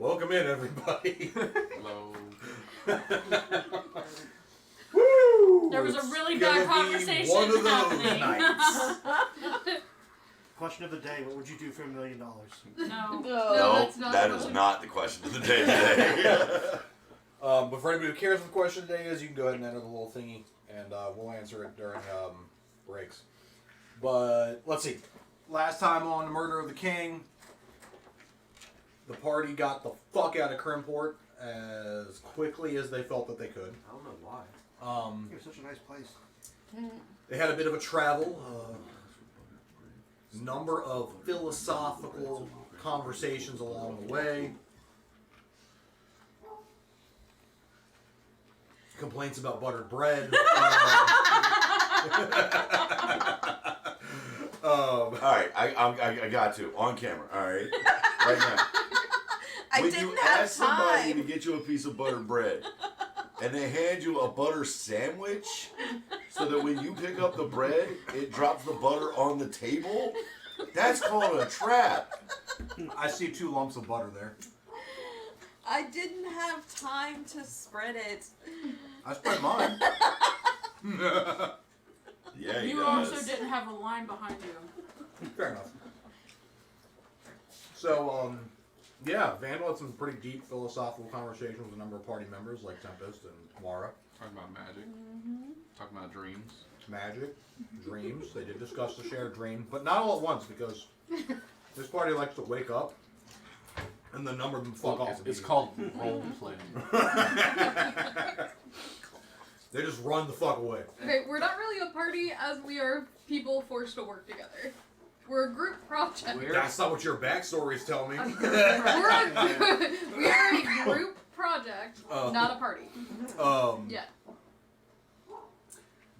Welcome in, everybody. Hello. Woo! There was a It's really gonna bad be conversation one of those happening. nights. Question of the day: what would you do for $1 million? No. No, that's not that the is one. not the question of the day today. But for anybody who cares what the question today is, you can go ahead and enter the little thingy, and we'll answer it during breaks. But let's see. Last time on the Murder of the King, the party got the fuck out of Crimport as quickly as they felt that they could. I don't know why. It was such a nice place. They had a bit of a travel, number of philosophical conversations along the way. Complaints about buttered bread. Alright, I got to. On camera, alright? Right now. I When didn't you have ask somebody time. to get you a piece of buttered bread, and they hand you a butter sandwich, so that when you pick up the bread, it drops the butter on the table, that's called a trap. I see 2 lumps of butter there. I didn't have time to spread it. I spread mine. Yeah, he You does. also didn't have a line behind you. Fair enough. So, yeah, Vandal had some pretty deep philosophical conversations with a number of party members like Tempest and Mara. Talking about magic. Talking about dreams. Magic, dreams. They did discuss the shared dream, but not all at once because this party likes to wake up and the number of them fuck off. It's called role playing. They just run the fuck away. Okay, we're not really a party as we are people forced to work together. We're a group project. That's not what your backstories tell me. We are a group project, not a party. Yeah.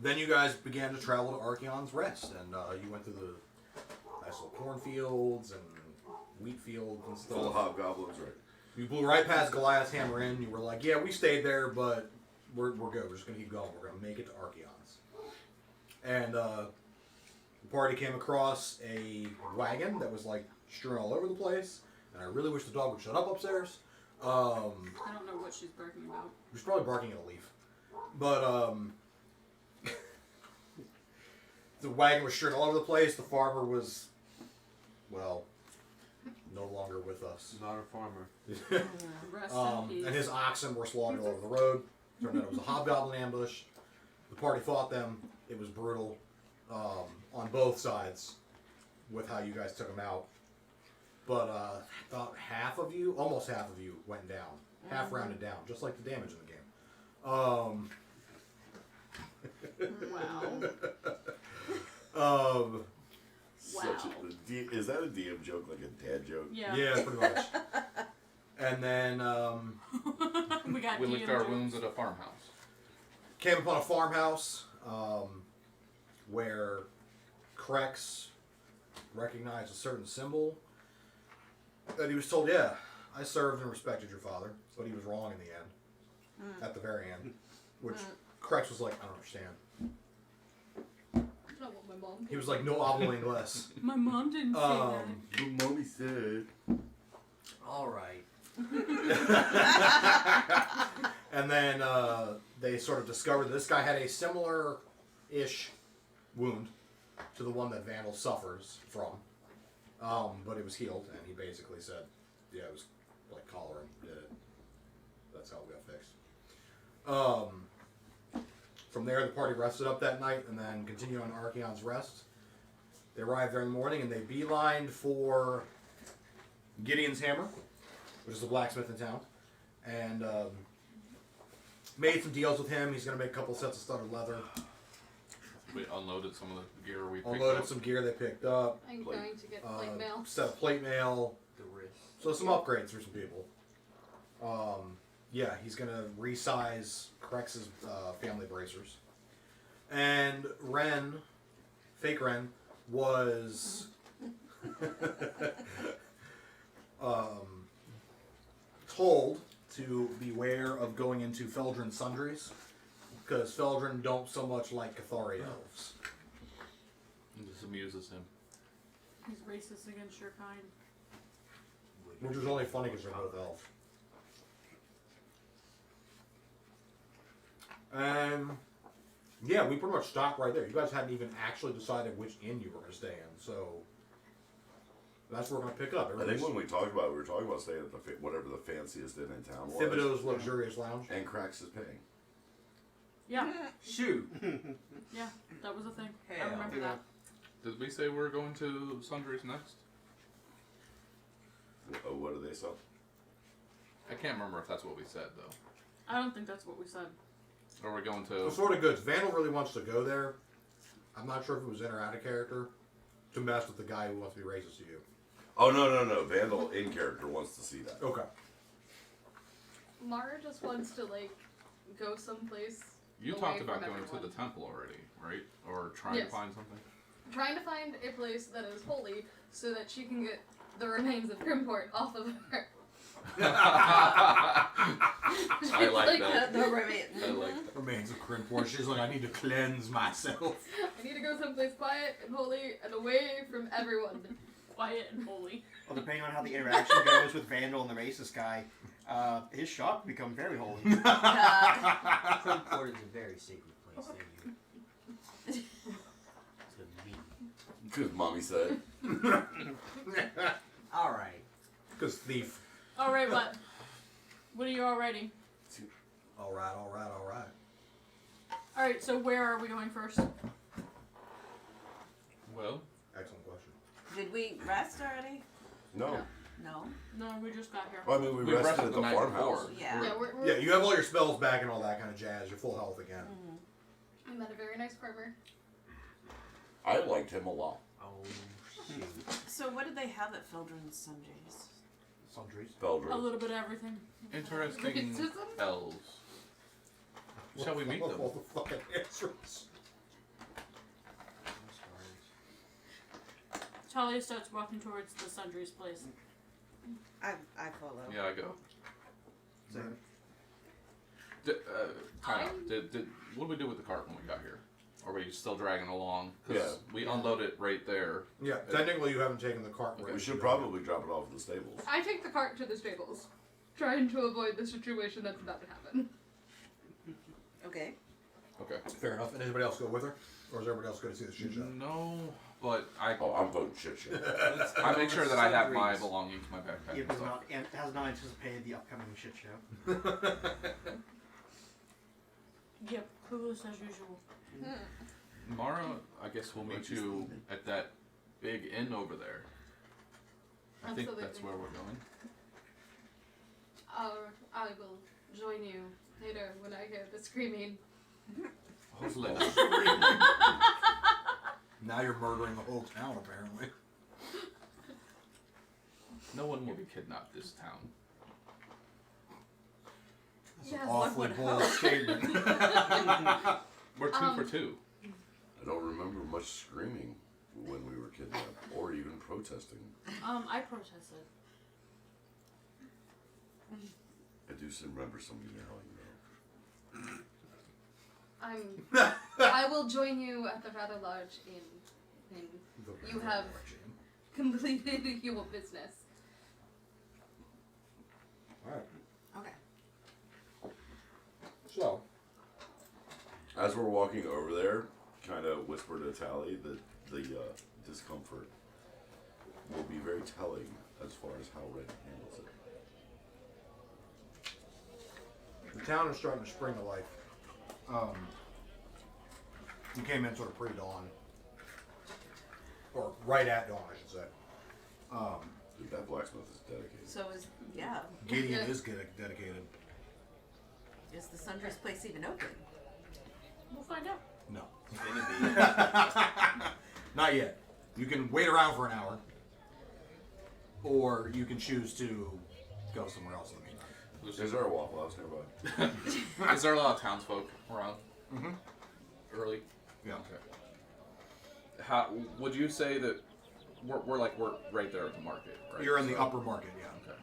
Then you guys began to travel to Archeon's Rest, and you went through the nice little cornfields and wheat fields and stuff. Full of hobgoblins, right? You blew right past Goliath's Hammer Inn. You were like, yeah, we stayed there, but we're good. We're just going to keep going. We're going to make it to Archeon's. And the party came across a wagon that was like strewn all over the place. And I really wish the dog would shut up upstairs. I don't know what she's barking about. She's probably barking at a leaf. But the wagon was strewn all over the place. The farmer was, well, no longer with us. Not a farmer. Rest in peace. And his oxen were slaughtered all over the road. Turned out it was a hobgoblin ambush. The party fought them. It was brutal on both sides with how you guys took them out. But about half of you, almost half of you, went down. Half rounded down, just like the damage in the game. Wow. Such is that a DM joke, like a dad joke? Yeah. Yeah, pretty much. And then we got We licked our DM'd. wounds at a farmhouse. came upon a farmhouse where Krex recognized a certain symbol. And he was told, yeah, I served and respected your father, but he was wrong in the end. At the very end. Which Krex was like, I don't understand. That's not what my mom He was like, no hablo inglés. My mom didn't say that. But mommy said. Alright. And then they sort of discovered this guy had a similar-ish wound to the one that Vandal suffers from. But it was healed, and he basically said, yeah, it was like cholera. That's how it got fixed. From there, the party rested up that night and then continued on Archeon's Rest. They arrived there in the morning and they beelined for Gideon's Hammer, which is the blacksmith in town, and made some deals with him. He's going to make a couple sets of studded leather. We unloaded some of the gear we picked Unloaded up. some gear they picked up. I'm going to get plate mail. Set of plate mail. The wrist. So some upgrades for some people. Yeah, he's going to resize Krex's family bracers. And Ren, fake Ren, was told to beware of going into Feldrin sundries, because Feldrin don't so much like Cathari elves. This amuses him. He's racist against your kind. Which was only funny because they're both elves. And yeah, we pretty much stopped right there. You guys hadn't even actually decided which inn you were going to stay in, so that's where we're going to pick up. I think when we talked about it, we were talking about staying at the whatever the fanciest inn in town was. Thibedeau's luxurious lounge. And Cracks is paying. Yeah, Shoot. yeah, that was a thing. I Hell. remember that. Did we say we're going to Sundries next? Oh, what do they sell? I can't remember if that's what we said though. I don't think that's what we said. Or we're going The to. sort of goods. Vandal really wants to go there. I'm not sure if it was in or out of character to mess with the guy who wants to be racist to you. Oh, no. Vandal in character wants to see that. Okay. Mara just wants to go someplace. You away talked about from going everyone. to the temple already, right? Or trying Yes. to find something. Trying to find a place that is holy so that she can get the remains of Grimport off of her. I like that. The remains. I like that. Remains of Crinport. She's like, I need to cleanse myself. I need to go someplace quiet and holy and away from everyone. Quiet and holy. Well, depending on how the interaction goes with Vandal and the racist guy, his shop will become very holy. Clinport is a very sacred place. Thank you. To me. Because mommy said. All right. Because thief. Alright, what are you all ready? Alright. Alright, so where are we going first? Well, Excellent question. Did we rest already? No. No. No, we just got here. Well, I mean, we We rested rested at the the night farmhouse. before. Yeah. Yeah, we're Yeah, you have all your spells back and all that kind of jazz. You're full health again. we met a very nice farmer. I liked him a lot. Oh, shoot. So what did they have at Fildren's Sundries? Sundries. A Beldred. little bit of everything. interesting Racism? elves. Shall we meet them? All the fucking answers. Talia starts walking towards the Sundries place. I follow. Yeah, I go. Same. Time out. What did we do with the cart when we got here? Are we still dragging along? 'Cause Yeah. we unloaded it right there. Yeah, technically you haven't taken the cart. Okay. We should probably drop it off at the stables. I take the cart to the stables, trying to avoid the situation that's about to happen. Okay. Okay. Fair enough. And anybody else go with her? Or is everybody else going to see the shit show? No, but Oh, I'm voting shit. I make sure that I have my Sundries. belongings, my backpack. It and was stuff. not, and has not anticipated the upcoming shit show. Yep, clueless as usual. Mara, I guess we'll meet you at that big inn over there. I think that's Absolutely. where we're going. I will join you later when I hear the screaming. Hopefully. Now you're murdering the whole town, apparently. No one will be kidnapped this town. That's Yes, an awfully one would bold statement. We're two for two. I don't remember much screaming when we were kidnapped, or even protesting. I protested. I do remember somebody yelling though. I will join you at the rather large inn when you have completed your business. Alright. Okay. So, As we're walking over there, kind of whisper to Tally that the discomfort will be very telling as far as how Red handles it. the town is starting to spring to life. You came in sort of pre-dawn. Or right at dawn, I should say. Dude, that blacksmith is dedicated. So Gideon Yeah. is dedicated. is the Sundries place even open? We'll find out. No. It's gonna Not yet. You can wait around for an hour. Or you can choose to go somewhere else in the meantime. Is there a Waffle House nearby? Is there a lot of townsfolk around? Mm-hmm. Early? Yeah. Okay. How would you say that we're right there at the market, right? You're in the So- upper market, yeah. Okay.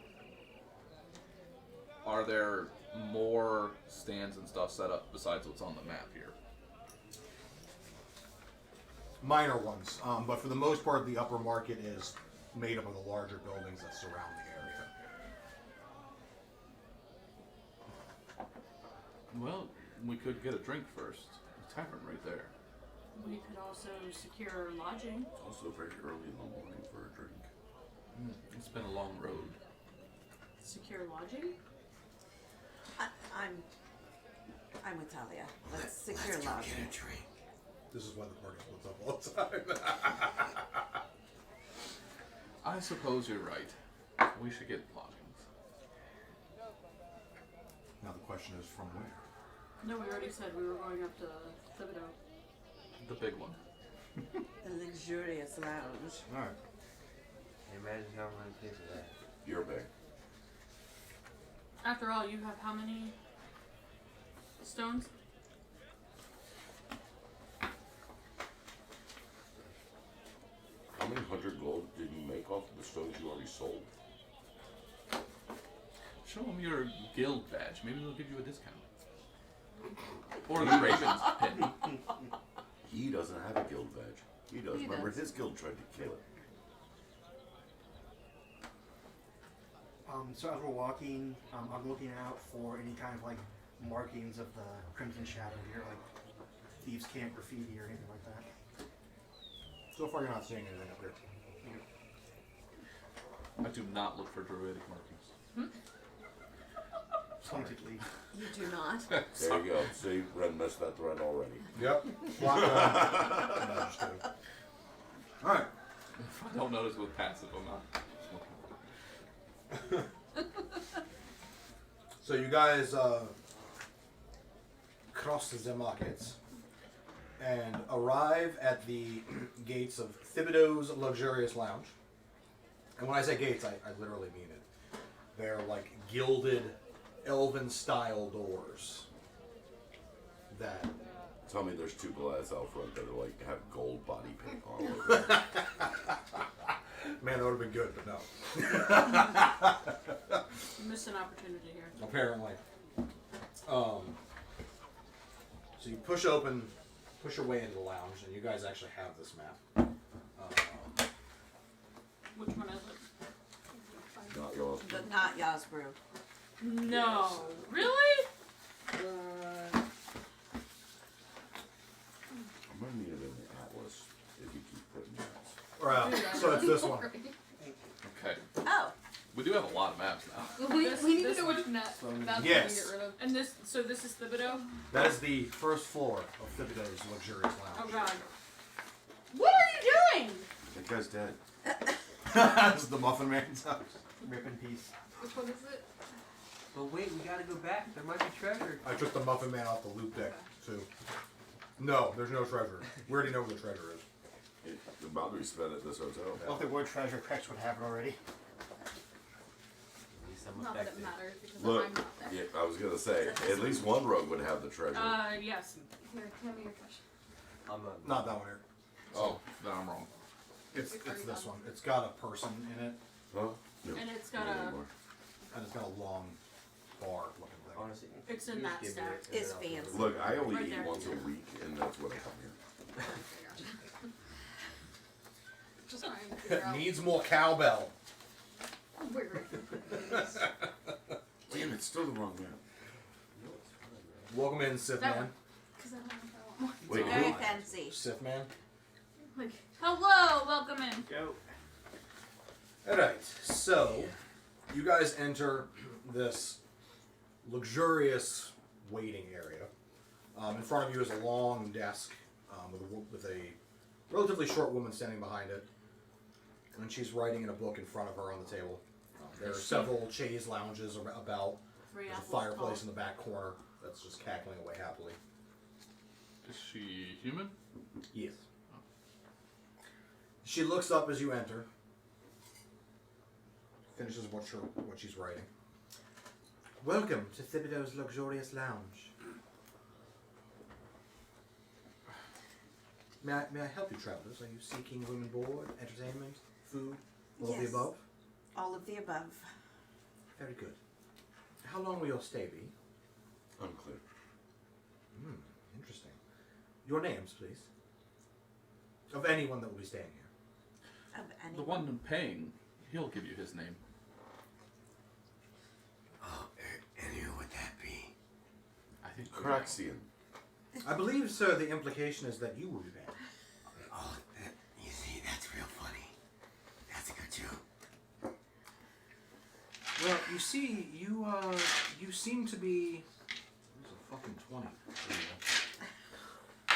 Are there more stands and stuff set up besides what's on the map here? Minor ones. But for the most part, the upper market is made up of the larger buildings that surround the area. Well, we could get a drink first. A tavern right there. We could also secure lodging. It's also very early in the morning for a drink. It's been a long road. Secure lodging? I'm with Talia. Let's secure lodging. This is why the party splits up all the time. I suppose you're right. We should get lodgings. Now the question is from where? No, we already said we were going up to Thibedeau. The big one. The luxurious lounge. All right. Imagine how many people that. You're big. After all, you have how many stones? How many 100 gold did you make off of the stones you already sold? Show them your guild badge. Maybe they'll give you a discount. Or the Raven's pin. He doesn't have a guild badge. He does. He Remember, does. his guild tried to kill it. So as we're walking, I'm looking out for any kind of like markings of the Crimson Shadow here, like Thieves' Camp graffiti or anything like that. So far, you're not seeing anything up here. I do not look for druidic markings. Pointedly. You do not. There you go. See, Ren missed that thread already. Yep. Block that. No, just kidding. All right. If I don't notice with passive, I'm not. So you guys cross the markets and arrive at the gates of Thibedeau's luxurious lounge. And when I say gates, I literally mean it. They're like gilded, elven-style doors that. Tell me there's two glass out front that are like have gold body paint all over them. Man, that would have been good, but no. You missed an opportunity here. Apparently. So you push your way into the lounge, and you guys actually have this map. Which one is it? Not yours. Not Yasbrew. No. Really? I'm gonna need it in the atlas if you keep putting that. So it's this one. Okay. Oh. We do have a lot of maps now. We need to This know one? which maps Yes. we can get rid of. And this, so this is Thibedeau? That is the first floor of Thibedeau's luxurious Oh lounge. god. What are you doing? That guy's dead. This is the Muffin Man's house. Rip in peace. Which one is it? But wait, we gotta go back. There might be treasure. I took the Muffin Man off the loop deck, too. No, there's no treasure. We already know where the treasure is. The boundary spent at this hotel. Well, if there were treasure, Krex would have it already. At least I'm Not that it effective. matters because Look, I'm not there. yeah, I was gonna say, at least one rogue would have the treasure. Yes. Here, tell me your question. I'm a. Not that one here. Oh, then I'm wrong. It's this one. It's got a person in it, Huh? No. And it's got Not a, anymore. and it's got a long bar looking thing. Honestly, It's in you that just give me stack. it and It's then I'll fancy. Look, I only Right eat there. once a week, and that's when I come here. Just trying to figure out Needs more cowbell. where it is. Damn, it's still the wrong map. Welcome in, Sith That Man. one. Because I don't know if I want Wait, Very who? fancy. Sith Man. Like, hello, welcome in. Go. Alright, so you guys enter this luxurious waiting area. In front of you is a long desk with a relatively short woman standing behind it. And she's writing in a book in front of her on the table. There are several chaise lounges about. Three There's a apples fireplace tall. in the back corner that's just cackling away happily. Is she human? Yes. She looks up as you enter. Finishes what she's writing. Welcome to Thibedeau's luxurious lounge. May I help you, travelers? Are you seeking room and board, entertainment, food, all of the Yes. above? All of the above. Very good. How long will your stay be? Unclear. Interesting. Your names, please. Of anyone that will be staying here. Of any. The one paying, he'll give you his name. And who would that be? I Craxian. I believe, sir, the implication is that you will be banned. Oh, you see, that's real funny. That's a good joke. Well, you see, you seem to be. There's a fucking 20. There you go.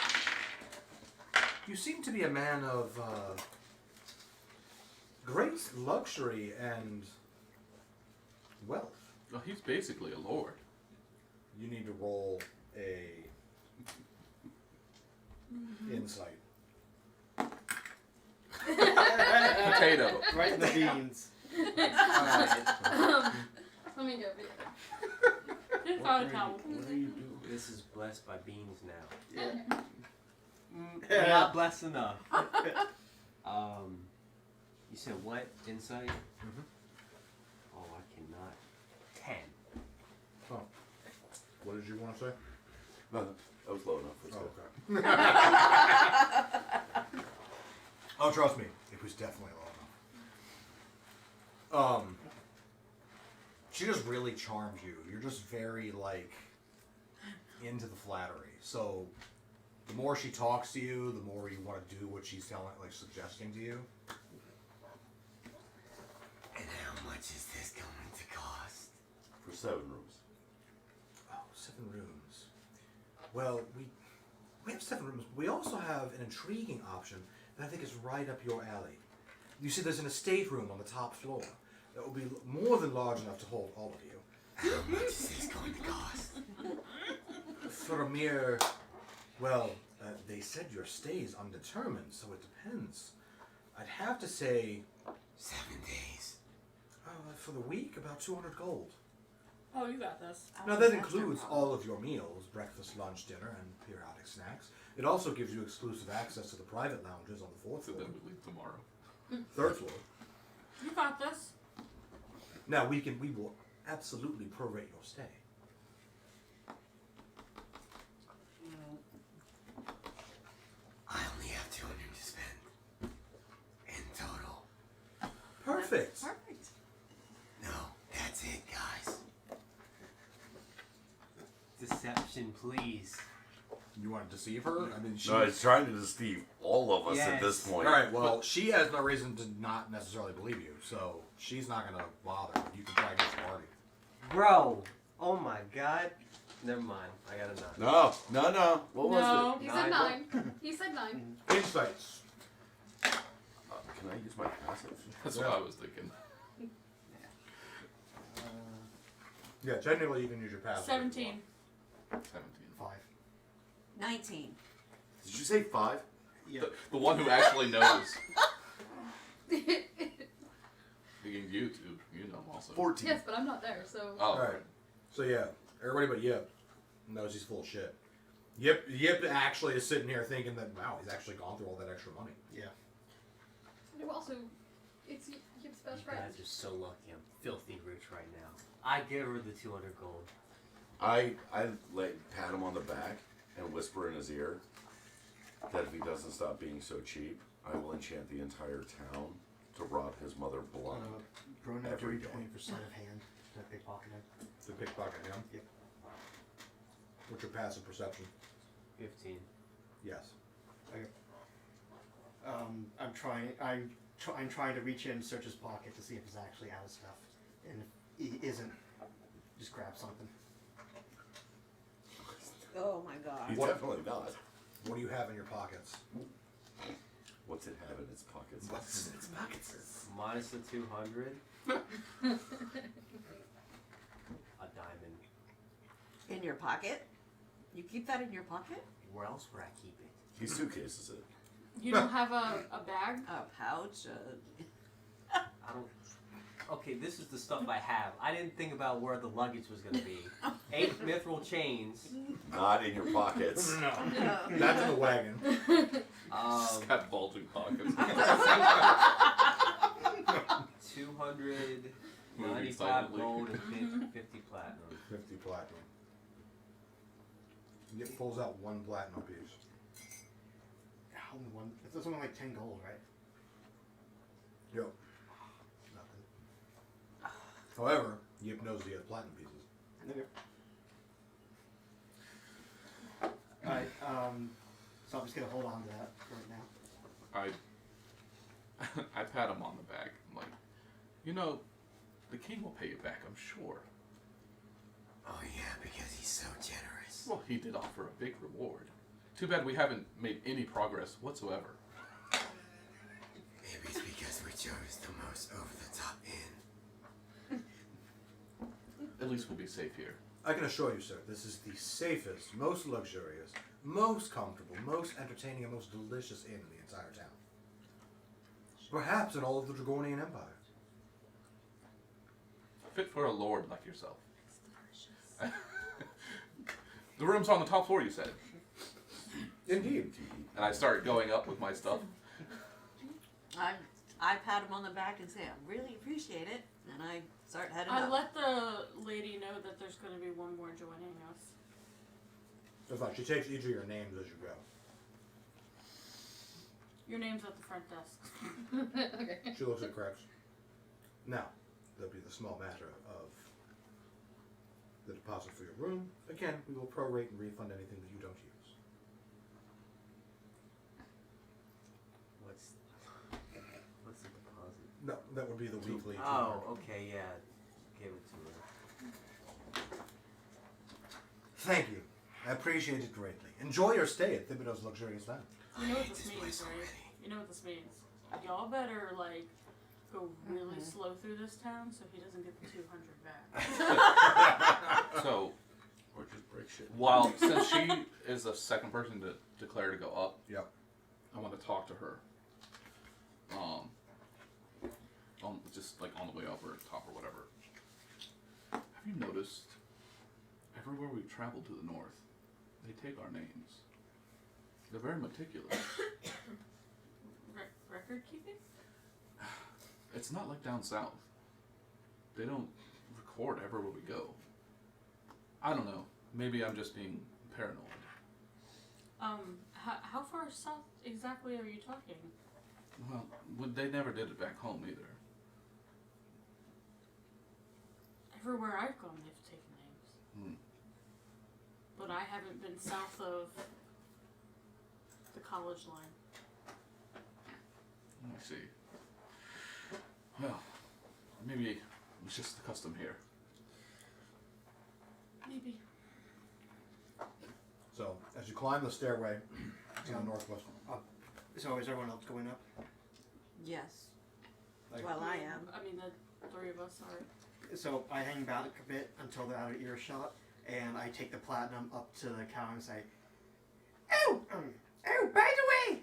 You seem to be a man of great luxury and wealth. Well, he's basically a lord. You need to roll a insight. Potato. Right in the beans. Let me go. Just got a towel. What are you doing? This is blessed by beans now. We're not blessed enough. You said what? Insight? Oh, I cannot. 10. Oh. What did you want to say? Nothing. That was low enough. Let's go. Okay. Oh, trust me, it was definitely low enough. She just really charms you. You're just very like into the flattery. So the more she talks to you, the more you want to do what she's telling, like suggesting to you. And how much is this going to cost? For 7 rooms. Oh, 7 rooms. Well, we have 7 rooms. We also have an intriguing option that I think is right up your alley. You see, there's an estate room on the top floor that will be more than large enough to hold all of you. How much is this going to cost? For a mere, well, they said your stay is undetermined, so it depends. I'd have to say, 7 days. for the week, about 200 gold. Oh, you got this. Now that includes all of your meals, breakfast, lunch, dinner, and periodic snacks. It also gives you exclusive access to the private lounges on the 4th So floor, then we leave tomorrow. 3rd floor. You got this. Now we will absolutely prorate your stay. I only have 200 to spend. In total. Perfect. Perfect. No, that's it, guys. Deception, please. You want to deceive her? I mean, she. No, he's trying to deceive all of us at this Yes. point. All right. Well, she has no reason to not necessarily believe you, so she's not gonna bother. You can try to get the party. Bro! Oh my god. Never mind. I got a 9. No. What was No. He said 9. He said 9. Insights. it? Can I use my passive? That's Yeah. what I was thinking. Yeah, technically you can use your passive. 17. 17. 5. 19. Did you say 5? The one who actually knows. Being YouTube, you know also. 14. Yes, but I'm not there, so. Oh, All right. So yeah, everybody but Yip knows he's full of shit. Yip actually is sitting here thinking that wow, he's actually gone through all that extra money. Yeah. You also, it's Yip's best You friend. guys are so lucky. I'm filthy rich right now. I give her the 200 gold. I pat him on the back and whisper in his ear that if he doesn't stop being so cheap, I will enchant the entire town to rob his mother blind. Bronin Every doing day. 20% of hand to pickpocket him. To pickpocket him. Yep. What's your passive perception? 15. Yes. I'm trying to reach in, search his pocket to see if he's actually out of stuff, and if he isn't, just grab something. Oh my god. He's What? definitely not. What do you have in your pockets? What's it have in its pockets? What's in its pockets? Minus the 200. A diamond. In your pocket? You keep that in your pocket? Where else would I keep it? He suitcases it. You don't have a bag? A pouch? I don't. Okay, this is the stuff I have. I didn't think about where the luggage was gonna be. 8 mithril chains. Not in your pockets. No. No. That's in the wagon. He's got bulging pockets. 295 silently. gold and 50 platinum. 50 platinum. Yip pulls out 1 platinum piece. Only one. It's only like 10 gold, right? Yep. Nothing. However, Yip knows he has platinum pieces. Okay. Alright, so I'm just gonna hold on to that for right now. I pat him on the back. I'm like, you know, the king will pay you back, I'm sure. Oh yeah, because he's so generous. Well, he did offer a big reward. Too bad we haven't made any progress whatsoever. Maybe it's because we chose the most over-the-top inn. At least we'll be safe here. I can assure you, sir, this is the safest, most luxurious, most comfortable, most entertaining, and most delicious inn in the entire town. Perhaps in all of the Dragonian Empire. Fit for a lord like yourself. The room's on the top floor, you said. Indeed. And I start going up with my stuff. I pat him on the back and say, I really appreciate it, and I start heading I up. let the lady know that there's going to be one more joining us. That's fine. She takes each of your names as you go. Your name's at the front desk. Okay. She looks at Krebs. Now, there'll be the small matter of the deposit for your room. Again, we will prorate and refund anything that you don't use. What's the deposit? No, that would be the weekly. Oh, okay, yeah. Give it to her. Thank you. I appreciate it greatly. Enjoy your stay at Thibedeau's luxurious land. You know what this means, right? You know what this means. Y'all better, like, go really slow through this town so he doesn't get the 200 back. So, Or just break shit. while, since she is the second person to declare to go up, Yep. I want to talk to her. Just like on the way up or top or whatever. Have you noticed, everywhere we've traveled to the north, they take our names. They're very meticulous. Record keeping? It's not like down south. They don't record everywhere we go. I don't know. Maybe I'm just being paranoid. How far south exactly are you talking? Well, they never did it back home either. Everywhere I've gone, they've taken names. But I haven't been south of the college line. Let me see. Well, maybe it's just the custom here. Maybe. So, as you climb the stairway to the northwest. So is everyone else going up? Yes. Like- Well, I am. I mean, the three of us are. So I hang back a bit until they're out of earshot, and I take the platinum up to the counter and say, "Oh, by the way,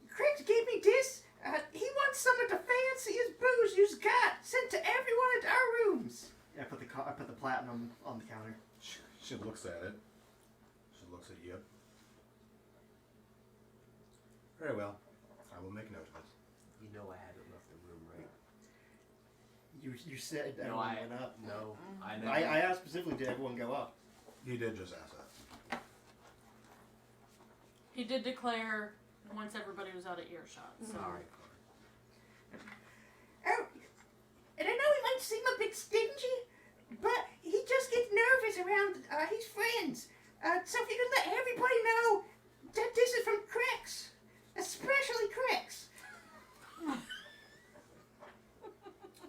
Craig gave me this. He wants some of the fanciest booze you've got sent to everyone at our rooms." I put the platinum on the counter. She looks at it. She looks at you. Very well. I will make note of it. You know I haven't left the room, right? You said No, everyone I went up. No, I know. I asked specifically, did everyone go up? You did just ask that. He did declare once everybody was out of earshot. So. Sorry. Oh, and I know he might seem a bit stingy, but he just gets nervous around his friends. So if you could let everybody know that this is from Crex, especially Crex.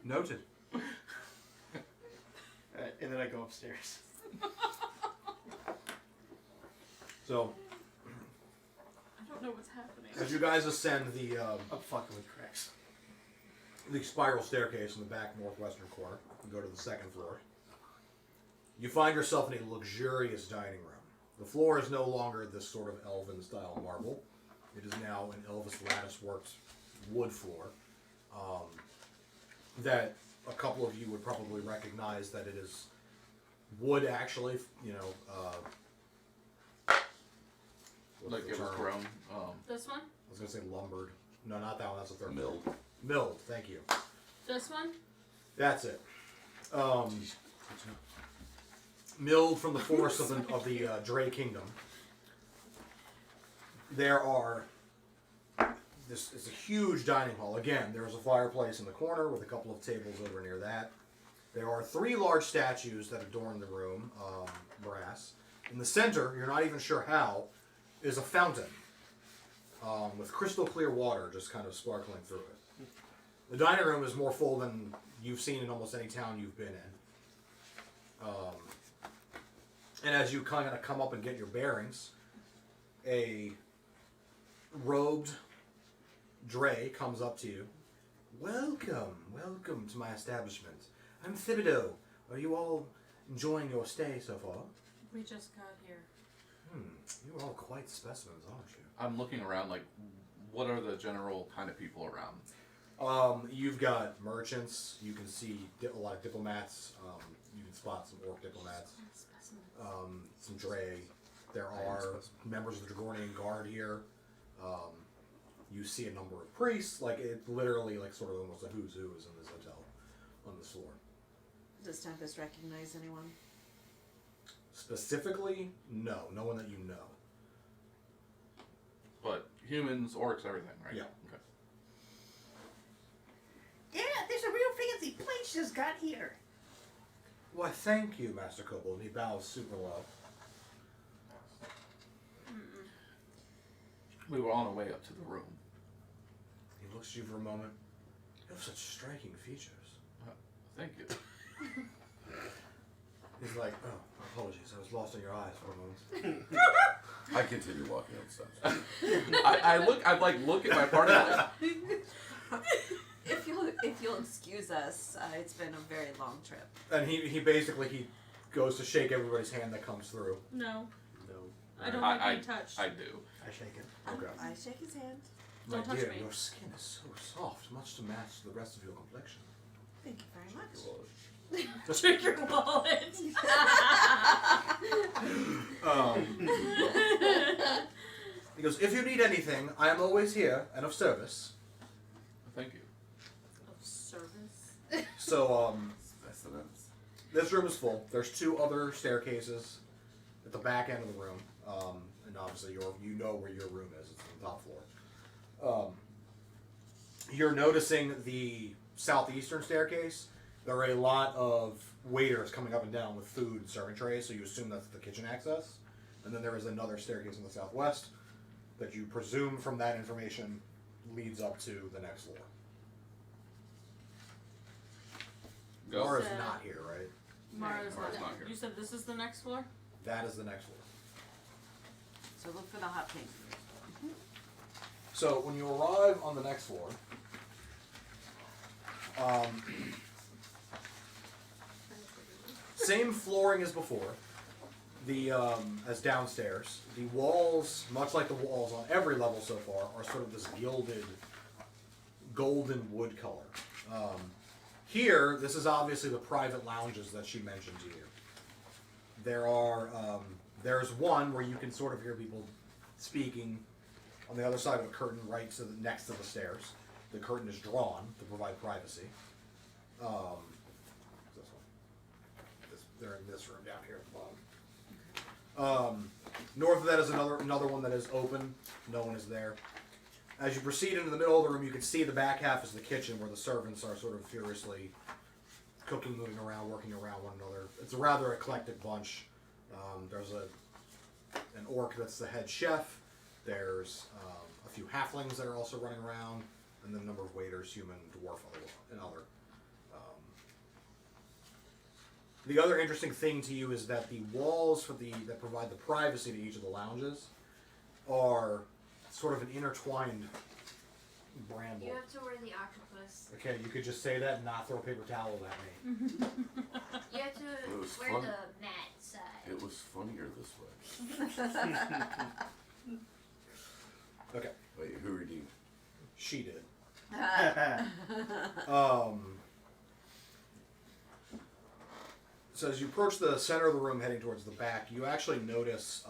Noted. And then I go upstairs. So, I don't know what's happening. as you guys ascend the I'm fucking with Crex. spiral staircase in the back northwestern corner, and go to the second floor, you find yourself in a luxurious dining room. The floor is no longer this sort of elven-style marble. It is now an Elvis lattice-worked wood floor. That a couple of you would probably recognize that it is wood, actually. You know, what's Like the it was term? grown. This one? I was gonna say lumbered. No, not that one. That's the third. Milled. Milled. Thank you. This one? That's it. Milled from the forests of the Dre Kingdom. There are. This is a huge dining hall. Again, there's a fireplace in the corner with a couple of tables over near that. There are 3 large statues that adorn the room, brass. In the center, you're not even sure how, is a fountain with crystal clear water just kind of sparkling through it. The dining room is more full than you've seen in almost any town you've been in. And as you kind of come up and get your bearings, a robed Dre comes up to you. Welcome to my establishment. I'm Thibedeau. Are you all enjoying your stay so far? We just got here. You're all quite specimens, aren't you? I'm looking around, like, what are the general kind of people around? You've got merchants. You can see a lot of diplomats. You can spot some orc diplomats. Some Dre. There are members of the Dragornian Guard here. You see a number of priests. Like, it literally, like, sort of almost a who's who is in this hotel on this floor. Does Tempest recognize anyone? Specifically, no. No one that you know. But humans, orcs, everything, right? Yeah. Okay. Yeah, there's a real fancy place just got here. Why, thank you, Master Kobold. And he bows super low. We were on our way up to the room. He looks at you for a moment. You have such striking features. Thank you. He's like, oh, apologies. I was lost in your eyes for a moment. I continue walking outside. I look at my party. If you'll excuse us, it's been a very long trip. And he basically goes to shake everybody's hand that comes through. No. No. I don't like being touched. I do. I shake it. Okay. I shake his hand. My Don't touch dear, me. your skin is so soft, much to match the rest of your complexion. Thank you very much. Check your wallet. He goes, if you need anything, I am always here and of service. Thank you. Of service. So, Specimens. this room is full. There's 2 other staircases at the back end of the room. And obviously you know where your room is. It's on the top floor. You're noticing the southeastern staircase. There are a lot of waiters coming up and down with food and serving trays, so you assume that's the kitchen access. And then there is another staircase in the southwest that you presume from that information leads up to the next floor. Go. Mara's So- not here, right? Mara's Mara's not not here. here. You said this is the next floor? That is the next floor. So look for the hot pink. So when you arrive on the next floor, same flooring as before. The as downstairs, the walls, much like the walls on every level so far, are sort of this gilded, golden wood color. Here, this is obviously the private lounges that she mentioned to you. There are there's one where you can sort of hear people speaking on the other side of a curtain right to the next to the stairs. The curtain is drawn to provide privacy. This one. They're in this room down here at the bottom. North of that is another one that is open. No one is there. As you proceed into the middle of the room, you can see the back half is the kitchen where the servants are sort of furiously cooking, moving around, working around one another. It's a rather eclectic bunch. There's an orc that's the head chef. There's a few halflings that are also running around, and then a number of waiters, human, dwarf, and other. The other interesting thing to you is that the walls that provide the privacy to each of the lounges are sort of an intertwined bramble. You have to wear the octopus. Okay, you could just say that and not throw paper towels at me. You have to It was wear fun. the mat side. It was funnier this way. Okay, Wait, who redeemed? she did. So as you approach the center of the room heading towards the back, you actually notice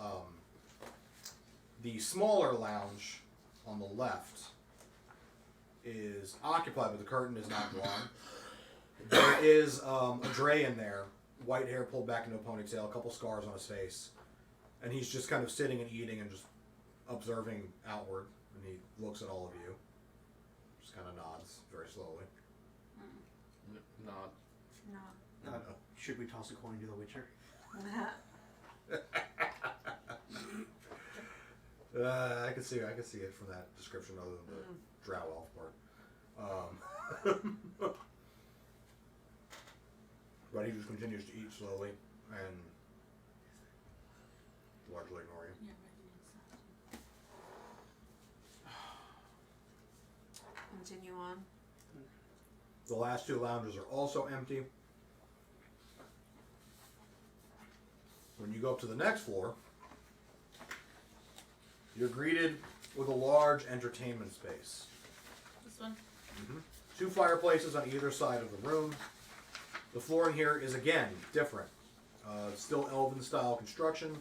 the smaller lounge on the left is occupied, but the curtain is not drawn. There is a Dre in there, white hair pulled back into a ponytail, a couple scars on his face, and he's just kind of sitting and eating and just observing outward, and he looks at all of you. Just kind of nods very slowly. Nod. No. Should we toss a coin to the Witcher? I can see it from that description, other than the drow elf part. But he just continues to eat slowly and largely ignore you. Yeah, Reggie needs that. Continue on. The last two lounges are also empty. When you go up to the next floor, you're greeted with a large entertainment space. This one? Two fireplaces on either side of the room. The flooring here is again different. It's still elven style construction,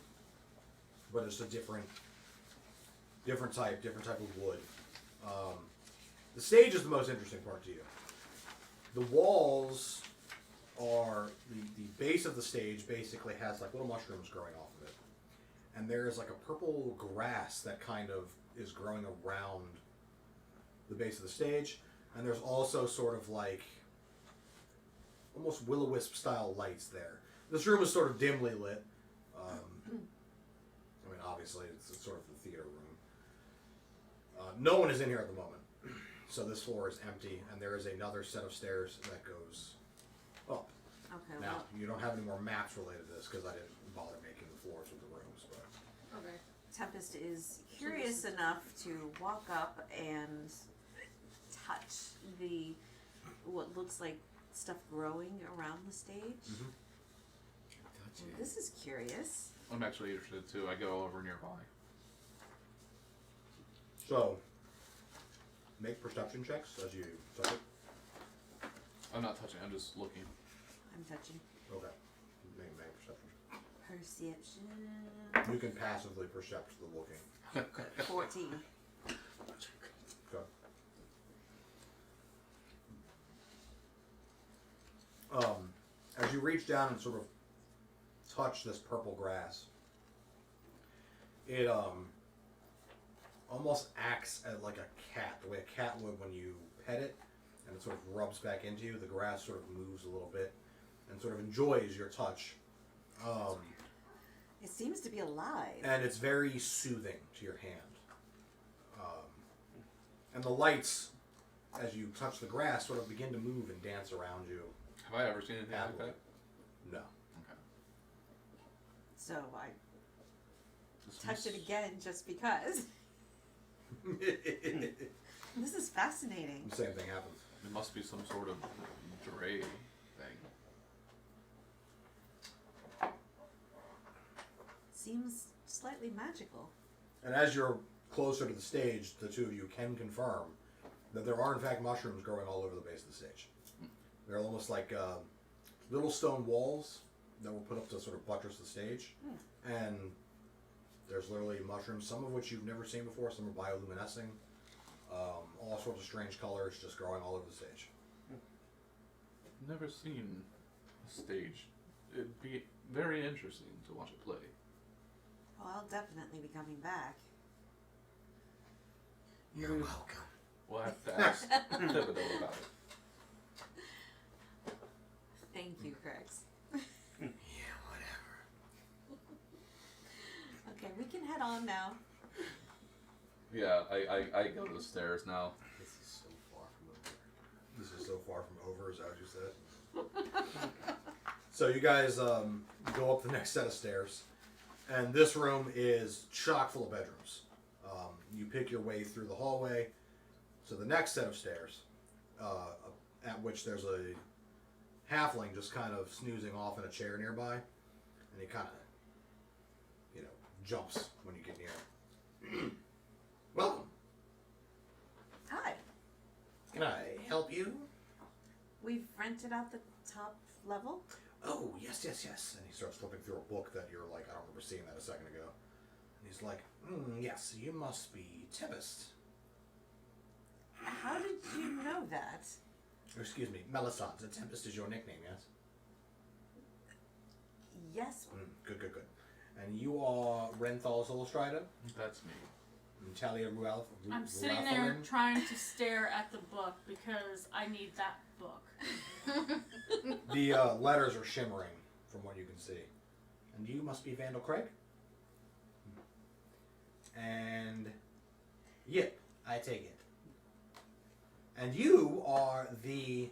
but it's a different type of wood. The stage is the most interesting part to you. The walls are the base of the stage basically has like little mushrooms growing off of it, and there is like a purple grass that kind of is growing around the base of the stage, and there's also sort of like almost will-o-wisp style lights there. This room is sort of dimly lit. I mean, obviously it's sort of the theater room. No one is in here at the moment, so this floor is empty, and there is another set of stairs that goes up. Okay. Now, Well, you don't have any more maps related to this because I didn't bother making the floors of the rooms, but Okay. Tempest is curious enough to walk up and touch the what looks like stuff growing around the stage. Touch it. This is curious. I'm actually interested too. I go over nearby. so make perception checks as you touch it. I'm not touching. I'm just looking. I'm touching. Okay. Make perception. Perception. You can passively percept the looking. 14. Okay. As you reach down and sort of touch this purple grass, it almost acts as like a cat, the way a cat would when you pet it, and it sort of rubs back into you. The grass sort of moves a little bit and sort of enjoys your touch. It seems to be alive. And it's very soothing to your hand. And the lights, as you touch the grass, sort of begin to move and dance around you. Have I ever seen anything like that? No. Okay. So I This touched it must- again just because. This is fascinating. The same thing happens. It must be some sort of dray thing. Seems slightly magical. And as you're closer to the stage, the two of you can confirm that there are in fact mushrooms growing all over the base of the stage. They're almost like little stone walls that were put up to sort of buttress the stage. And there's literally mushrooms, some of which you've never seen before, some are bioluminescing. All sorts of strange colors just growing all over the stage. I've never seen a stage. It'd be very interesting to watch it play. Well, I'll definitely be coming back. You're welcome. We'll have to ask Thibedeau about it. Thank you, Crix. Yeah, whatever. Okay, we can head on now. Yeah, I go to the stairs now. This is so far from over. This is so far from over, is that what you said? So you guys go up the next set of stairs, and this room is chock full of bedrooms. You pick your way through the hallway to the next set of stairs, at which there's a halfling just kind of snoozing off in a chair nearby, and he kind of, jumps when you get near him. Welcome. Hi. Can I help you? We've rented out the top level. Oh, yes. And he starts flipping through a book that you're like, I don't remember seeing that a second ago. And he's like, yes, you must be Tempest. How did you know that? Excuse me, Melisande. Tempest is your nickname, yes? Yes. Good. And you are Renthal's Illustrator? That's me. And Talia Ruel? I'm sitting there trying to stare at the book because I need that book. The letters are shimmering from what you can see. And you must be Vandal Craig? And yep, I take it. And you are the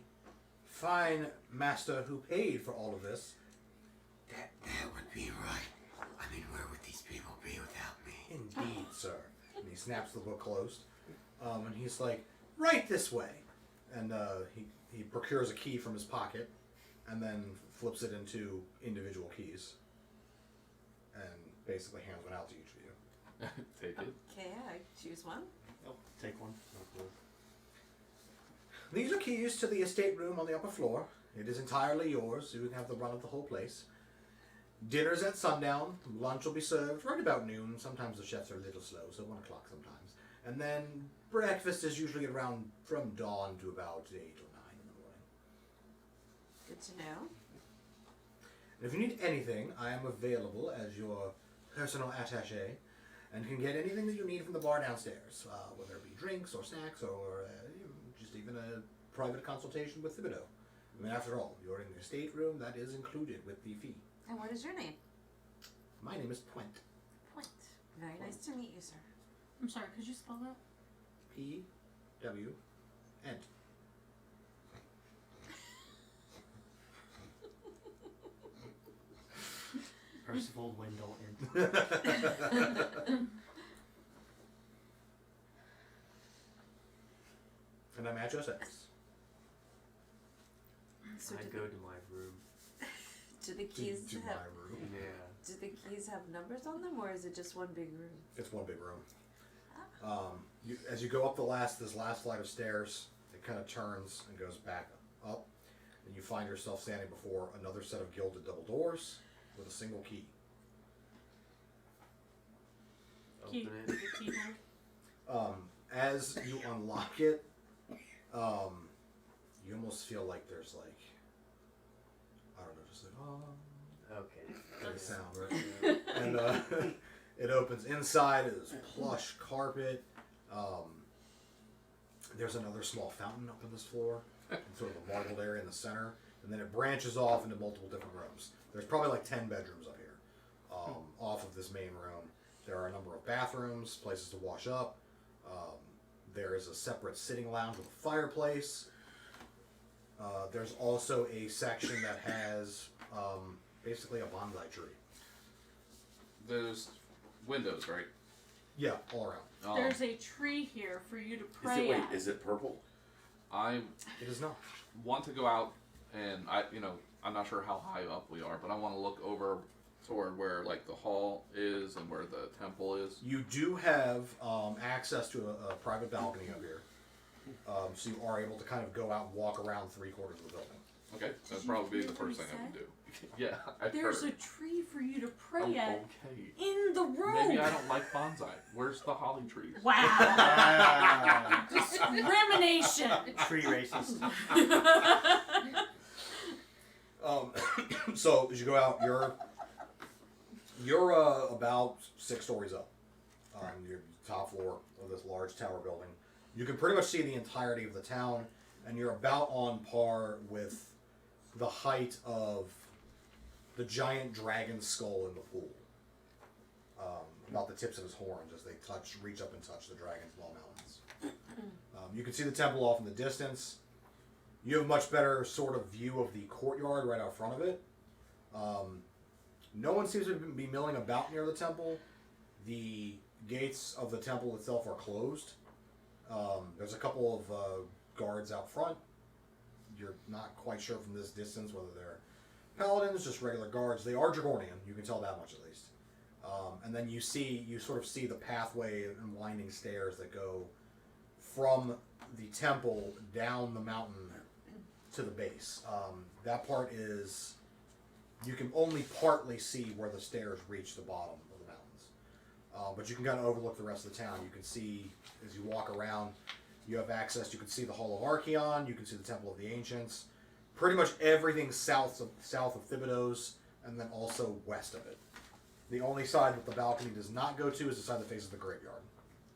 fine master who paid for all of this. That would be right. I mean, where would these people be without me? Indeed, sir. And he snaps the book closed. And he's like, right this way. And he procures a key from his pocket and then flips it into individual keys. And basically hands one out to each of you. Take it. Okay, I choose one. Oh, take one. These are keys to the estate room on the upper floor. It is entirely yours, so you can have the run of the whole place. Dinner's at sundown. Lunch will be served right about noon. Sometimes the chefs are a little slow, so 1 o'clock sometimes. And then breakfast is usually around from dawn to about 8 or 9 in the morning. Good to know. And if you need anything, I am available as your personal attaché and can get anything that you need from the bar downstairs, whether it be drinks or snacks or just even a private consultation with Thibedeau. I mean, after all, you're in the estate room. That is included with the fee. And what is your name? My name is Point. Point. Very nice to meet you, sir. I'm sorry, could you spell that? P-W-N. Percival Wendell and And I'm at your service. So I do go to my room. do the keys To my have room. Yeah. do the keys have numbers on them, or is it just one big room? It's one big room. As you go up this last flight of stairs, it kind of turns and goes back up, and you find yourself standing before another set of gilded double doors with a single key. Key. Open The it. keyboard. As you unlock it, you almost feel like there's like, I don't know, just like, Okay. kind of sound, right? And it opens. Inside is plush carpet. There's another small fountain up on this floor, and sort of a marbled area in the center, and then it branches off into multiple different rooms. There's probably like 10 bedrooms up here, off of this main room. There are a number of bathrooms, places to wash up. There is a separate sitting lounge with a fireplace. There's also a section that has basically a bonsai tree. There's windows, right? Yeah, all around. There's a tree here for you to pray at. Is it purple? I It is not. want to go out, and I'm not sure how high up we are, but I want to look over toward where like the hall is and where the temple is. You do have access to a private balcony up here, so you are able to kind of go out and walk around 3/4 of the building. Okay, that'd you probably be hear the what first he thing I would said? do. Yeah, I've There's heard. a tree for you to pray Oh, at okay. in the room. Maybe I don't like bonsai. Where's the holly trees? Wow. Discrimination. tree racist. So as you go out, you're about 6 stories up. You're top floor of this large tower building. You can pretty much see the entirety of the town, and you're about on par with the height of the giant dragon skull in the pool. About the tips of his horns as they reach up and touch the dragon's small mountains. You can see the temple off in the distance. You have a much better sort of view of the courtyard right out front of it. No one seems to be milling about near the temple. The gates of the temple itself are closed. There's a couple of guards out front. You're not quite sure from this distance whether they're paladins, just regular guards. They are Dragornian. You can tell that much at least. And then you sort of see the pathway and winding stairs that go from the temple down the mountain to the base. That part is, you can only partly see where the stairs reach the bottom of the mountains. But you can kind of overlook the rest of the town. You can see, as you walk around, you have access. You can see the Hall of Archeon. You can see the Temple of the Ancients. Pretty much everything south of Thibedeau's, and then also west of it. The only side that the balcony does not go to is the side that faces the graveyard.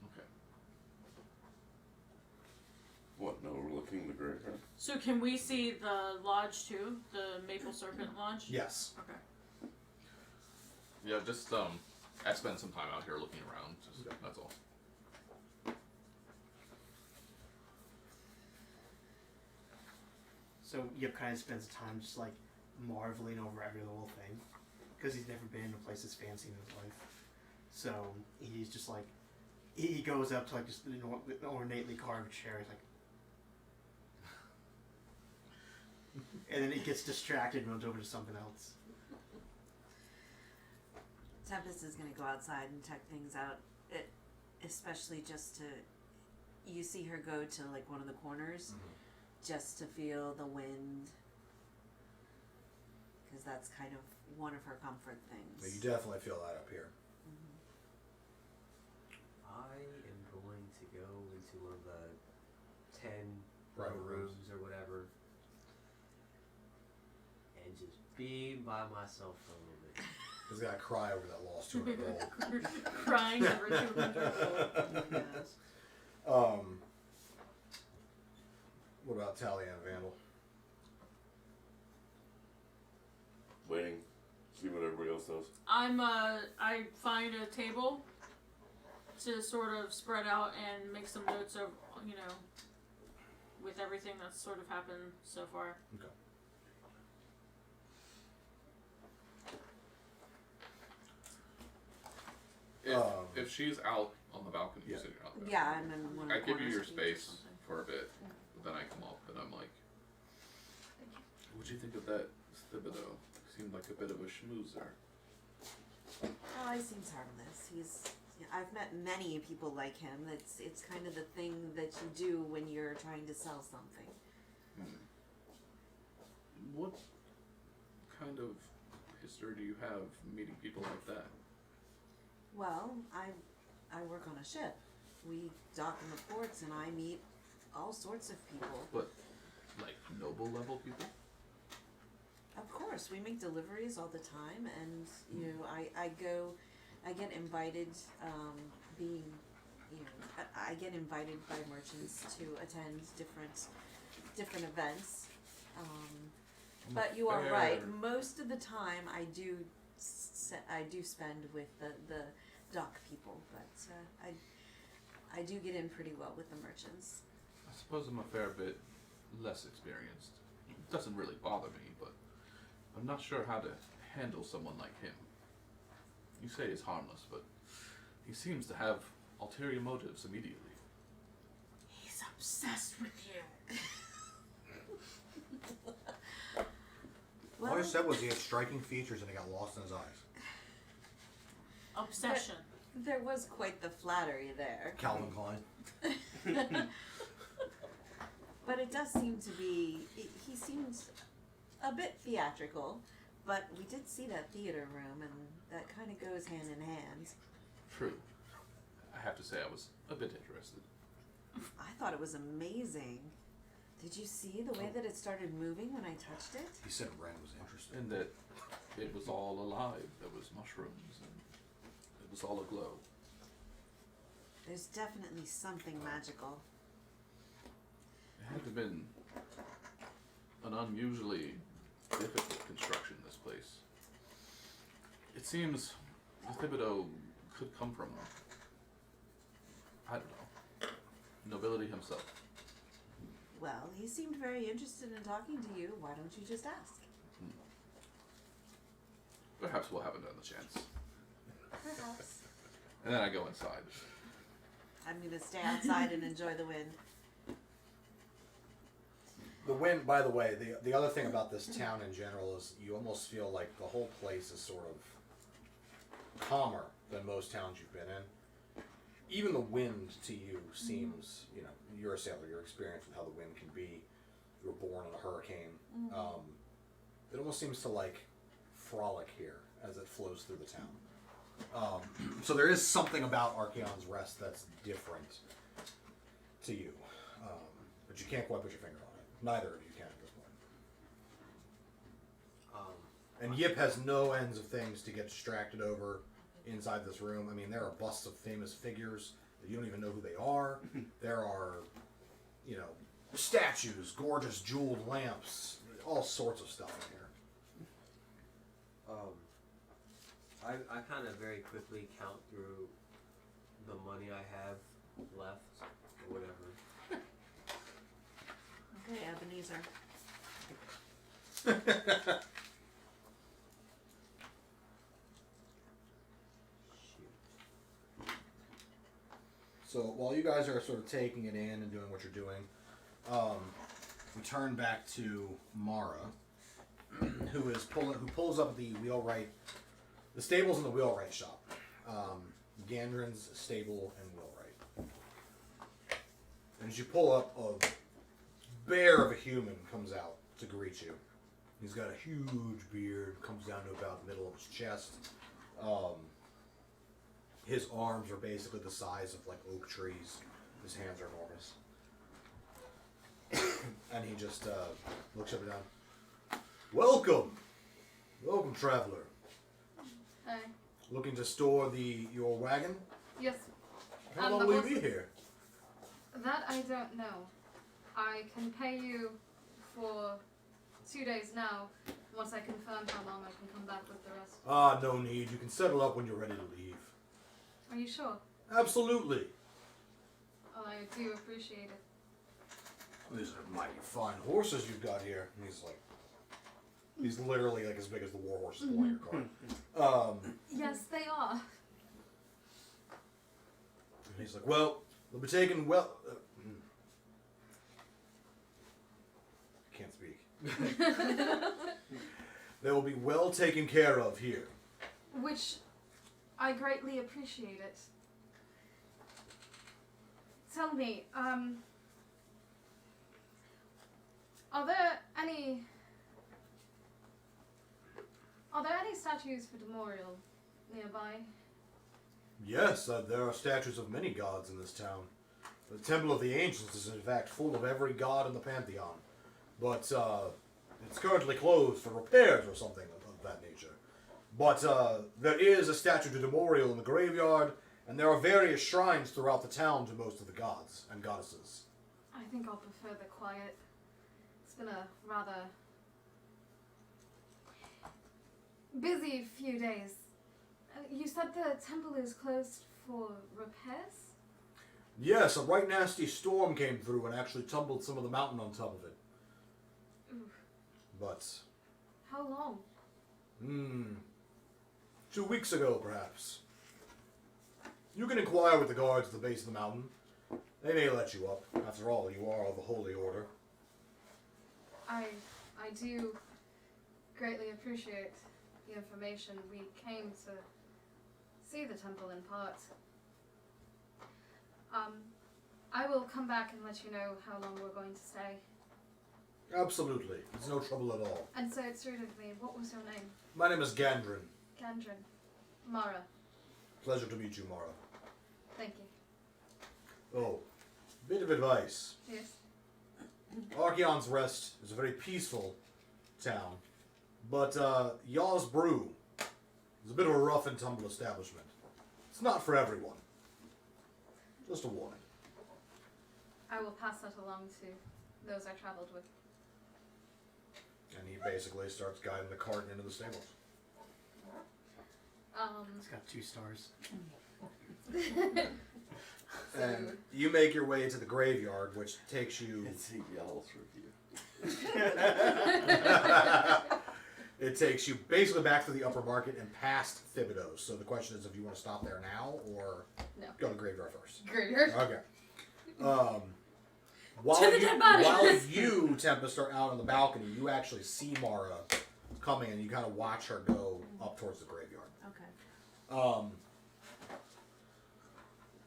Okay. What? No, we're looking at the graveyard. So can we see the lodge too? The Maple Serpent Lodge? Yes. Okay. Yeah, just I spend some time out here looking around. Just, that's all. So Yip kind of spends time just like marveling over every little thing, because he's never been in a place as fancy in his life. So he's just like, he goes up to like just an ornately carved chair. He's like, and then he gets distracted and runs over to something else. Tempest is going to go outside and check things out, especially just to, you see her go to like one of the corners, just to feel the wind, because that's kind of one of her comfort things. But you definitely feel that up here. I am going to go into one of the 10 Private rooms or whatever and just be by myself for a little bit. He's got to cry over that lost 200 gold. Crying over 200 gold. Yes. What about Tally and Vandal? Waiting. See what everybody else does. I find a table to sort of spread out and make some notes of, with everything that's sort of happened so far. Okay. If she's out on the balcony, Yeah. sitting out there, Yeah, I'm in one of the I give you corners your of each or space something. for a bit, but then I come up and I'm like, what'd you think of that Thibedeau? Seemed like a bit of a schmoozer. Oh, he seems harmless. I've met many people like him. It's kind of the thing that you do when you're trying to sell something. What kind of history do you have meeting people like that? Well, I work on a ship. We dock in the ports, and I meet all sorts of people. But, like, noble level people? Of course, we make deliveries all the time, and I get invited. I get invited by merchants to attend different events. But you are right. Most of the time, I do spend with the dock people, but I do get in pretty well with the merchants. I suppose I'm a fair bit less experienced. It doesn't really bother me, but I'm not sure how to handle someone like him. You say he's harmless, but he seems to have ulterior motives immediately. He's obsessed with you. All I said was he had striking features and he got lost in his eyes. Obsession. There was quite the flattery there. Calvin Klein. But it does seem to be, he seems a bit theatrical, but we did see that theater room, and that kind of goes hand in hand. True. I have to say I was a bit interested. I thought it was amazing. Did you see the way that it started moving when I touched it? He said Ren was interested. And that it was all alive. There was mushrooms and it was all aglow. There's definitely something magical. It had to have been an unusually difficult construction, this place. It seems the Thibedeau could come from, I don't know, nobility himself. Well, he seemed very interested in talking to you. Why don't you just ask? Perhaps we'll have another chance. Perhaps. And then I go inside. I'm going to stay outside and enjoy the wind. The wind, by the way, the other thing about this town in general is you almost feel like the whole place is sort of calmer than most towns you've been in. Even the wind to you seems, you're a sailor, you're experienced with how the wind can be. You were born in a hurricane. It almost seems to frolic here as it flows through the town. So there is something about Archeon's Rest that's different to you. But you can't quite put your finger on it. Neither of you can at this point. And Yip has no ends of things to get distracted over inside this room. I mean, there are busts of famous figures that you don't even know who they are. There are, statues, gorgeous jeweled lamps, all sorts of stuff in here. I kind of very quickly count through the money I have left, or whatever. Okay, Ebenezer. So while you guys are sort of taking it in and doing what you're doing, we turn back to Mara, who pulls up the wheelwright, the stables in the wheelwright shop, Gandrin's stable and wheelwright. And as you pull up, a bear of a human comes out to greet you. He's got a huge beard, comes down to about the middle of his chest. His arms are basically the size of like oak trees. His hands are enormous. And he just looks up and down. Welcome! Welcome, traveler. Hi. Looking to store your wagon? Yes. How And long the will you be horses? here? That I don't know. I can pay you for 2 days now. Once I confirm how long I can come back with the rest. Ah, no need. You can settle up when you're ready to leave. Are you sure? Absolutely. Oh, I do appreciate it. These are mighty fine horses you've got here. And he's literally like as big as the war horses pulling your cart. Yes, they are. And he's like, well, they'll be taken well. Can't speak. They will be well taken care of here. Which I greatly appreciate it. Tell me, are there any statues for Demoriel nearby? Yes, there are statues of many gods in this town. The Temple of the Ancients is in fact full of every god in the Pantheon. But it's currently closed for repairs or something of that nature. But there is a statue to Demoriel in the graveyard, and there are various shrines throughout the town to most of the gods and goddesses. I think I'll prefer the quiet. It's been a rather busy few days. You said the temple is closed for repairs? Yes, a right nasty storm came through and actually tumbled some of the mountain on top of it. Oof. But, How long? 2 weeks ago, perhaps. You can inquire with the guards at the base of the mountain. They may let you up. After all, you are of the Holy Order. I do greatly appreciate the information. We came to see the temple in part. I will come back and let you know how long we're going to stay. Absolutely. It's no trouble at all. And so it suited me. What was your name? My name is Gandrin. Gandrin. Mara. Pleasure to meet you, Mara. Thank you. Oh, bit of advice. Yes. Archeon's Rest is a very peaceful town, but Yaw's Brew is a bit of a rough and tumble establishment. It's not for everyone. Just a warning. I will pass that along to those I traveled with. And he basically starts guiding the cart into the stables. It's got 2 stars. And you make your way to the graveyard, which takes you... It's a Y'all's review. It takes you basically back to the upper market and past Thibedeau. So the question is if you want to stop there now or No. go to graveyard first. Graveyard. Okay. While To the dead bodies. While you, Tempest, are out on the balcony, you actually see Mara coming and you kind of watch her go up towards the graveyard. Okay.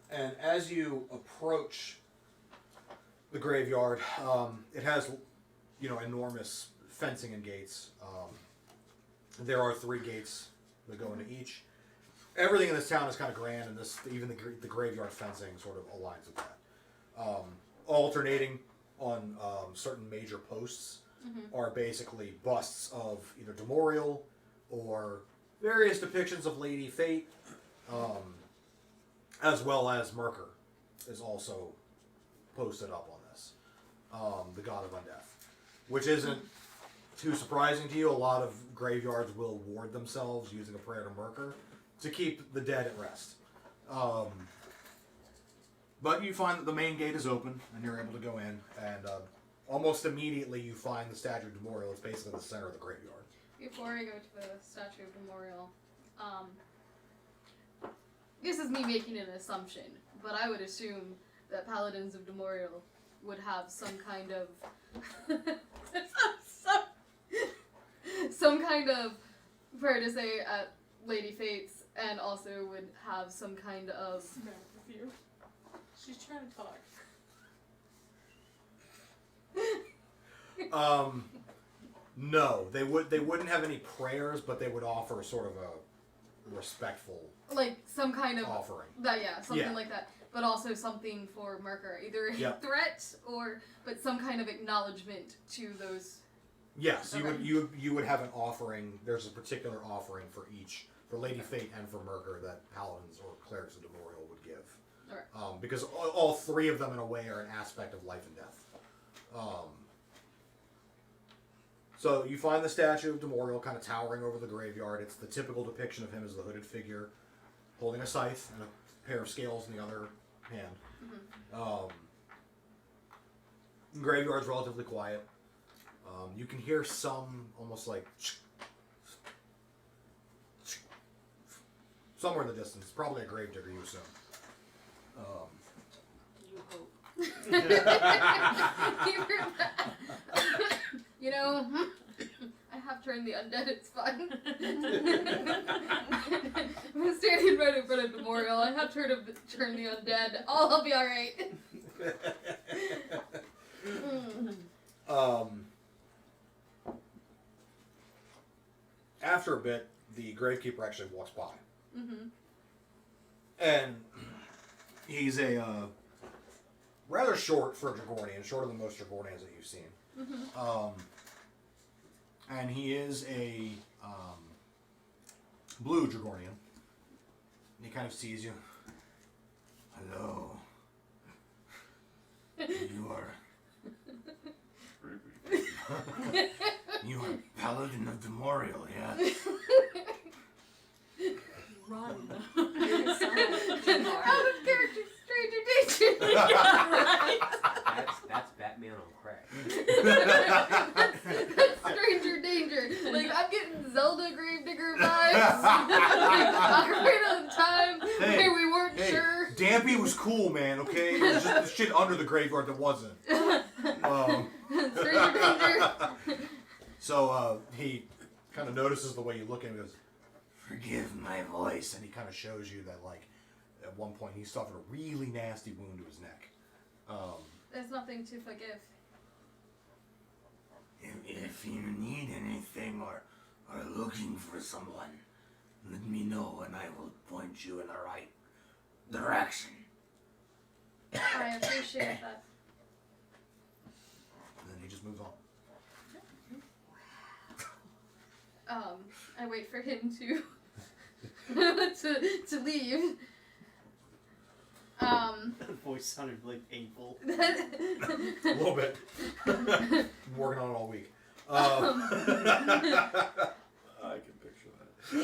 And as you approach the graveyard, it has, enormous fencing and gates. There are 3 gates that go into each. Everything in this town is kind of grand, and even the graveyard fencing sort of aligns with that. Alternating on certain major posts are basically busts of either Demoriel or various depictions of Lady Fate, as well as Merker is also posted up on this, the god of undeath, which isn't too surprising to you. A lot of graveyards will ward themselves using a prayer to Merker, to keep the dead at rest. But you find that the main gate is open, and you're able to go in, and almost immediately you find the statue of Demoriel. It's basically the center of the graveyard. Before I go to the statue of Demoriel, this is me making an assumption, but I would assume that Paladins of Demoriel would have some kind of some kind of prayer to say at Lady Fate's, and also would have some kind of. What's the matter with you? She's trying to talk. No, they wouldn't have any prayers, but they would offer sort of a respectful Like some kind of offering. Something like that. But also something for Merker, either a threat but some kind of acknowledgement to those. Yes, Okay. you would have an offering. There's a particular offering for each, for Lady Fate and for Merker, that Paladins or Clerics of Demoriel would give. Alright. Because all three of them, in a way, are an aspect of life and death. So you find the statue of Demoriel kind of towering over the graveyard. It's the typical depiction of him as the hooded figure, holding a scythe and a pair of scales in the other hand. The graveyard's relatively quiet. You can hear some almost like somewhere in the distance. Probably a gravedigger, you assume. You hope. You know, I have turned the undead, it's fine. I'm standing right in front of Demoriel. I have turned the undead. I'll be alright. After a bit, the gravekeeper actually walks by. Mm-hmm. And he's a rather short for a Dragornian, shorter than most Dragornians that you've seen. Mm-hmm. And he is a blue Dragornian. He kind of sees you. Hello. You are... You are Paladin of Demoriel, yes? Run. Out of character, stranger danger. That's Batman on crack. That's stranger danger. Like, I'm getting Zelda Gravedigger vibes. Ocarina of Time, where we weren't sure. Dampy was cool, man, okay? It was just the shit under the graveyard that wasn't. Stranger danger. So he kind of notices the way you look at him and goes, "Forgive my voice," and he kind of shows you that, like, at one point he suffered a really nasty wound to his neck. There's nothing to forgive. If you need anything or are looking for someone, let me know and I will point you in the right direction. I appreciate that. And then he just moves on. I wait for him to to leave. That voice sounded really painful. A little bit. Working on it all week. I can picture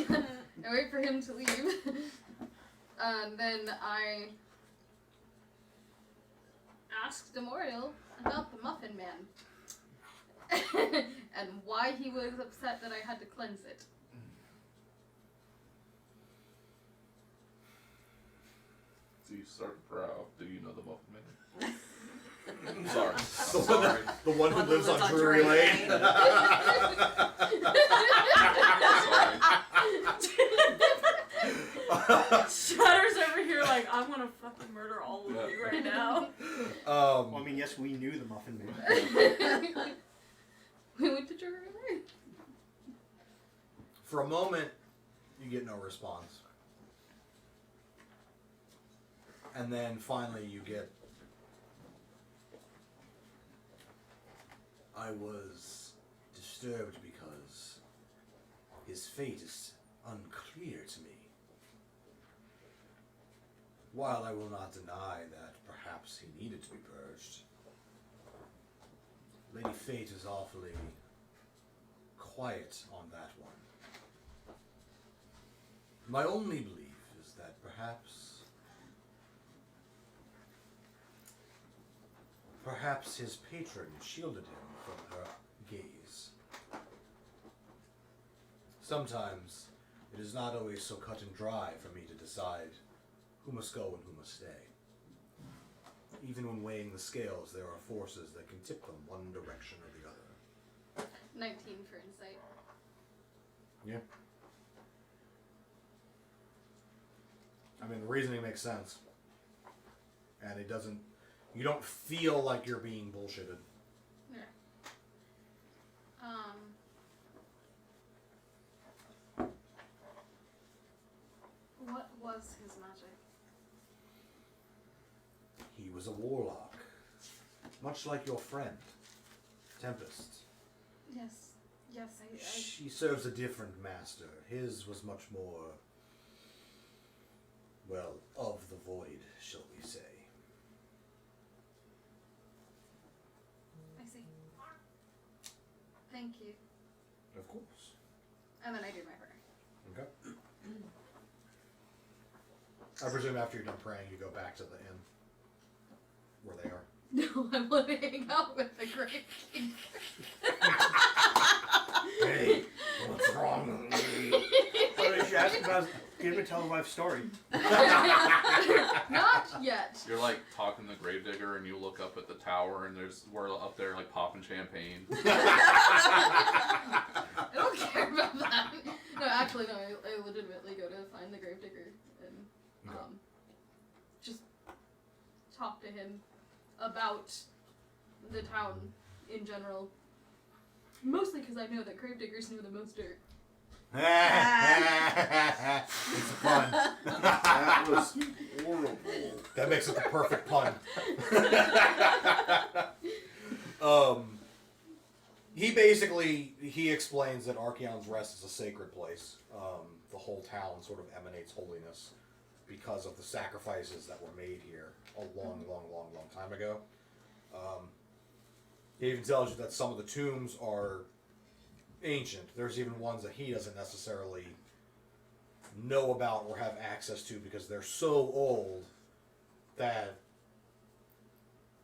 that. I wait for him to leave. And then I asked Demoriel about the Muffin Man. And why he was upset that I had to cleanse it. So you start proud. Do you know the Muffin Man? I'm sorry. The one who lives on Drury Lane. Shudder's over here like, I'm gonna fucking murder all of you right now. Well, I mean, yes, we knew the Muffin Man. We went to Drury Lane. For a moment, you get no response. And then finally you get... I was disturbed because his fate is unclear to me. While I will not deny that perhaps he needed to be purged, Lady Fate is awfully quiet on that one. My only belief is that perhaps his patron shielded him from her gaze. Sometimes it is not always so cut and dry for me to decide who must go and who must stay. Even when weighing the scales, there are forces that can tip them one direction or the other. 19 for insight. Yeah. I mean, the reasoning makes sense. And it doesn't... You don't feel like you're being bullshitted. Yeah. What was his magic? He was a warlock. Much like your friend, Tempest. Yes. Yes, I She serves a different master. His was much more... well, of the void, shall we say. see. Thank you. Of course. And then I do my prayer. Okay. I presume after you're done praying, you go back to the inn where they are. No, I want to hang out with the Great King. Hey, what's wrong with me? What did you ask about? Give me tell the wife's story. Not yet. You're like talking to the gravedigger, and you look up at the tower, and we're up there like popping champagne. I don't care about that. No, actually, no. I legitimately go to find the gravedigger and just talk to him about the town in general. Mostly because I know that gravediggers know the most dirt. It's a pun. That was horrible. That makes it the perfect pun. He explains that Archeon's Rest is a sacred place. The whole town sort of emanates holiness because of the sacrifices that were made here a long time ago. He even tells you that some of the tombs are ancient. There's even ones that he doesn't necessarily know about or have access to because they're so old that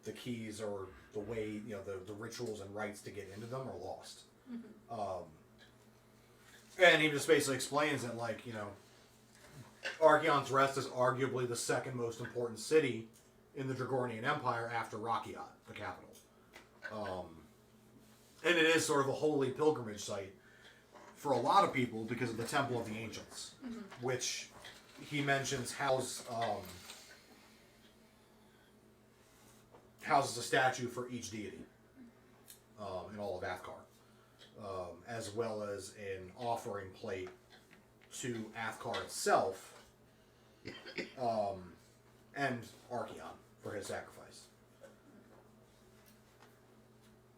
the keys or the way, the rituals and rites to get into them are lost. Mm-hmm. And he just basically explains that, Archeon's Rest is arguably the second most important city in the Dragornian Empire after Rakiat, the capital. And it is sort of a holy pilgrimage site for a lot of people because of the Temple of the Ancients, mm-hmm. which he mentions houses a statue for each deity in all of Athkar, as well as an offering plate to Athkar itself and Archeon for his sacrifice.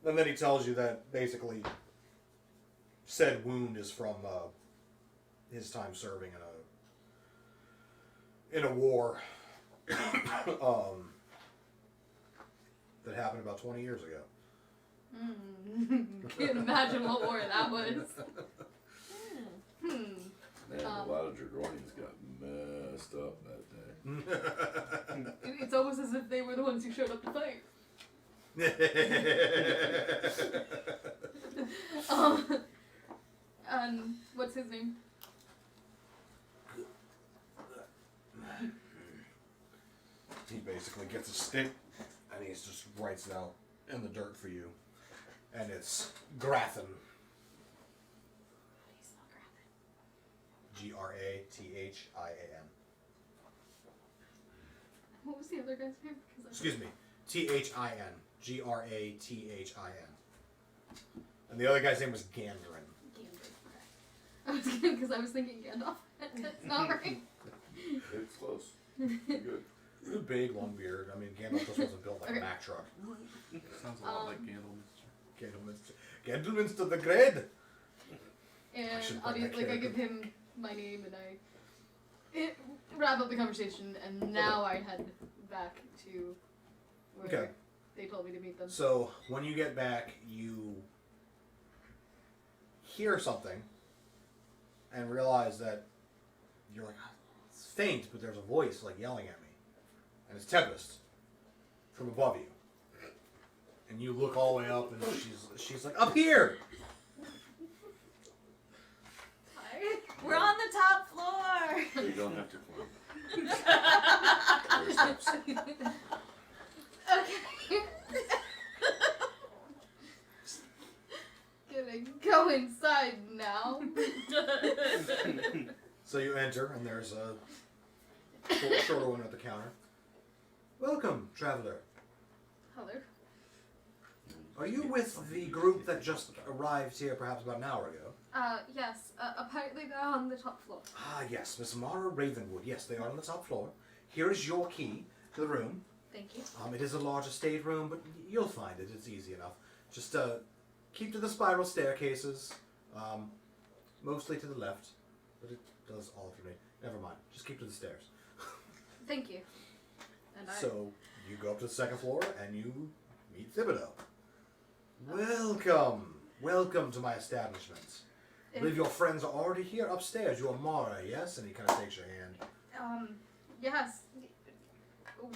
And then he tells you that basically said wound is from his time serving in a war that happened about 20 years ago. Can't imagine what war that was. Man, a lot of Dragornians got messed up that day. It's almost as if they were the ones who showed up to fight. And what's his name? He basically gets a stick and he just writes it out in the dirt for you. And it's Grathan. Grathan. What was the other guy's name? Excuse me. Thin. Grathin. And the other guy's name was Gandrin. I was kidding because I was thinking Gandalf. That's not right. It's close. Good. He was big, long beard. I mean, Gandalf just wasn't built like a Mack truck. Sounds a lot like Gandalf. Gandalminster the Great. And obviously, I give him my name and I wrap up the conversation, and now I head back to where they told me to meet them. So when you get back, you hear something and realize that you're like, it's faint, but there's a voice like yelling at me. And it's Tempest from above you. And you look all the way up, and she's like, up here! We're on the top floor. You don't have to climb. Okay. Gonna go inside now. So you enter, and there's a shorter one at the counter. Welcome, traveler. Hello. Are you with the group that just arrived here perhaps about an hour ago? Yes. Apparently they're on the top floor. Ah, yes, Miss Mara Ravenwood. Yes, they are on the top floor. Here is your key to the room. Thank you. It is a large estate room, but you'll find it. It's easy enough. Just keep to the spiral staircases, mostly to the left, but it does alternate. Never mind. Just keep to the stairs. Thank you. And So you go up to the second floor and you meet Thibedeau. Welcome. Welcome to my establishment. I believe your friends are already here upstairs. You are Mara, yes? And he kind of takes your hand. Yes.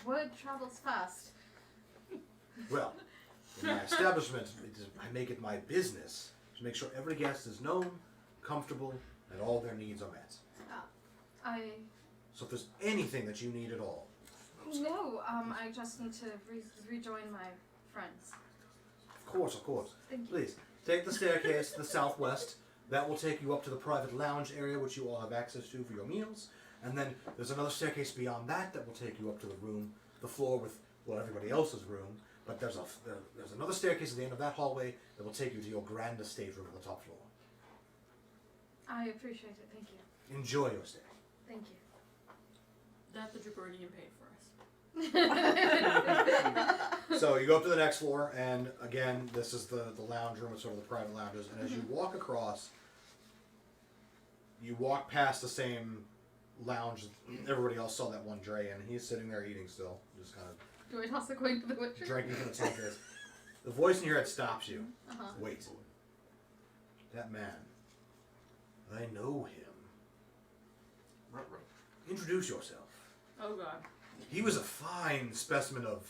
Word travels fast. Well, in my establishment, I make it my business to make sure every guest is known, comfortable, and all their needs are met. So if there's anything that you need at all. No, I just need to rejoin my friends. Of course. Thank you. Please, take the staircase to the southwest. That will take you up to the private lounge area, which you all have access to for your meals. And then there's another staircase beyond that will take you up to the room, the floor with, well, everybody else's room. But there's another staircase at the end of that hallway that will take you to your grand estate room on the top floor. I appreciate it. Thank you. Enjoy your stay. Thank you. That the Draconian paid for us. So you go up to the next floor, and again, this is the lounge room. It's sort of the private lounges. And as you walk across, you walk past the same lounge everybody else saw that one Dre in. He's sitting there eating still, just kind of Do I toss a coin to the butcher? drinking from the tankers. The voice in your head stops you. Uh-huh. Wait. That man. I know him. Introduce yourself. Oh god. He was a fine specimen of,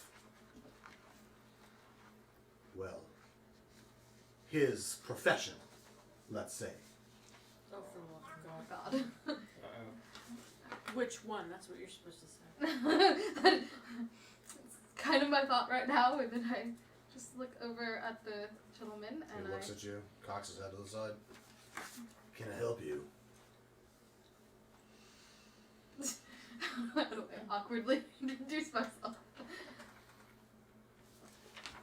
well, his profession, let's say. Oh, for the love of God. God. Which one? That's what you're supposed to say. It's kind of my thought right now, and then I just look over at the gentleman and He looks at you, cocks his head to the side. Can I help you? How do I awkwardly introduce myself?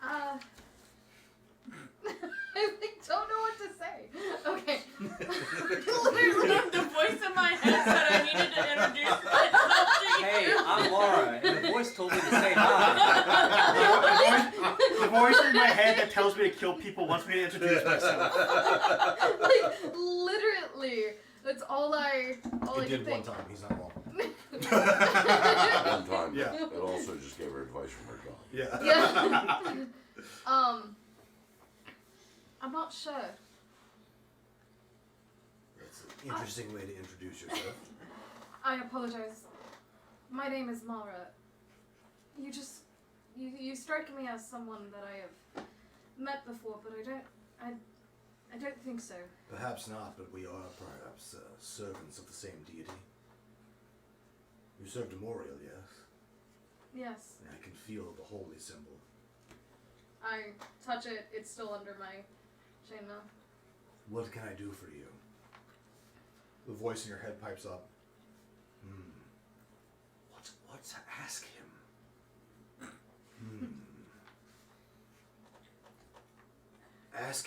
I don't know what to say. Okay. Literally, the voice in my head said I needed to introduce myself to you. Hey, I'm Laura, and the voice told me to say hi. The voice in my head that tells me to kill people wants me to introduce myself. Like, literally. That's all I He did think. one time, he's not wrong. One time. Yeah. It also just gave her advice from her dog. Yeah. Yeah. I'm not sure. That's an interesting way to introduce yourself. I apologize. My name is Mara. You strike me as someone that I have met before, but I don't think so. Perhaps not, but we are perhaps servants of the same deity. You serve Demoriel, yes? Yes. And I can feel the holy symbol. I touch it. It's still under my chainmail. What can I do for you? The voice in your head pipes up. What to ask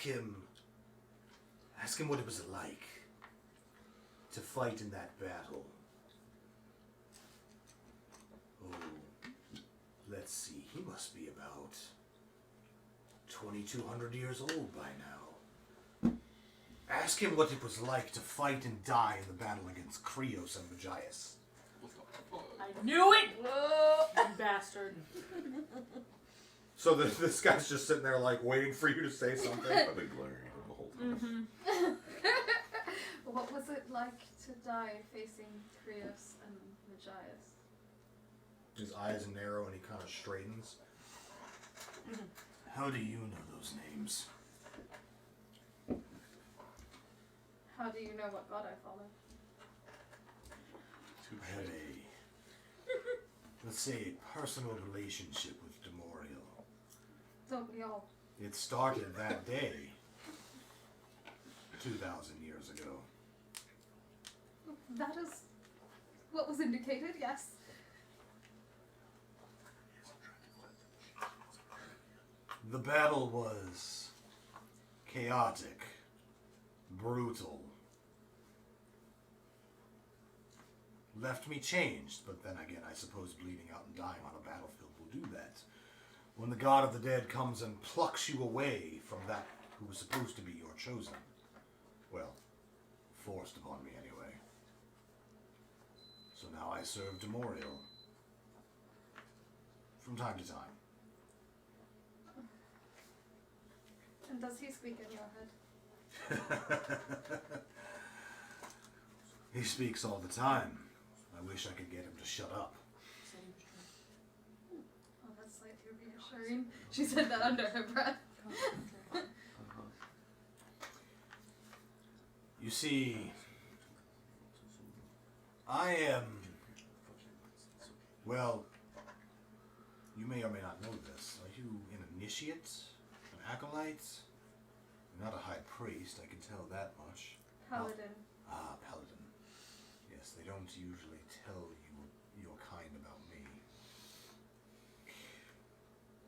him? Ask him what it was like to fight in that battle. Oh, let's see, he must be about 2,200 years old by now. Ask him what it was like to fight and die in the battle against Krios and Magias. I knew it! You bastard. So this guy's just sitting there like waiting for you to say something. I've been glaring at him the whole time. What was it like to die facing Krios and Machias? His eyes narrow and he kind of straightens. How do you know those names? How do you know what god I follow? I had let's say, a personal relationship with Demoriel. Don't we all? It started that day, 2,000 years ago. That is what was indicated, yes. The battle was chaotic, brutal. Left me changed, but then again, I suppose bleeding out and dying on a battlefield will do that. When the god of the dead comes and plucks you away from that who was supposed to be your chosen. Well, forced upon me anyway. So now I serve Demoriel. From time to time. And does he speak in your head? He speaks all the time. I wish I could get him to shut up. Oh, that's slightly reassuring. She said that under her breath. You see, I am... Well, you may or may not know this. Are you an initiate? An acolyte? You're not a high priest, I can tell that much. Paladin. Ah, paladin. Yes, they don't usually tell you your kind about me.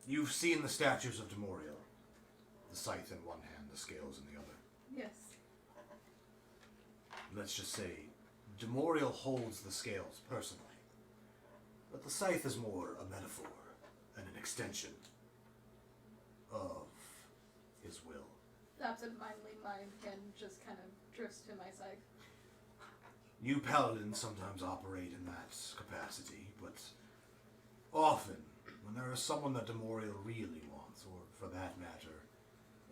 You've seen the statues of Demoriel. The scythe in one hand, the scales in the other. Yes. Let's just say, Demoriel holds the scales personally. But the scythe is more a metaphor and an extension of his will. Absentmindedly, my hand just kind of drifts to my side. You paladins sometimes operate in that capacity, but often, when there is someone that Demoriel really wants, or for that matter,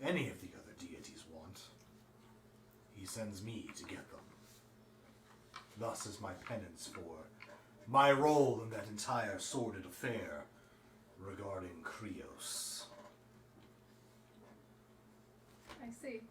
any of the other deities want, he sends me to get them. Thus is my penance for my role in that entire sordid affair regarding Krios. I see.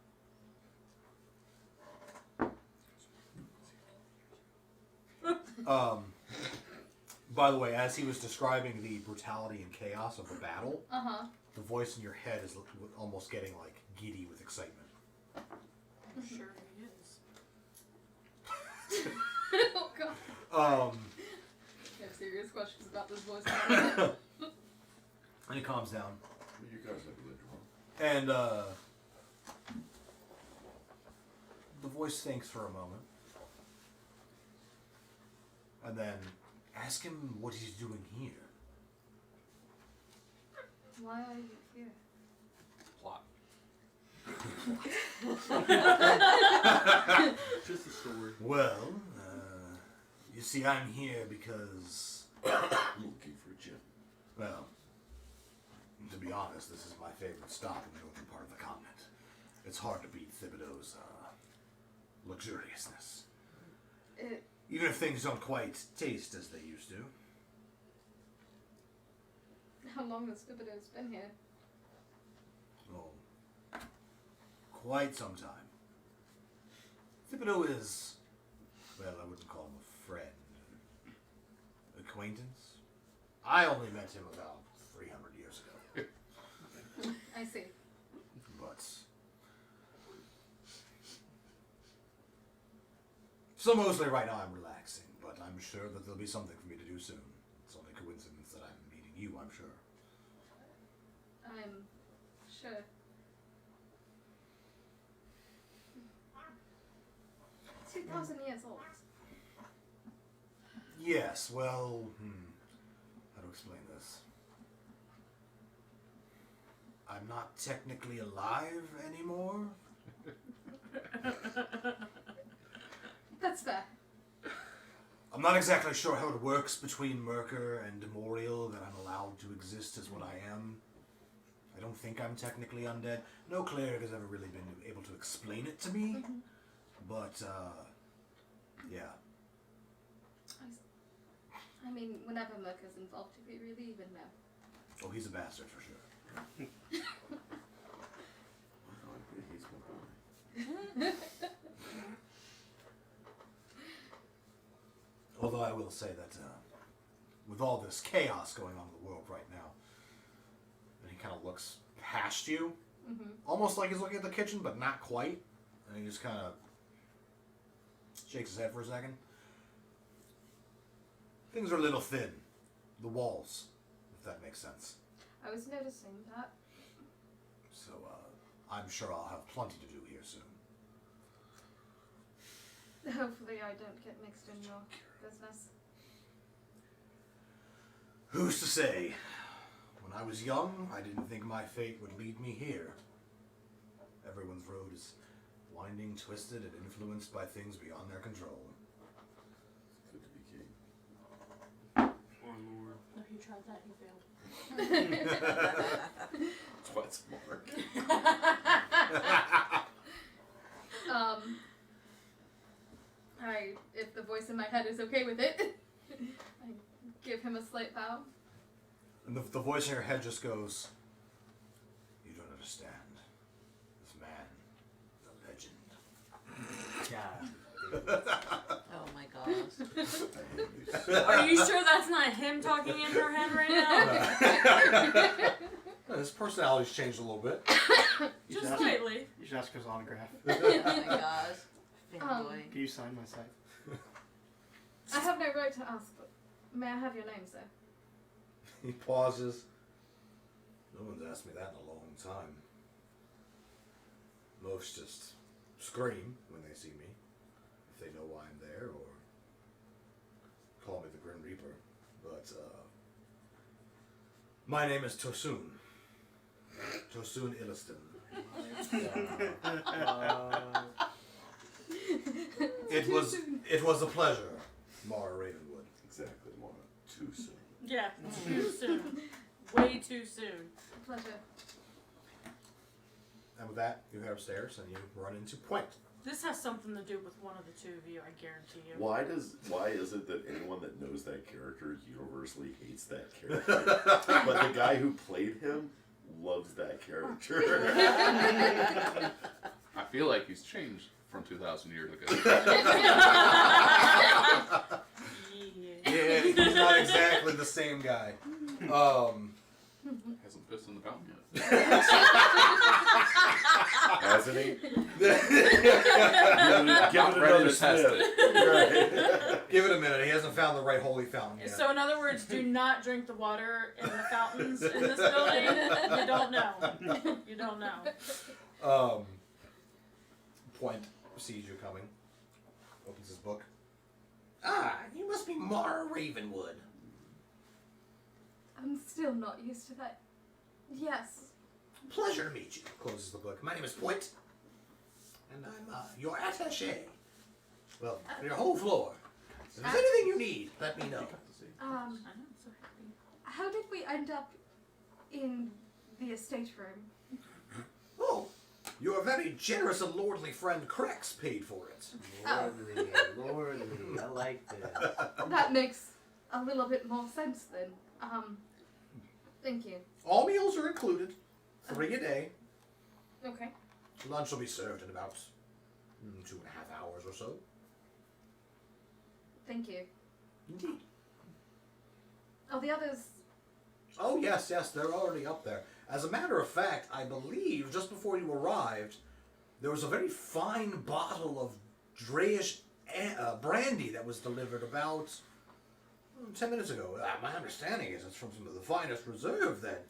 By the way, as he was describing the brutality and chaos of the battle, Uh-huh. the voice in your head is almost getting like giddy with excitement. I'm sure he is. Oh god. Um, I have serious questions about this voice. and he calms down. You guys have lived wrong. And the voice thinks for a moment. And then ask him what he's doing here. Why are you here? Plot. Just a story. Well, you see, I'm here because, Looking for a gem. well, to be honest, this is my favorite stop in the northern part of the continent. It's hard to beat Thibedeau's luxuriousness. Even if things don't quite taste as they used to. How long has Thibedeau's been here? Oh, quite some time. Thibedeau is, well, I wouldn't call him a friend. Acquaintance? I only met him about 300 years ago. I see. But... So mostly right now I'm relaxing, but I'm sure that there'll be something for me to do soon. It's only coincidence that I'm meeting you, I'm sure. I'm sure. It's 2,000 years old. Yes, well, how to explain this? I'm not technically alive anymore. That's fair. I'm not exactly sure how it works between Merker and Demoriel that I'm allowed to exist as what I am. I don't think I'm technically undead. No cleric has ever really been able to explain it to me. But, yeah. I mean, whenever Merca's involved, do we really even know? Oh, he's a bastard for sure. Wow, I bet he's my boy. Although I will say that with all this chaos going on in the world right now, and he kind of looks past you, almost like he's looking at the kitchen, but not quite. And he just kind of shakes his head for a second. Things are a little thin. The walls, if that makes sense. I was noticing that. So I'm sure I'll have plenty to do here soon. Hopefully I don't get mixed in your business. Who's to say? When I was young, I didn't think my fate would lead me here. Everyone's road is winding, twisted, and influenced by things beyond their control. Good to be king. Or Lord. No, he tried that. He failed. That's why it's Mark. If the voice in my head is okay with it, I give him a slight bow. And the voice in your head just goes, "You don't understand. This man is a legend." God. Oh my gosh. Are you sure that's not him talking in her head right now? His personality's changed a little bit. You should Just ask- slightly. You should ask for his autograph. Oh my gosh. Fanboy. Can you sign my site? I have no right to ask, but may I have your name, sir? He pauses. No one's asked me that in a long time. Most just scream when they see me, if they know why I'm there, or call me the Grim Reaper. But, my name is Tosun. Tosun Illiston. It was a pleasure, Mara Ravenwood. Exactly, Mara. Too soon. Yeah, too soon. Way too soon. Pleasure. And with that, you head upstairs and you run into Point. This has something to do with one of the two of you, I guarantee you. Why is it that anyone that knows that character universally hates that character? But the guy who played him loves that character. I feel like he's changed from 2,000 years ago. Yeah, he's not exactly the same guy. Hasn't pissed in the fountain yet. Hasn't he? Not Give it ready another to test sniff. Give it a minute. He hasn't found the right holy fountain yet. So in other words, do not drink the water in the fountains in this building. You don't know. You don't know. Point sees you coming. Opens his book. Ah, you must be Mara Ravenwood. I'm still not used to that. Yes. Pleasure to meet you. Closes the book. My name is Point, and I'm your attaché. Well, for your whole floor. If there's anything you need, let me know. I know, I'm so happy. How did we end up in the estate room? Oh, your very generous and lordly friend Crex paid for it. Lordly, lordly. I like this. That makes a little bit more sense then. Thank you. All meals are included. 3 a day. Okay. Lunch will be served in about 2.5 hours or so. Thank you. Indeed. Oh, the others. Oh, yes, they're already up there. As a matter of fact, I believe just before you arrived, there was a very fine bottle of Dreyish brandy that was delivered about 10 minutes ago. My understanding is it's from some of the finest reserve that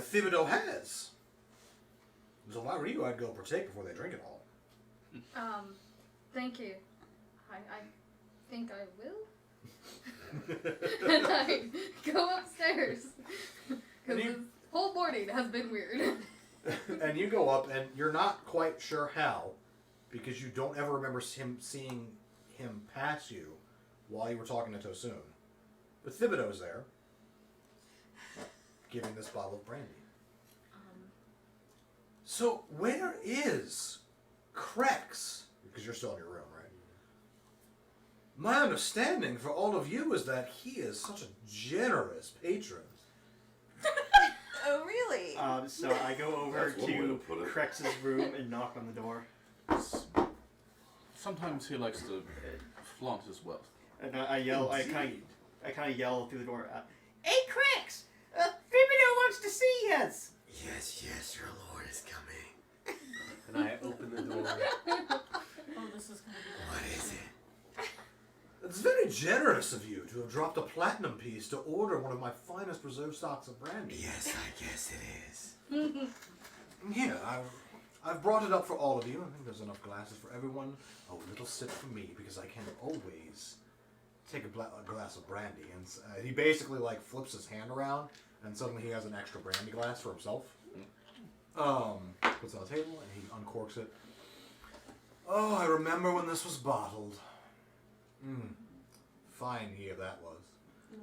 Thibedeau has. So if I were you, I'd go partake before they drink it all. Thank you. I think I will. And I go upstairs. Because this whole morning has been weird. And you go up, and you're not quite sure how, because you don't ever remember seeing him pass you while you were talking to Tosun. But Thibedeau's there, giving this bottle of brandy. So where is Crex, because you're still in your room, right? My understanding for all of you is that he is such a generous patron. Oh, really? So I go over That's one way to to put it. Crex's room and knock on the door. Sometimes he likes to flaunt his wealth. And I yell. I kind of yell through the door. Hey, Crex! Thibedeau wants to see us! Yes, your lord is coming. And I open the door. Oh, this is gonna be What is it? It's very generous of you to have dropped a platinum piece to order one of my finest reserve stocks of brandy. Yes, I guess it is. Here, I've brought it up for all of you. I think there's enough glasses for everyone. A little sip for me, because I can always take a glass of brandy. And he basically like flips his hand around, and suddenly he has an extra brandy glass for himself. Puts it on the table, and he uncorks it. Oh, I remember when this was bottled. Fine year that was.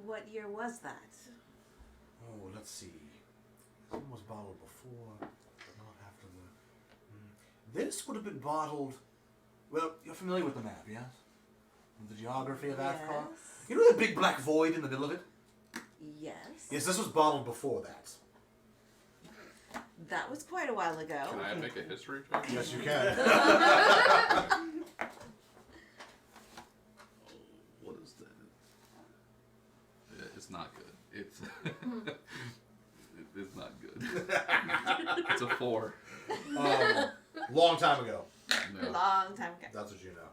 What year was that? Oh, let's see. This one was bottled before, but not after the... This would have been bottled... Well, you're familiar with the map, yes? With the geography of Athkar? Yes. You know the big black void in the middle of it? Yes. Yes, this was bottled before that. That was quite a while ago. Can I make a history check? Yes, you can. What is that? Yeah, it's not good. It's it's not good. It's a 4. Long time ago. No. Long time ago. That's what you know.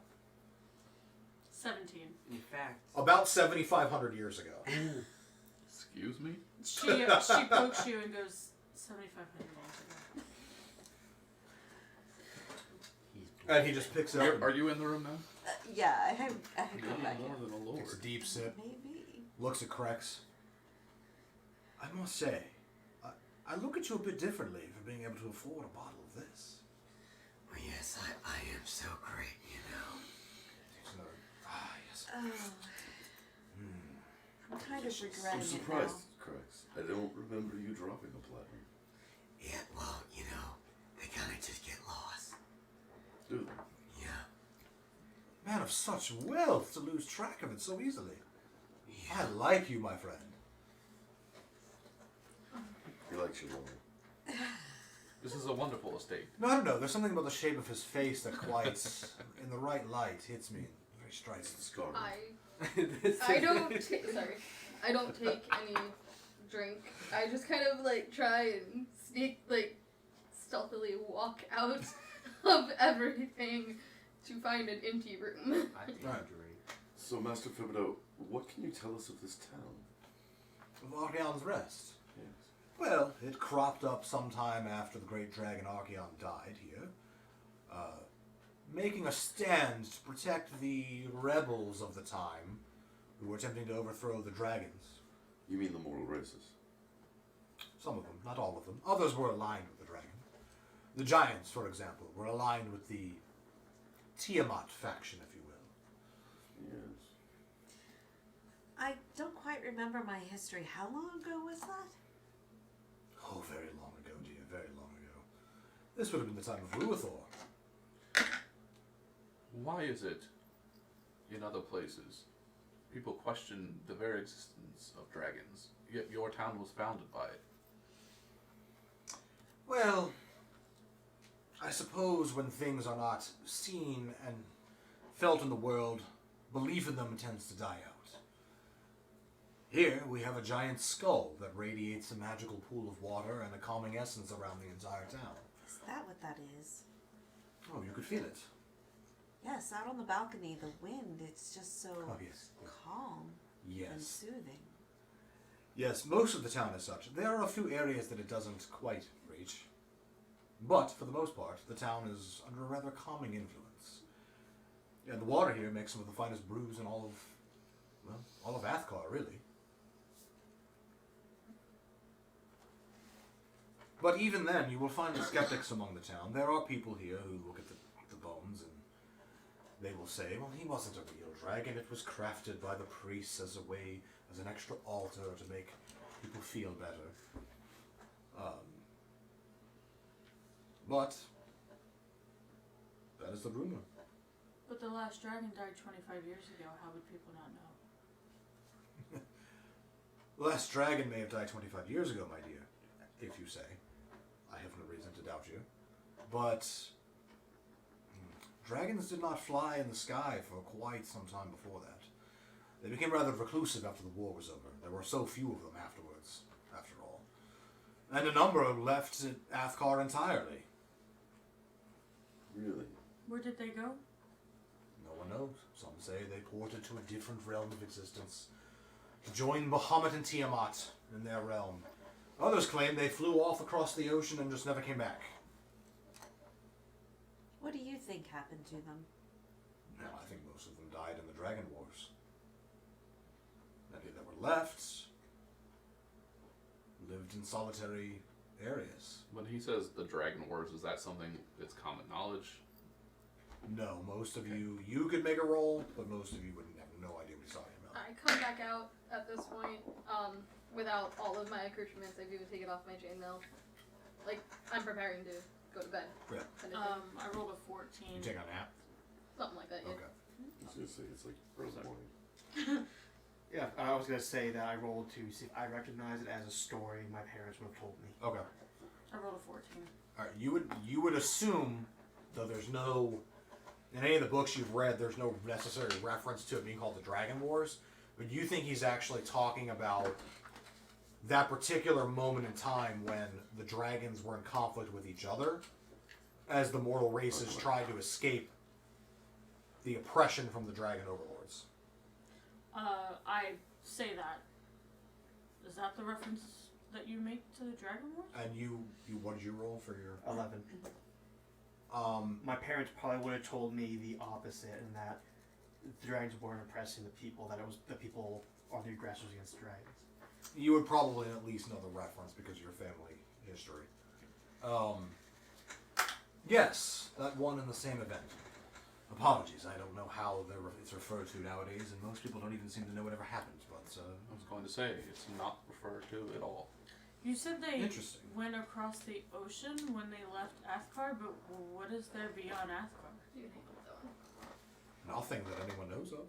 17. In fact, About 7,500 years ago. Excuse me? She pokes you and goes 7,500 years ago. And he just picks it up. Are you in the room now? Yeah, I had You're come back. more than a lord. Takes a deep sip. Maybe. Looks at Crex. I must say, I look at you a bit differently for being able to afford a bottle of this. Well, yes, I am so great, you know. Takes another. Ah, yes. Oh. I'm kind of I'm regretting surprised, Crux. I don't remember you dropping a platinum. Yeah, well, you know, they kind of just get lost. Do Yeah. Man of such wealth to lose track of it so easily. Yeah. I like you, my friend. He likes you, Lord. This is a wonderful estate. No, I don't know. There's something about the shape of his face that quite, in the right light, hits me. Very striking. Scar. I don't I don't take any drink. I just kind of like try and sneak, like stealthily walk out of everything to find an empty room. I take Right. a drink. So, Master Thibedeau, what can you tell us of this town? Of Archeon's Rest. Yes. Well, it cropped up sometime after the great dragon Archeon died here, making a stand to protect the rebels of the time who were attempting to overthrow the dragons. You mean the mortal races? Some of them, not all of them. Others were aligned with the dragon. The giants, for example, were aligned with the Tiamat faction, if you will. Yes. I don't quite remember my history. How long ago was that? Oh, very long ago, dear, very long ago. This would have been the time of Ruithor. Why is it, in other places, people question the very existence of dragons, yet your town was founded by it? Well, I suppose when things are not seen and felt in the world, belief in them tends to die out. Here we have a giant skull that radiates a magical pool of water and a calming essence around the entire town. Is that what that is? Oh, you could feel it. Yes, out on the balcony, the wind, it's just so Oh, yes. calm and Yes. soothing. Yes, most of the town is such. There are a few areas that it doesn't quite reach. But, for the most part, the town is under a rather calming influence. And the water here makes some of the finest brews in all of Athkar, really. But even then, you will find the skeptics among the town. There are people here who look at the bones and they will say, well, he wasn't a real dragon. It was crafted by the priests as a way, as an extra altar to make people feel better. But a rumor. But the last dragon died 25 years ago. How would people not know? The last dragon may have died 25 years ago, my dear, if you say. I have no reason to doubt you. But dragons did not fly in the sky for quite some time before that. They became rather reclusive after the war was over. There were so few of them afterwards, after all. And a number left Athkar entirely. Really? Where did they go? No one knows. Some say they ported to a different realm of existence, to join Bahamut and Tiamat in their realm. Others claim they flew off across the ocean and just never came back. What do you think happened to them? Now, I think most of them died in the Dragon Wars. Many that were left lived in solitary areas. When he says the Dragon Wars, is that something that's common knowledge? No, most of you could make a roll, but most of you wouldn't have no idea what he's talking about. I come back out at this point, without all of my accoutrements. I've even taken off my chainmail. Like, I'm preparing to go to bed. Yeah. Kind of thing. I rolled a 14. You take a nap? Something like that, yeah. Okay. I was gonna say it's like early morning. Yeah, I was gonna say that I rolled to see if I recognize it as a story my parents would have told me. Okay. I rolled a 14. Alright, you would assume, though there's no, in any of the books you've read, there's no necessary reference to it being called the Dragon Wars, but you think he's actually talking about that particular moment in time when the dragons were in conflict with each other, as the mortal races tried to escape the oppression from the dragon overlords. I say that. Is that the reference that you make to the Dragon Wars? And you what did you roll for your 11. My parents probably would have told me the opposite, in that the dragons weren't oppressing the people, that it was the people are the aggressors against the dragons. You would probably at least know the reference because of your family history. Yes, that one in the same event. Apologies, I don't know how it's referred to nowadays, and most people don't even seem to know whatever happened, but I was going to say, it's not referred to at all. You said they Interesting. went across the ocean when they left Athkar, but what is there beyond Athkar? You can handle that one. nothing that anyone knows of.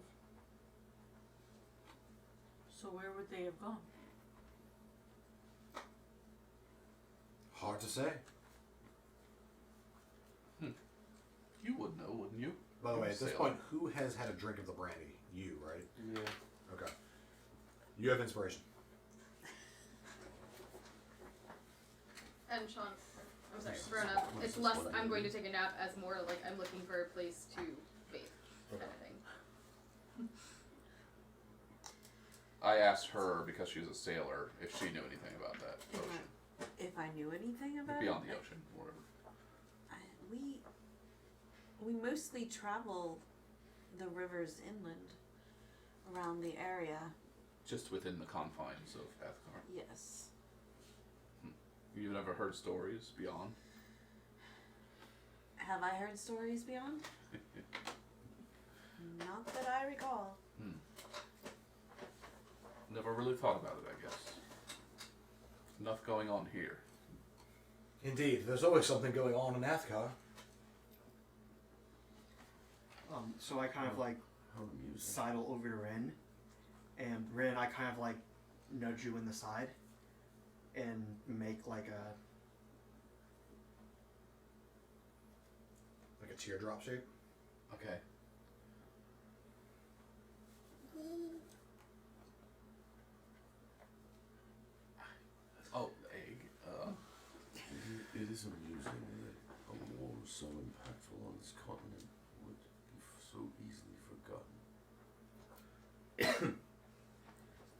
So where would they have gone? Hard to say. You would know, wouldn't you? By the way, You're at this sailor. point, who has had a drink of the brandy? You, right? Yeah. Okay. You have inspiration. And Sean, I'm sorry, Verona, it's less I'm going to take a nap as more like I'm looking for a place to bathe kind of thing. I asked her, because she's a sailor, if she knew anything about that If ocean. If I knew anything about Beyond it, the ocean, or whatever. we mostly travel the rivers inland around the area. Just within the confines of Athkar. Yes. You've never heard stories beyond? Have I heard stories beyond? Not that I recall. Never really thought about it, I guess. Enough going on here. Indeed, there's always something going on in Athkar. So I kind of like How amusing. sidle over to Rin, and Rin, I kind of like nudge you in the side, and make like a teardrop shape. Okay. Oh, egg. It is amusing that a war so impactful on this continent would be so easily forgotten.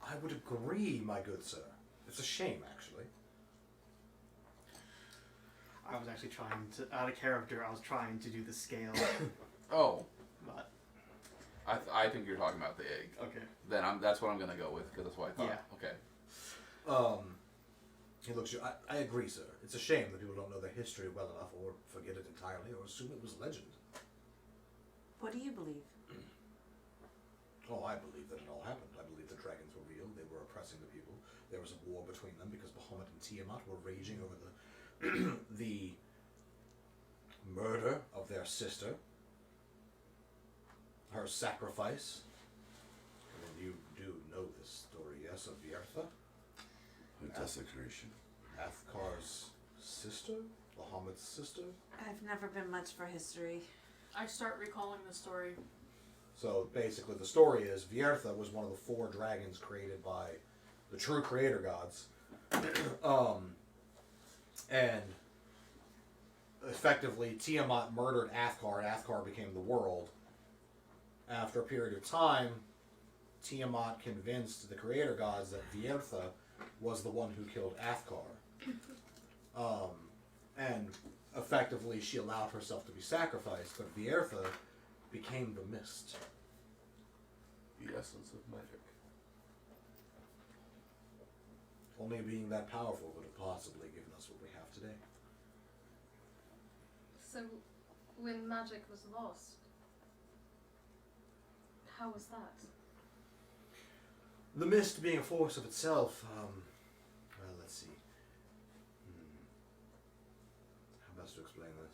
I would agree, my good sir. It's a shame, actually. I was actually trying to, out of character, I was trying to do the scale, Oh, but I think you're talking about the egg. okay. Then that's what I'm gonna go with, because that's what I thought. Yeah. Okay. He looks at you. I agree, sir. It's a shame that people don't know their history well enough, or forget it entirely, or assume it was legend. What do you believe? Oh, I believe that it all happened. I believe the dragons were real. They were oppressing the people. There was a war between them because Bahamut and Tiamat were raging over the the murder of their sister, her sacrifice. And you do know this story, yes, of Viertha? Her desecration. Athkar's sister? Bahamut's sister? I've never been much for history. I start recalling the story. So basically the story is Viertha was one of the 4 dragons created by the true creator gods. And effectively Tiamat murdered Athkar, and Athkar became the world. After a period of time, Tiamat convinced the creator gods that Viertha was the one who killed Athkar. And effectively she allowed herself to be sacrificed, but Viertha became the mist. The essence of magic. Only being that powerful would have possibly given us what we have today. So, when magic was lost, how was that? The mist being a force of itself, well, let's see. How best to explain this?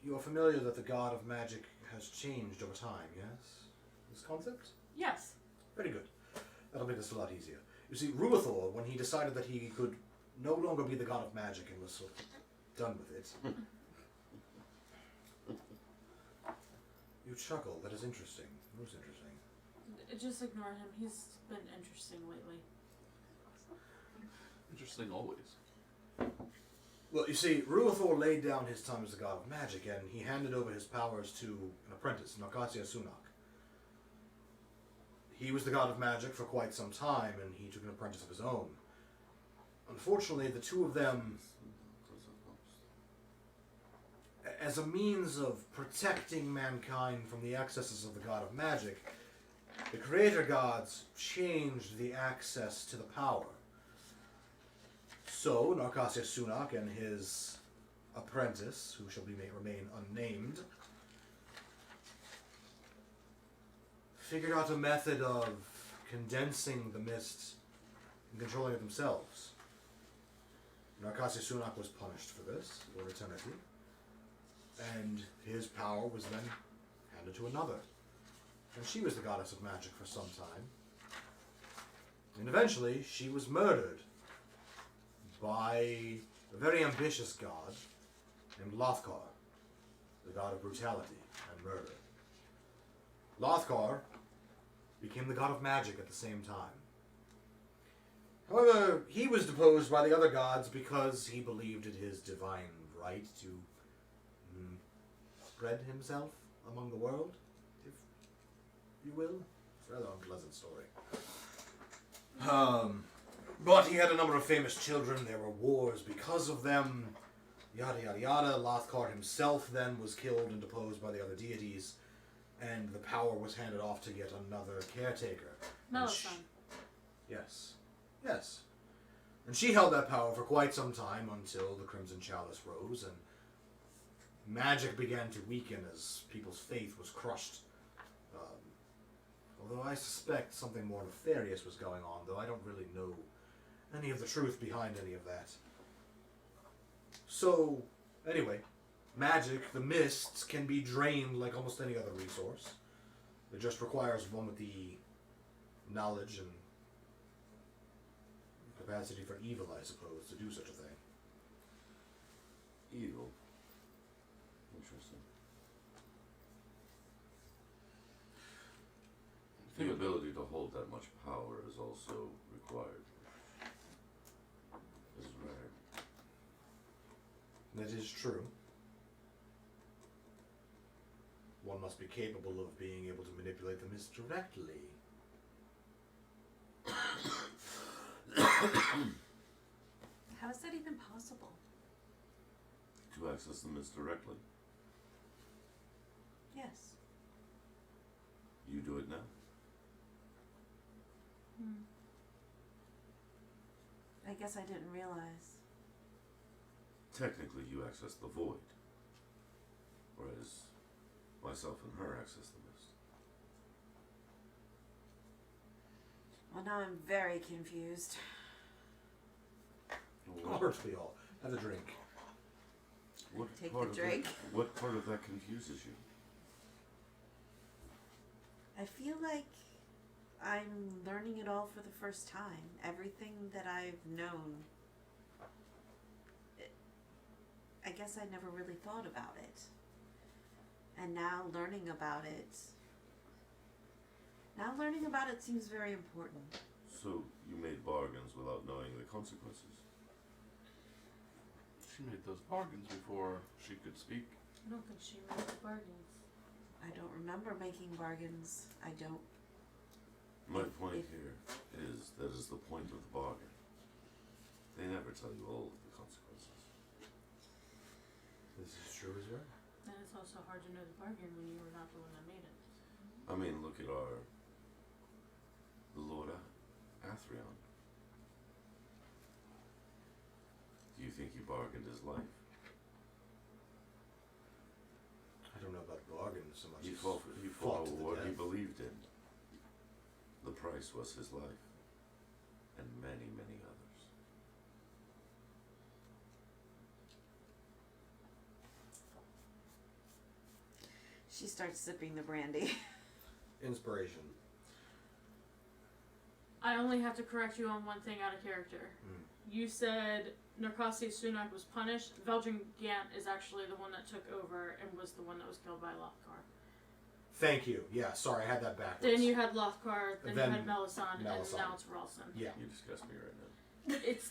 You are familiar that the god of magic has changed over time, yes? This concept? Yes. Very good. That'll make this a lot easier. You see, Ruathor, when he decided that he could no longer be the god of magic and was sort of done with it. You chuckle. That is interesting. Most interesting. Just ignore him. He's been interesting lately. Interesting always. Well, you see, Ruathor laid down his time as the god of magic, and he handed over his powers to an apprentice, Narkasia Sunak. He was the god of magic for quite some time, and he took an apprentice of his own. Unfortunately, the two of them, as a means of protecting mankind from the excesses of the god of magic, the creator gods changed the access to the power. So, Narkasia Sunak and his apprentice, who shall remain unnamed, figured out a method of condensing the mist and controlling it themselves. Narkasia Sunak was punished for this for eternity, and his power was then handed to another. And she was the goddess of magic for some time. And eventually, she was murdered by a very ambitious god named Lothkar, the god of brutality and murder. Lothkar became the god of magic at the same time. However, he was deposed by the other gods because he believed it his divine right to spread himself among the world, if you will. It's a rather unpleasant story. But he had a number of famous children. There were wars because of them. Yada yada yada. Lothkar himself then was killed and deposed by the other deities, and the power was handed off to yet another caretaker. Melisande. Yes. Yes. And she held that power for quite some time until the Crimson Chalice rose and magic began to weaken as people's faith was crushed. Although I suspect something more nefarious was going on, though I don't really know any of the truth behind any of that. So, anyway, magic, the mists, can be drained like almost any other resource. It just requires one with the knowledge and capacity for evil, I suppose, to do such a thing. Evil. Interesting. The ability to hold that much power is also required. Is rare. That is true. One must be capable of being able to manipulate the mist directly. How is that even possible? To access the mist directly. Yes. You do it now. I guess I didn't realize. Technically, you access the void, whereas myself and her access the mist. Well, now I'm very confused. Aren't we all? Have a drink. What Take part the of drink. What part of that confuses you? I feel like I'm learning it all for the first time. Everything that I've known, I guess I never really thought about it. And now learning about it seems very important. So you made bargains without knowing the consequences. She made those bargains before she could speak. I don't think she made the bargains. I don't remember making bargains. I don't. My point here is that is the point of the bargain. They never tell you all of the consequences. This is true as well. And it's also hard to know the bargain when you were not the one that made it. I mean, look at the Lord Athreon. Do you think he bargained his life? I don't know about bargains so much. He as fought to the what he death. believed in. The price was his life, and many, many others. She starts sipping the brandy. Inspiration. I only have to correct you on one thing out of character. You said Narcosi Sunak was punished. Velgen Gant is actually the one that took over and was the one that was killed by Lothkar. Thank you. Yeah, sorry, I had that backwards. Then you had Lothkar, then you Then had Melisande, and Melisande. now it's Ralston. Yeah. You disgust me right now.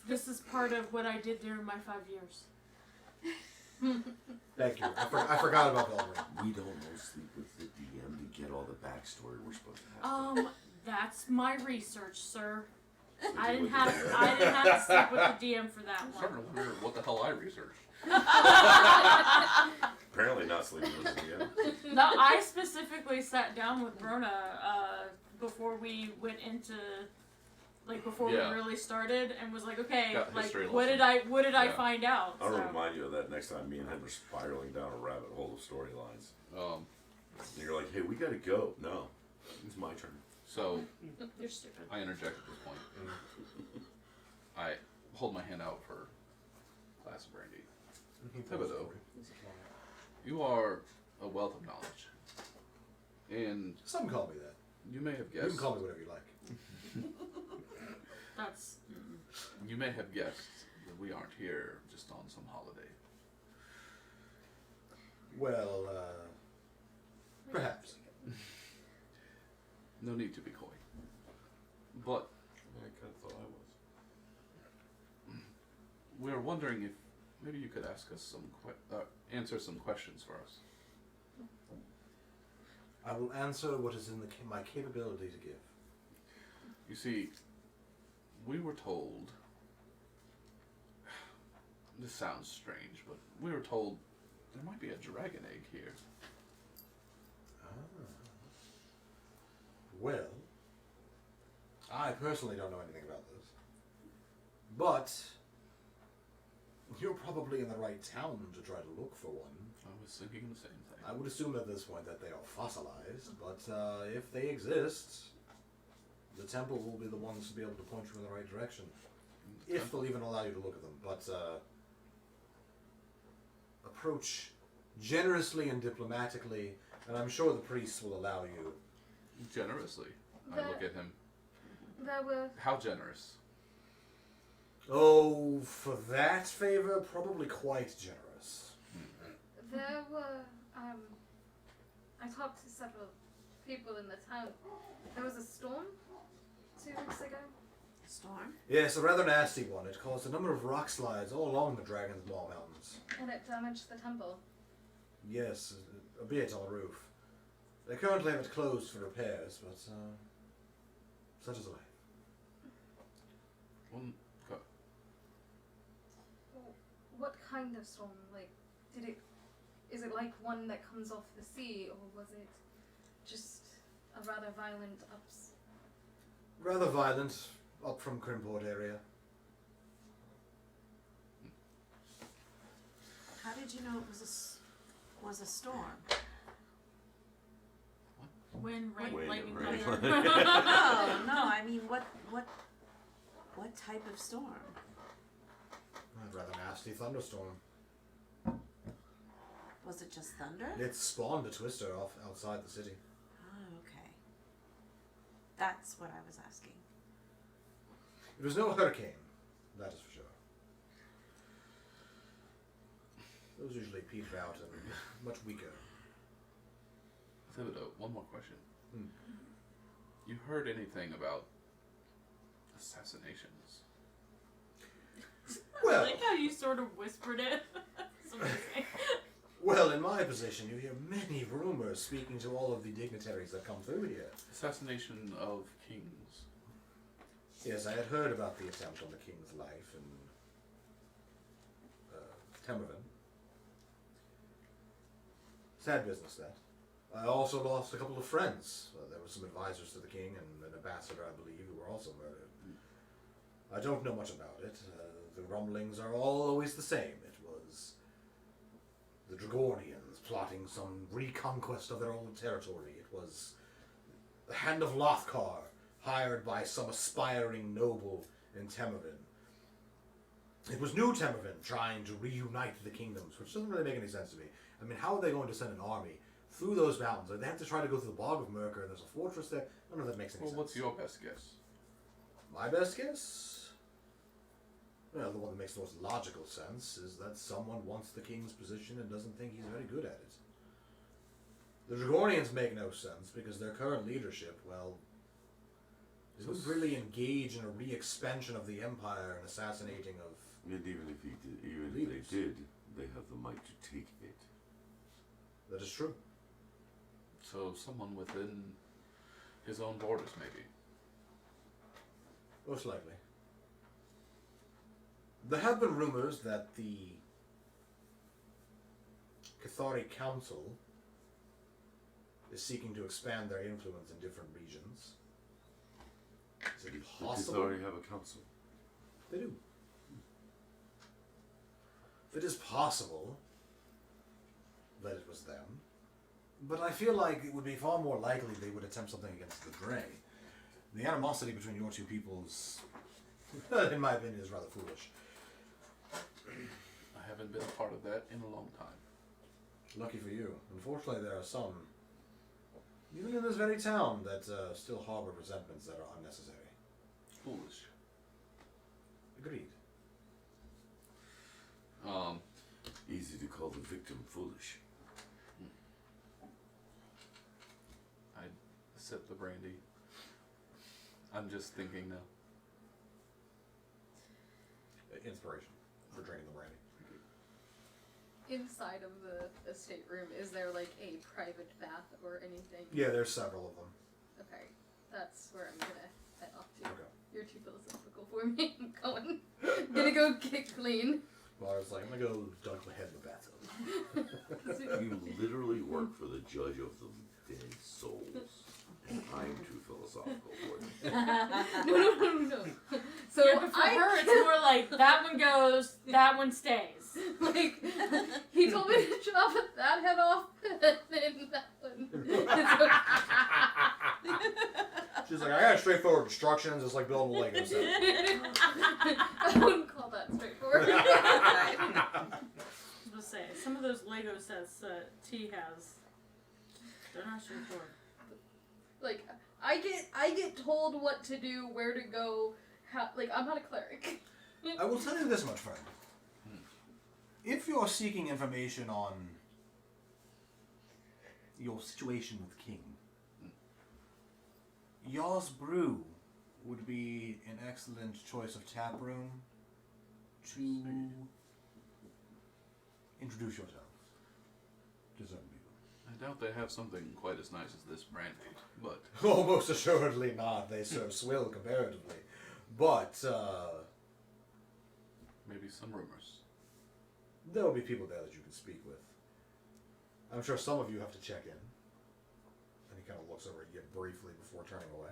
This is part of what I did during my 5 years. Thank you. I forgot about Belgrade. We don't all sleep with the DM to get all the backstory we're supposed to have. That's my research, sir. So I do didn't with have the DM. I didn't have to sleep with the DM for that I'm one. starting to wonder what the hell I researched. Apparently not sleeping with the DM. No, I specifically sat down with Brona before we went into, like, before Yeah. we really started, and was like, okay, Got like, history what did lesson. I Yeah. find out? I'll So- remind you of that next time me and him are spiraling down a rabbit hole of storylines. And you're like, hey, we gotta go. No, it's my turn. So You're stupid. I interject at this point. I hold my hand out for a glass of brandy. Thibedeau, you are a wealth of knowledge, and Some call me that. you may have You guessed. can call me whatever you like. That's You may have guessed that we aren't here just on some holiday. Well, perhaps. No need to be coy. But I kind of thought I was. we are wondering if maybe you could ask us answer some questions for us. I will answer what is in my capability to give. You see, we were told. This sounds strange, but we were told there might be a dragon egg here. Well, I personally don't know anything about this. But you're probably in the right town to try to look for one. I was thinking the same thing. I would assume at this point that they are fossilized, but if they exist, the temple will be the ones to be able to point you in the right direction. If they'll even allow you to look at them. But approach generously and diplomatically, and I'm sure the priests will allow you. Generously. I look at him. There were How generous? Oh, for that favor, probably quite generous. There were, I talked to several people in the town. There was a storm 2 weeks ago. Storm? Yes, a rather nasty one. It caused a number of rock slides all along the Dragon's Maw Mountains. And it damaged the temple. Yes, a bit on the roof. They currently have it closed for repairs, but such is life. What kind of storm? Like, is it like one that comes off the sea, or was it just a rather violent ups? Rather violent, up from Crimport area. How did you know it was a storm? wind, rain, Wind lightning, and rain. thunder. No, I mean what type of storm? A rather nasty thunderstorm. Was it just thunder? It spawned a twister off outside the city. Oh, okay. That's what I was asking. It was no hurricane, that is for sure. Those usually peter out and much weaker. Thibedeau, one more question. Hmm. You heard anything about assassinations? Well, I like how you sort of whispered it. It's amazing. well, in my position, you hear many rumors speaking to all of the dignitaries that come through here. Assassination of kings. Yes, I had heard about the attempt on the king's life in Temervin. Sad business, that. I also lost a couple of friends. There were some advisors to the king and an ambassador, I believe, who were also murdered. I don't know much about it. The rumblings are all always the same. It was the Dragornians plotting some reconquest of their old territory. It was the Hand of Lothkar, hired by some aspiring noble in Temervin. It was New Temervin trying to reunite the kingdoms, which doesn't really make any sense to me. I mean, how are they going to send an army through those mountains? They have to try to go through the Bog of Merker, and there's a fortress there. None of that makes any Well, sense. what's your best guess? My best guess? Well, the one that makes the most logical sense is that someone wants the king's position and doesn't think he's very good at it. The Dragornians make no sense because their current leadership, well, didn't really engage in a re-expansion of the empire and assassinating of... And even if leaders. they did, they have the might to take it. That is true. So someone within his own borders, maybe. Most likely. There have been rumors that the Cathari Council is seeking to expand their influence in different regions. Is it possible? The Cathari have a council. They do. It is possible that it was them, but I feel like it would be far more likely they would attempt something against the Grey. The animosity between your two peoples, in my opinion, is rather foolish. I haven't been a part of that in a long time. Lucky for you. Unfortunately, there are some, even in this very town, that still harbor resentments that are unnecessary. Foolish. Agreed. Easy to call the victim foolish. I sip the brandy. I'm just thinking now. Inspiration for drinking the brandy. Inside of the stateroom, is there like a private bath or anything? Yeah, there's several of them. Okay, that's where I'm gonna head off to. Okay. You're too philosophical for me. I'm gonna go get clean. Well, I was like, I'm gonna go dunk my head in the bathtub. You literally work for the judge of the dead souls. And I'm too philosophical for it. No. So Yeah, but for her, it's more like that one goes, that one stays. like he told me to chop that head off, and then that one. She's like, I got straightforward instructions. It's like building a Lego set. I wouldn't call that straightforward. I was gonna say, some of those Lego sets that T has, they're not straightforward. Like I get told what to do, where to go. How, like I'm not a cleric. I will tell you this much, friend. If you're seeking information on your situation with King, Yaw's Brew would be an excellent choice of tap room to introduce yourselves to certain people. I doubt they have something quite as nice as this brandy, but Almost assuredly not. They serve swill comparatively. But maybe some rumors. there will be people there that you can speak with. I'm sure some of you have to check in. And he kind of looks over at you briefly before turning away.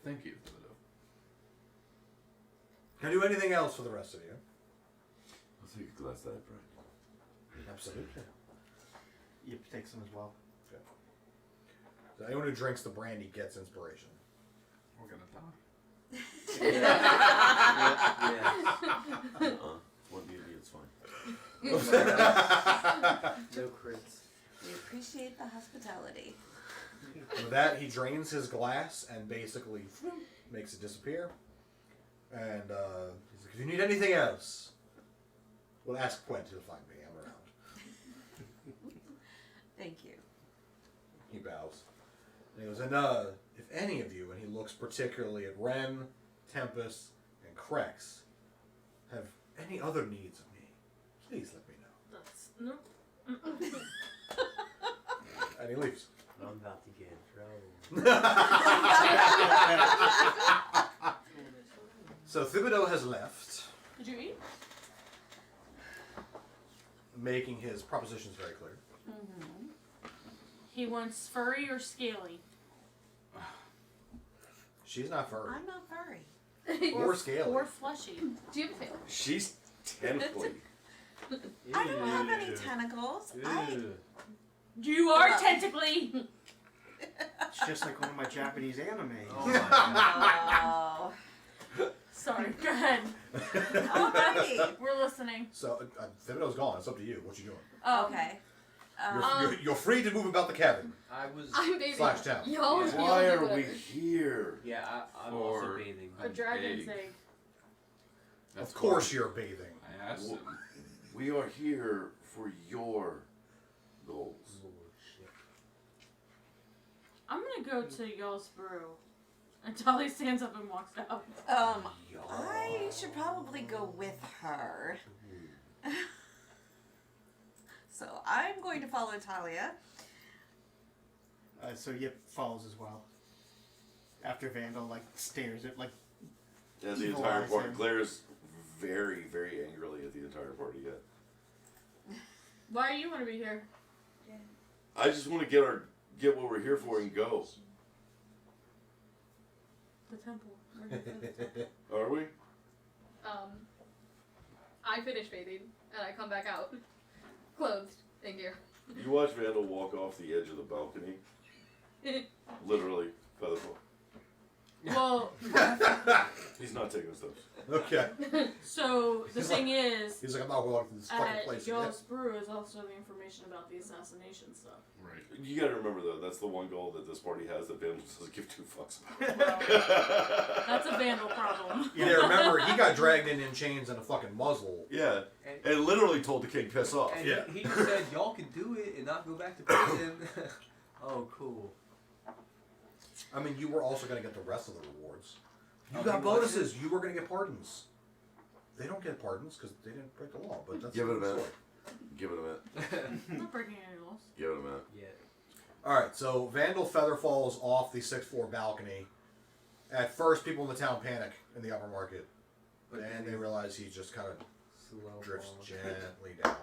Thank you, Thibedeau. Can I do anything else for the rest of you? I'll take a glass of that brandy. Absolutely. Yep, take some as well. Okay. So anyone who drinks the brandy gets inspiration. We're gonna die. Yes. One beauty, it's fine. No crits. We appreciate the hospitality. With that, he drains his glass and basically makes it disappear. And he's like, if you need anything else, well, ask Quent to find me. I'm around. Thank you. He bows. And he goes, and if any of you, and he looks particularly at Ren, Tempest, and Krex, have any other needs of me, please let me know. That's no. And he leaves. I'm about to get in trouble. So Thibedeau has left, Did you eat? making his propositions very clear. Mm-hmm. He wants furry or scaly. She's not furry. I'm not furry. Or scaly. Or fleshy. Do you have a family? She's tentacly. I don't have any tentacles. You are Well- technically. It's just like one of my Japanese animes. Oh my god. Oh. Sorry, go ahead. Alrighty. We're listening. So Thibedeau's gone. It's up to you. What you doing? Okay. You're free to move about the cabin. I was. I'm bathing. Slash town. Y'all, Yeah. y'all Why do are we whatever. here? Yeah, I'm For- also bathing. A dragon's egg. egg. That's Of course why you're bathing. I asked him. We are here for your goals. Oh, shit. I'm gonna go to y'all's brew. Until he stands up and walks out. I should probably go with her. So I'm going to follow Talia. So Yip follows as well. After Vandal stares at And the Evil entire eyes party him. glares very, very angrily at the entire party. Yeah. Why do you want to be here? I just want to get what we're here for and go. The temple. We're here for the temple. Are we? I finish bathing and I come back out, clothed in gear. You watch Vandal walk off the edge of the balcony. Literally, featherfall. Well, He's not taking steps. Okay. so the He's thing is, He's like, I'm not walking to this fucking at place. y'all's brew is also the information about the assassination stuff. Right. You gotta remember though, that's the one goal that this party has that Vandal doesn't give two fucks about. Well, that's a Vandal problem. Yeah, remember, he got dragged in chains and a fucking muzzle. Yeah, And, and literally told the king piss off. and Yeah. he just said, y'all can do it and not go back to prison. Oh, cool. I mean, you were also going to get the rest of the rewards. You Oh, got he wasn't? bonuses. You were going to get pardons. They don't get pardons because they didn't break the law, but that's Give it a another minute. story. Give it a minute. I'm not breaking any laws. Give it a minute. Yeah. Alright, so Vandal feather falls off the 6th floor balcony. At first, people in the town panic in the upper market. But And they realize he just kind of slow drifts fall. gently down.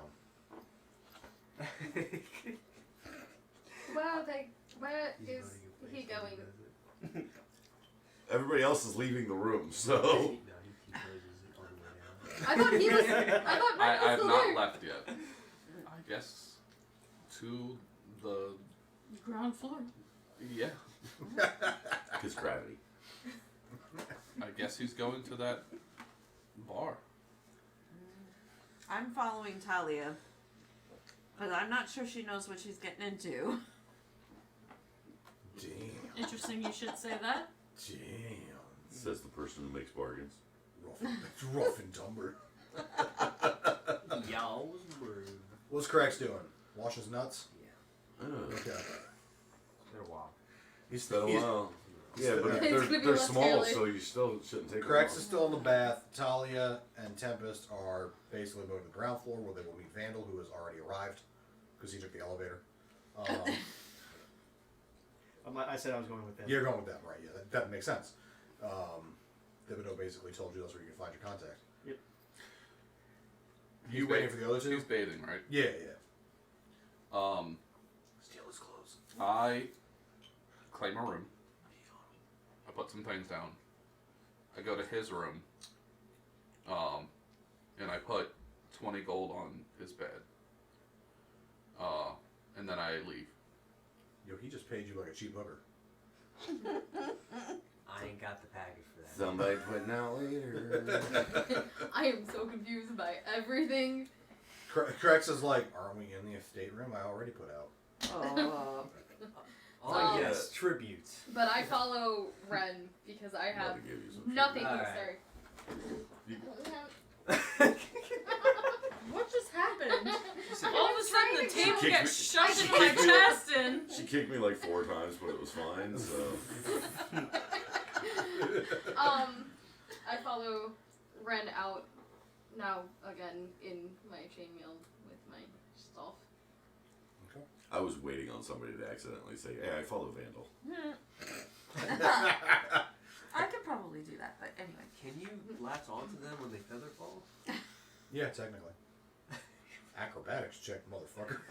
Where He's is running a he place when going? does it. Everybody else is leaving the room, so. No, he closes it on the way out. I thought he was. I thought Mike was I have still not there. left yet. I guess to the Ground floor. yeah. Because gravity. I guess he's going to that bar. I'm following Talia. But I'm not sure she knows what she's getting into. Damn. Interesting you should say that. Damn. Says the person who makes bargains. It's rough and tumber. Y'all's brew. What's Craig's doing? Wash his nuts? Okay. It's been a while. He's Been a while. Yeah, but It's they're, gonna be they're less small, tailored. so you still shouldn't take them Crex off. is still in the bath. Talia and Tempest are basically moving to the ground floor where they will meet Vandal, who has already arrived because he took the elevator. I said I was going with them. You're going with them, right? Yeah, that makes sense. Thibedeau basically told you that's where you can find your contact. Yep. You waiting for the other two? He's bathing, right? Yeah. Steal his clothes. I claim a room. I put some things down. I go to his room. And I put 20 gold on his bed. And then I leave. Yo, he just paid you like a cheap hooker. I ain't got the package for that. Somebody putting out later. I am so confused by everything. Crex is like, aren't we in the estate room I already put out? Oh. Oh yes, tribute. But I follow Ren because I have Love to give you some nothing. Alright. Sorry. What just happened? said- All of a sudden, the table kicked gets me- shoved she into my kicked me chest, and She kicked me like 4 times, but it was fine. So I follow Ren out now again in my chainmail with my stuff. I was waiting on somebody to accidentally say, "Hey, I follow Vandal." I could probably do that, but anyway. Can you latch onto them when they feather fall? Yeah, technically. Acrobatics check, motherfucker.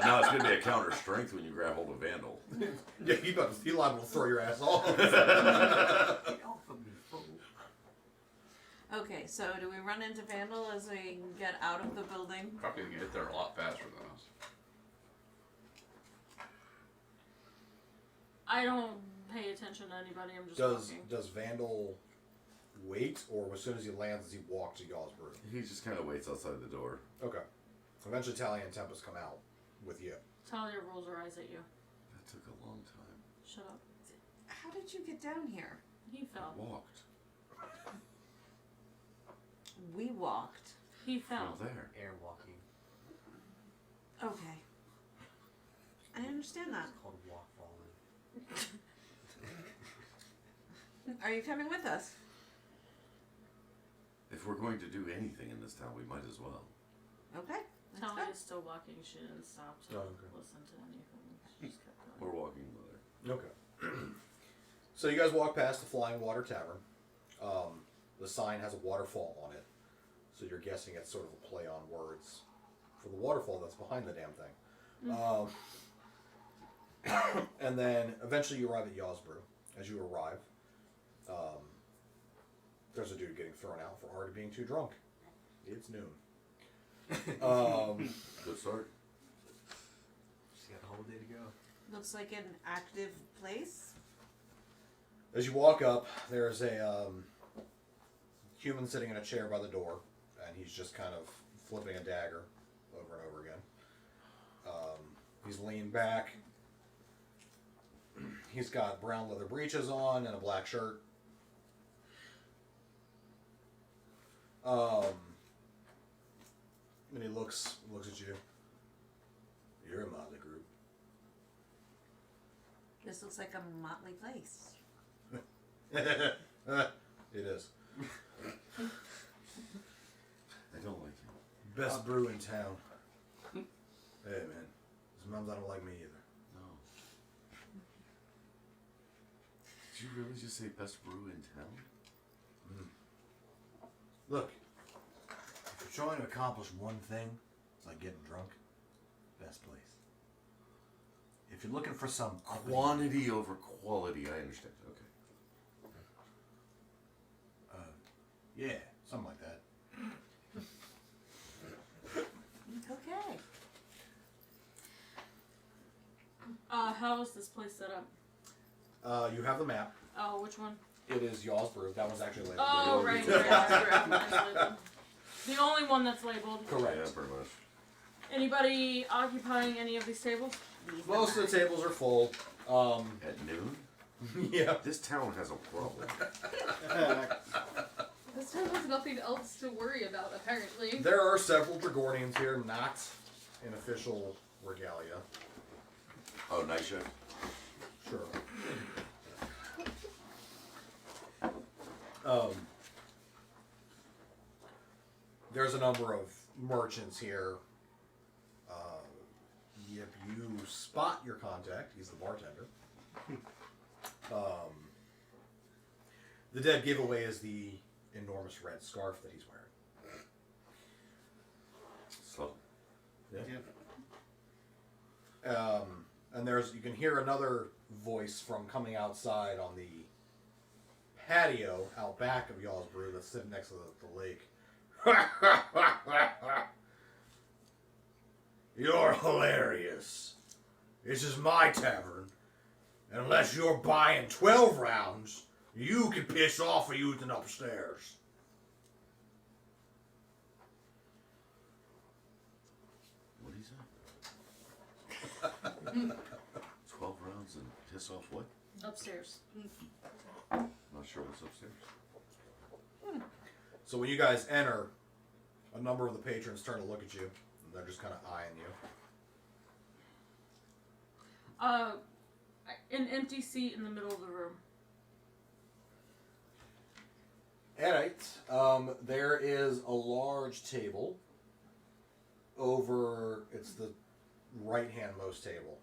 No, it's gonna be a counter strength when you grab hold of Vandal. Yeah, he liable to throw your ass off. Get off of me, fool. Okay, so do we run into Vandal as we get out of the building? Probably gonna get there a lot faster than us. I don't pay attention to anybody. I'm just walking. Does Vandal wait, or as soon as he lands, does he walk to Yawsbrew? He just kind of waits outside the door. Okay. Eventually, Talia and Tempest come out with you. Talia rolls her eyes at you. That took a long time. Shut up. How did you get down here? He fell. Walked. We walked. He fell. From there. Air walking. Okay. I understand that. It's called walk falling. Are you coming with us? If we're going to do anything in this town, we might as well. Okay. Let's go. Talia's still walking. She didn't stop to Oh, okay. listen to anything. She just kept going. We're walking with her. Okay. So you guys walk past the Flying Water Tavern. The sign has a waterfall on it, so you're guessing it's sort of a play on words for the waterfall that's behind the damn thing. And then eventually you arrive at Yawsbrew. As you arrive, there's a dude getting thrown out for already being too drunk. It's noon. Good start. She's got a whole day to go. Looks like an active place. As you walk up, there's a human sitting in a chair by the door, and he's just kind of flipping a dagger over and over again. He's leaned back. He's got brown leather breeches on and a black shirt. And he looks at you. You're a motley group. This looks like a motley place. It is. I don't like him. Best brew in town. Hey man, sometimes I don't like me either. No. Did you really just say best brew in town? Look, if you're trying to accomplish one thing, like getting drunk, best place. If you're looking for some Quantity over quality, I understand. Okay. yeah, something like that. Okay. How is this place set up? You have the map. Oh, which one? It is Yawsbrew. That one's actually labeled. Oh, right. Right. The only one that's labeled. Correct. Yeah, pretty much. Anybody occupying any of these tables? Most of the tables are full. At noon? Yeah. This town has a problem. This one has nothing else to worry about, apparently. There are several Dragornians here, not in official regalia. Oh, night shift? Sure. There's a number of merchants here. Yep, you spot your contact. He's the bartender. The dead giveaway is the enormous red scarf that he's wearing. Slow. Yeah. And you can hear another voice from coming outside on the patio out back of y'all's brew that's sitting next to the lake. You're hilarious. This is my tavern. And unless you're buying 12 rounds, you can piss off for using upstairs. What did he say? Piss off what? Upstairs. Not sure what's upstairs. So when you guys enter, a number of the patrons turn to look at you. And they're just kind of eyeing you. An empty seat in the middle of the room. Alright. There is a large table over, it's the right-hand-most table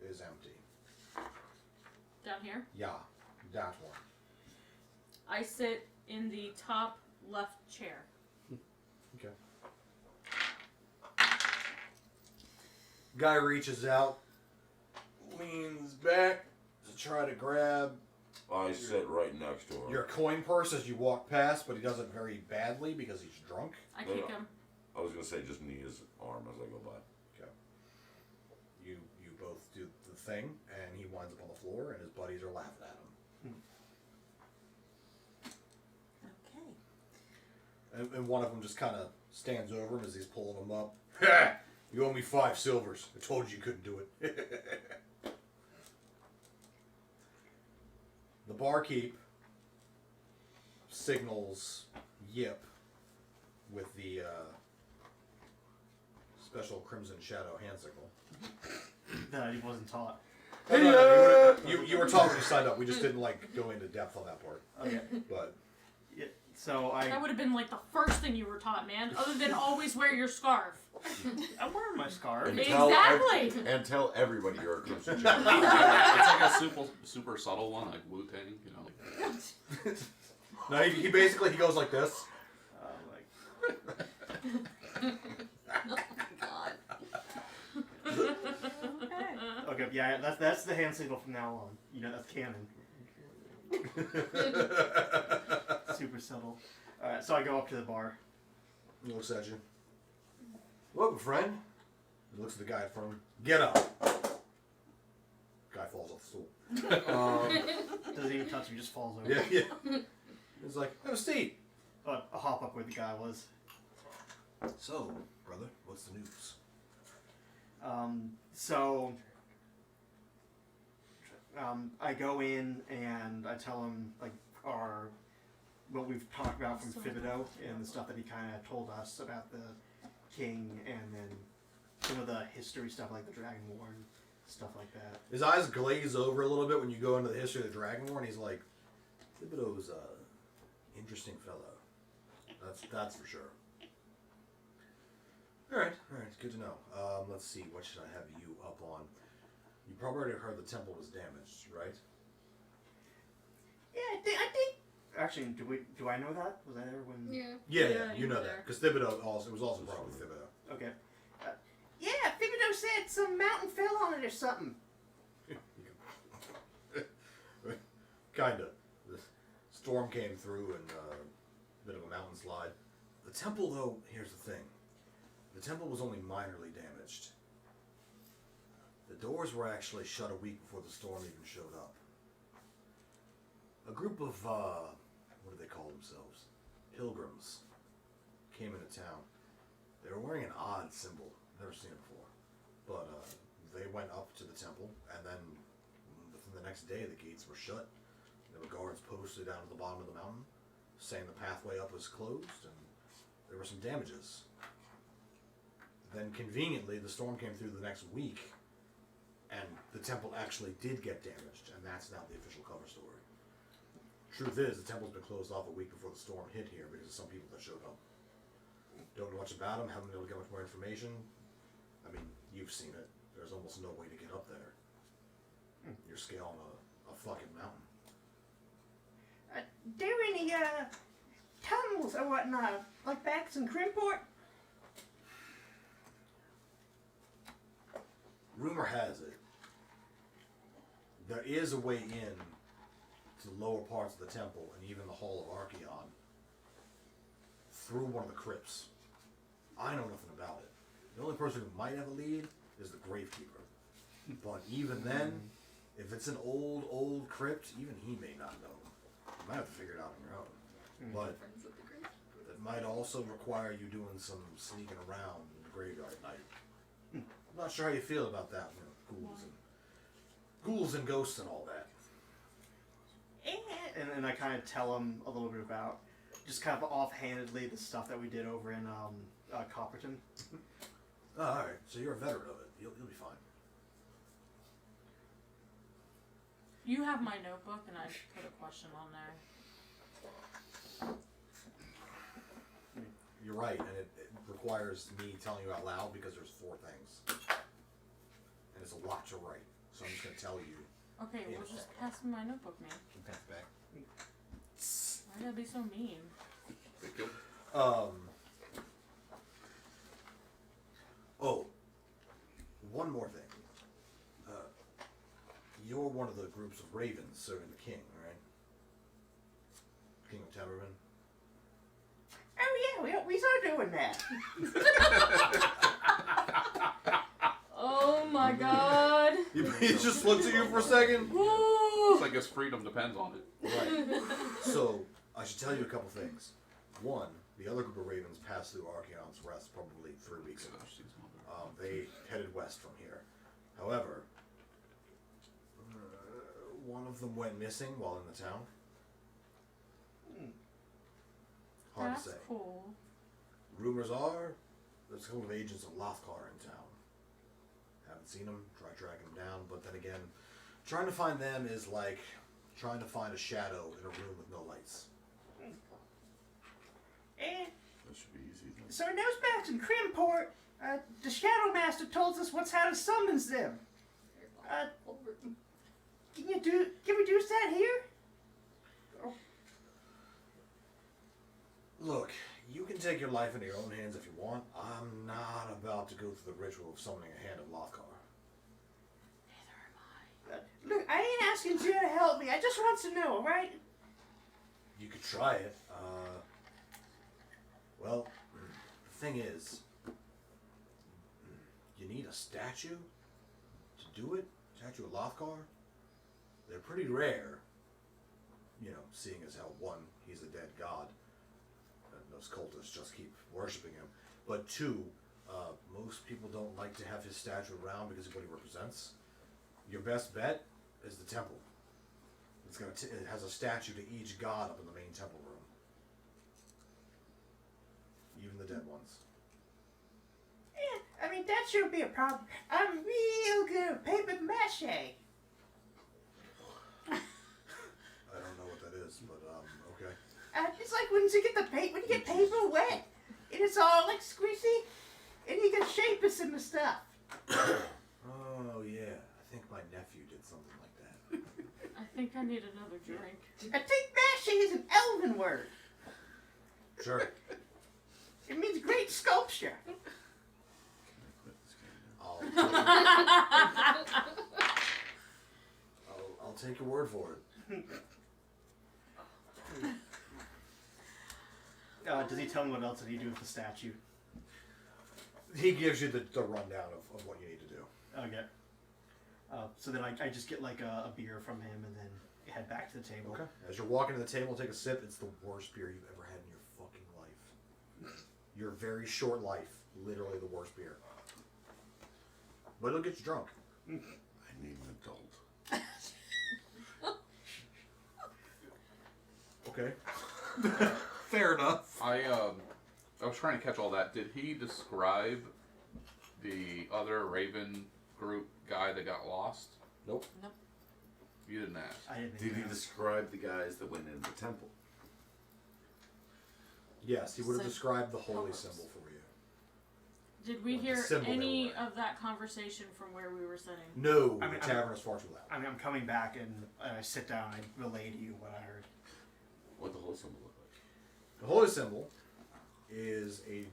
is empty. Down here. Yeah, that one. I sit in the top left chair. Okay. Guy reaches out, leans back to try to grab I sit right next to her. your coin purse as you walk past, but he does it very badly because he's drunk. I kick him. I was gonna say just knee his arm as I go by. Okay. You both do the thing, and he winds up on the floor, and his buddies are laughing at him. Okay. And one of them just kind of stands over him as he's pulling him up. Ha! You owe me 5 silvers. I told you you couldn't do it. The barkeep signals Yip with the special Crimson Shadow hand signal. That he wasn't taught. You were taught when you signed up. We just didn't go into depth on that part. Okay. But Yeah, so That would have been like the first thing you were taught, man. Other than always wear your scarf. I'm wearing my scarf. Exactly. And tell everybody you're a Crimson Shadow. It's like a super subtle one, like Wu-Tang, you know. no, he basically goes like this. Oh God. Okay. Okay, yeah, that's the hand signal from now on. You know, that's canon. Super subtle. Alright, so I go up to the bar. He looks at you. Welcome, friend. He looks at the guy in front of him. Get up. Guy falls off the stool. Doesn't even touch him, just falls over. Yeah. He's like, have a seat. But I'll hop up where the guy was. So, brother, what's the news? I go in and I tell him what we've talked about from Thibedeau and the stuff that he kind of told us about the king, and then some of the history stuff like the Dragon War and stuff like that. His eyes glaze over a little bit when you go into the history of the Dragon War, and he's like, Thibedeau's a interesting fellow. That's for sure. Alright, good to know. Let's see, what should I have you up on? You probably already heard the temple was damaged, right? Yeah, I think. Actually, do I know that? Was I there when? Yeah. Yeah, you you know were that. there. Because Thibedeau also, it was also brought up with Thibedeau. Okay. Yeah, Thibedeau said some mountain fell on it or something. Kinda. The storm came through and a bit of a mountain slide. The temple, though, here's the thing. The temple was only minorly damaged. The doors were actually shut a week before the storm even showed up. A group of, what do they call themselves? Pilgrims came into town. They were wearing an odd symbol. Never seen it before. But they went up to the temple, and then within the next day, the gates were shut. There were guards posted down at the bottom of the mountain, saying the pathway up was closed, and there were some damages. Then, conveniently, the storm came through the next week, and the temple actually did get damaged, and that's now the official cover story. Truth is, the temple's been closed off a week before the storm hit here because of some people that showed up. Don't know much about them, haven't been able to get much more information. I mean, you've seen it. There's almost no way to get up there. You're scaling a fucking mountain. There any tunnels or whatnot, like Bax and Crimport? Rumor has it, there is a way in to the lower parts of the temple and even the Hall of Archeon through one of the crypts. I know nothing about it. The only person who might have a lead is the Gravekeeper. But even then, if it's an old crypt, even he may not know. You might have to figure it out on your own. But it might also require you doing some sneaking around in the graveyard at night. I'm not sure how you feel about that, ghouls and ghosts and all that. And I kind of tell him a little bit about, just kind of offhandedly, the stuff that we did over in Copperton. Oh, all right, so you're a veteran of it. You'll be fine. You have my notebook, and I put a question on there. You're right, and it requires me telling you out loud because there's 4 things. And it's a lot to write. So I'm just going to tell you. Okay, well, just pass me my notebook, man. Pass back. Why gotta be so mean? Oh, one more thing. You're one of the groups of ravens serving the king, right? King of Tamerman? Oh yeah, we are doing that. Oh my god. He just looked at you for a second. Woo! I guess freedom depends on it. Right. So, I should tell you a couple things. One, the other group of ravens passed through Archeon's Rest probably 3 weeks ago. They headed west from here. However, one of them went missing while in the town. Hard That's to say. cool. Rumors are there's a couple of agents of Lothkar in town. Haven't seen them, try tracking them down, but then again, trying to find them is like trying to find a shadow in a room with no lights. And That should be easy. Then. so in those back in Crimport, the Shadow Master told us how to summons them. Can we do that here? Look, you can take your life into your own hands if you want. I'm not about to go through the ritual of summoning a hand of Lothkar. Look, I ain't asking you to help me. I just want to know, alright? You could try it. Well, the thing is, you need a statue to do it. Statue of Lothkar. They're pretty rare. You know, seeing as how one, he's a dead god. And those cultists just keep worshipping him. But 2, most people don't like to have his statue around because of what he represents. Your best bet is the temple. It has a statue to each god up in the main temple room. Even the dead ones. Yeah, I mean, that shouldn't be a problem. I'm real good at paper mache. I don't know what that is, but okay. It's like when you get paper wet, and it's all like squishy, and you can shape it and the stuff. Oh yeah, I think my nephew did something like that. I think I need another drink. I think mache is an elven word. Sure. It means great sculpture. I'll take your word for it. Does he tell me what else did he do with the statue? He gives you the rundown of what you need to do. Okay. So then I just get like a beer from him and then head back to the table. Okay. As you're walking to the table, take a sip. It's the worst beer you've ever had in your fucking life. Your very short life, literally the worst beer. But it'll get you drunk. I need an adult. Okay. Fair enough. I was trying to catch all that. Did he describe the other Raven group guy that got lost? Nope. Nope. You didn't ask. I didn't Did think he about it. describe the guys that went into the temple? Yes, he would have So- described the holy Helps. symbol for you. Did we Well, the hear symbol they any were. of that conversation from where we were sitting? No, I mean, the tavern is far too loud. I mean, I'm coming back and I sit down and I relay to you what I heard. What the whole symbol look like? The holy symbol is a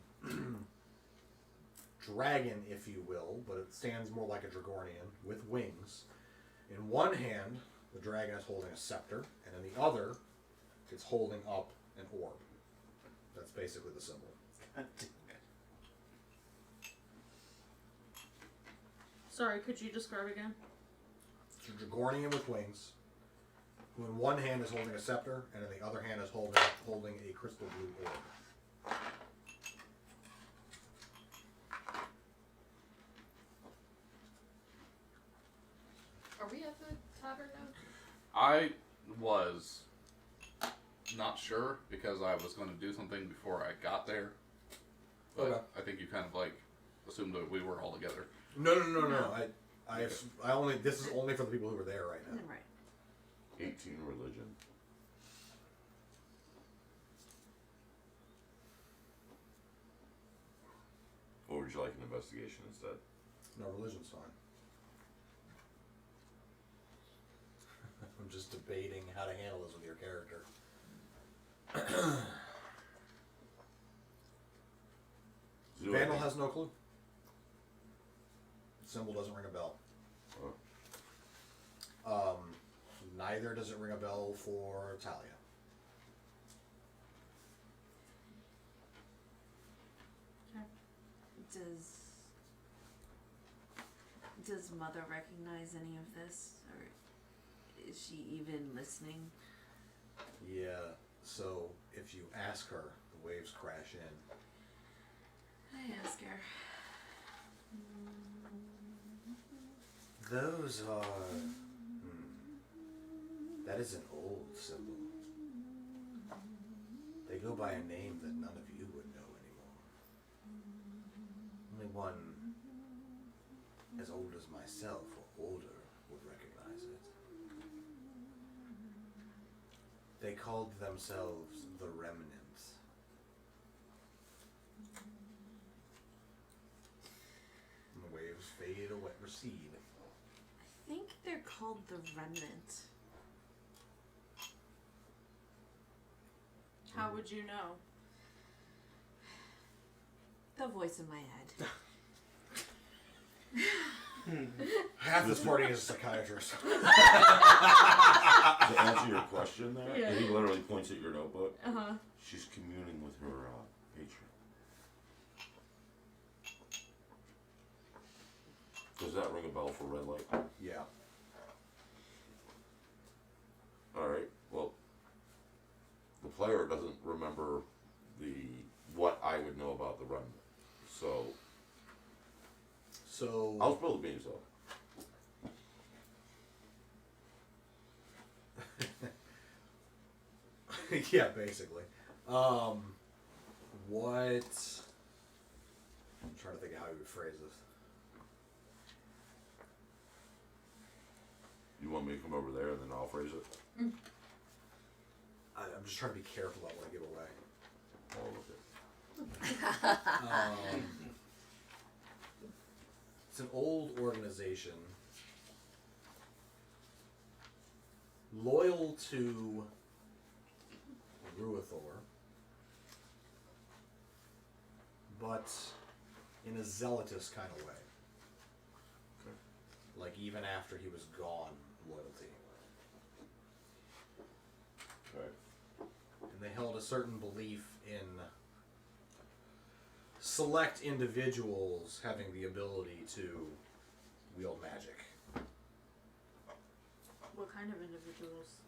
dragon, if you will, but it stands more like a Dragornian with wings. In one hand, the dragon is holding a scepter, and in the other, it's holding up an orb. That's basically the symbol. Sorry, could you describe again? It's a Dragornian with wings, who in one hand is holding a scepter, and in the other hand is holding a crystal blue orb. Are we at the tavern now? I was not sure because I was going to do something before I got there. But Okay. I think you kind of like assumed that we were all together. No. I only. This is only for the people who are there right now. Right. 18 religion. Or would you like an investigation instead? No, religion's fine. I'm just debating how to handle this with your character. Vandal has no clue. Symbol doesn't ring a bell. Neither does it ring a bell for Talia. Does Mother recognize any of this, or is she even listening? Yeah, so if you ask her, the waves crash in. I ask her. Those are... That is an old symbol. They go by a name that none of you would know anymore. Only one as old as myself or older would recognize it. They called themselves the Remnant. And the waves fade away, recede. I think they're called the Remnant. How would you know? The voice in my head. Half this party is a psychiatrist. To answer your question there, Yeah. he literally points at your notebook. Uh-huh. She's communing with her patron. Does that ring a bell for red light? Yeah. Alright, well, the player doesn't remember what I would know about the remnant. So I'll spill the beans though. Yeah, basically. What? I'm trying to think of how you would phrase this. You want me to come over there and then I'll phrase it? I'm just trying to be careful about what I give away. All of it. It's an old organization loyal to Ruithor, but in a zealotous kind of way. Okay. Like even after he was gone, loyalty. Okay. And they held a certain belief in select individuals having the ability to wield magic. What kind of individuals?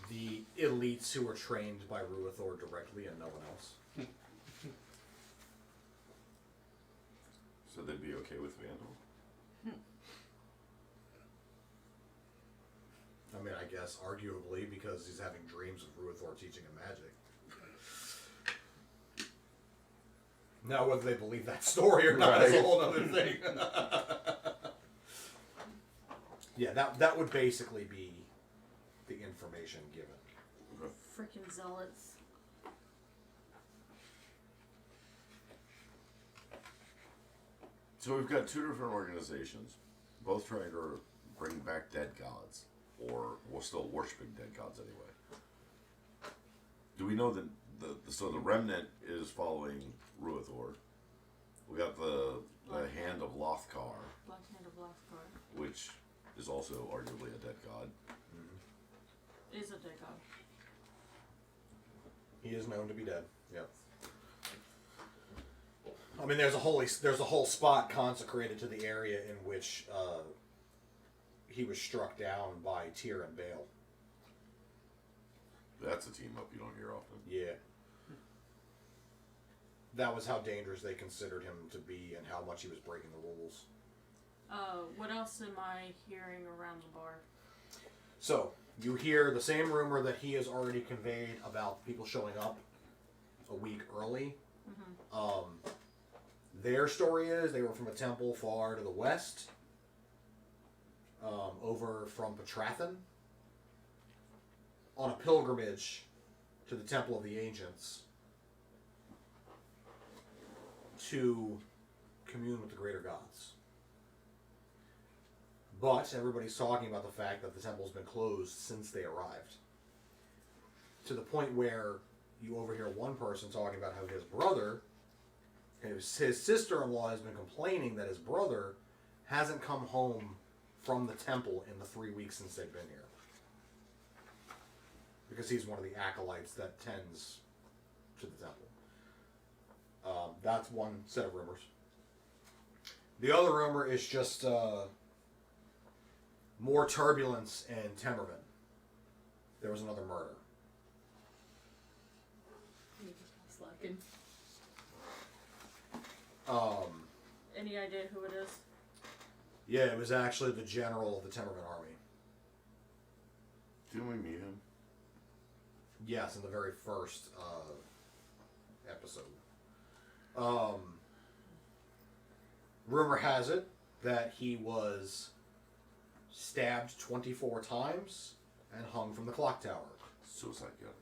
The elites who were trained by Ruithor directly and no one else. So they'd be okay with Vandal? I mean, I guess arguably because he's having dreams of Ruithor teaching him magic. Now, whether they believe that story or not is a whole other thing. Yeah, that would basically be the information given. Okay. Freaking zealots. So we've got two different organizations, both trying to bring back dead gods, or we're still worshiping dead gods anyway. Do we know that the remnant is following Ruithor? We got the Hand of Lothkar, Black Hand of Lothkar. which is also arguably a dead god. Is a dead god. He is known to be dead. Yep. I mean, there's a whole spot consecrated to the area in which he was struck down by Tyr and Bale. That's a team up you don't hear often. Yeah. That was how dangerous they considered him to be and how much he was breaking the rules. What else am I hearing around the bar? So, you hear the same rumor that he has already conveyed about people showing up a week early. Their story is they were from a temple far to the west, over from Petrathan, on a pilgrimage to the Temple of the Ancients to commune with the greater gods. But everybody's talking about the fact that the temple's been closed since they arrived. To the point where you overhear one person talking about how his brother, his sister-in-law has been complaining that his brother hasn't come home from the temple in the 3 weeks since they've been here. Because he's one of the acolytes that tends to the temple. That's one set of rumors. The other rumor is just more turbulence in Temervin. There was another murder. Slacking. Any idea who it is? Yeah, it was actually the general of the Temervin army. Didn't we meet him? Yes, in the very first episode. Rumor has it that he was stabbed 24 times and hung from the clock tower. Suicide gun.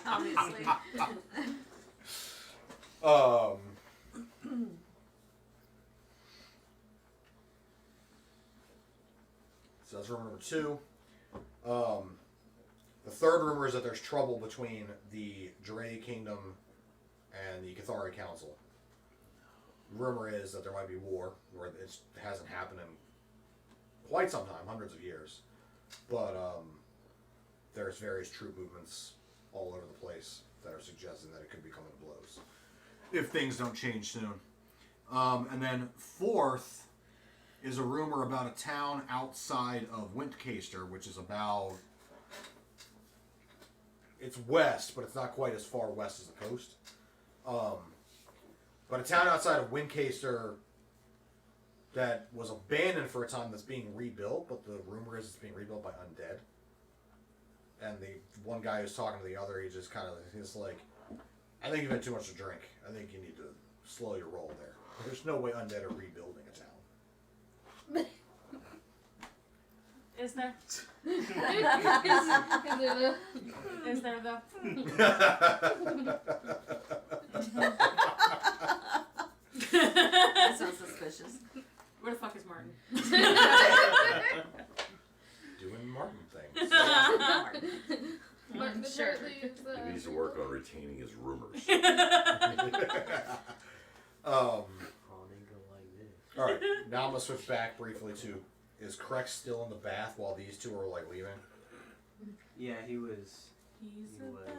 Obviously. So that's rumor number 2. The third rumor is that there's trouble between the Dre Kingdom and the Cathari Council. Rumor is that there might be war, where it hasn't happened in quite some time, hundreds of years. But there's various troop movements all over the place that are suggesting that it could be coming to blows if things don't change soon. And then fourth is a rumor about a town outside of Windcaster, which is about... It's west, but it's not quite as far west as the coast. But a town outside of Windcaster that was abandoned for a time that's being rebuilt, but the rumor is it's being rebuilt by undead. And the one guy who's talking to the other, he's like, I think you've had too much to drink. I think you need to slow your roll there. There's no way undead are rebuilding a town. Is there? Is there though? That sounds suspicious. Where the fuck is Martin? Doing Martin things. Martin Sure. apparently is, He needs to work on retaining his rumors. Alright, now I'm going to switch back briefly to, is Krex still in the bath while these two are like leaving? Yeah, he was.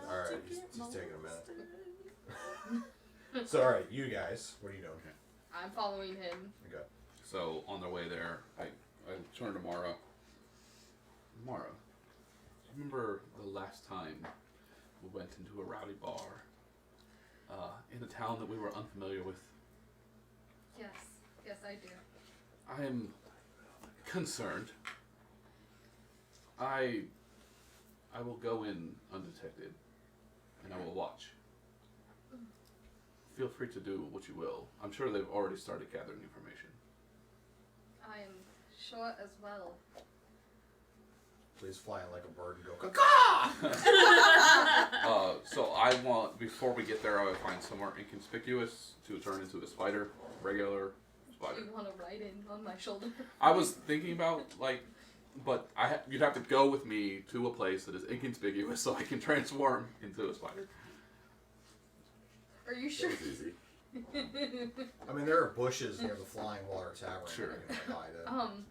Alright, he's taking a minute. So alright, you guys, what are you doing? I'm following him. Okay. So on their way there, I turned to Mara. Mara, remember the last time we went into a rowdy bar in a town that we were unfamiliar with? Yes, I do. I am concerned. I will go in undetected, and I will watch. Feel free to do what you will. I'm sure they've already started gathering information. I am sure as well. Please fly like a bird and go, caw. So I want, before we get there, I would find somewhere inconspicuous to turn into a spider, regular spider. Do you want to ride in on my shoulder? I was thinking about, but you'd have to go with me to a place that is inconspicuous so I can transform into a spider. Are you sure? That's easy. I mean, there are bushes near the Flying Water Tavern. Sure. That you can hide in.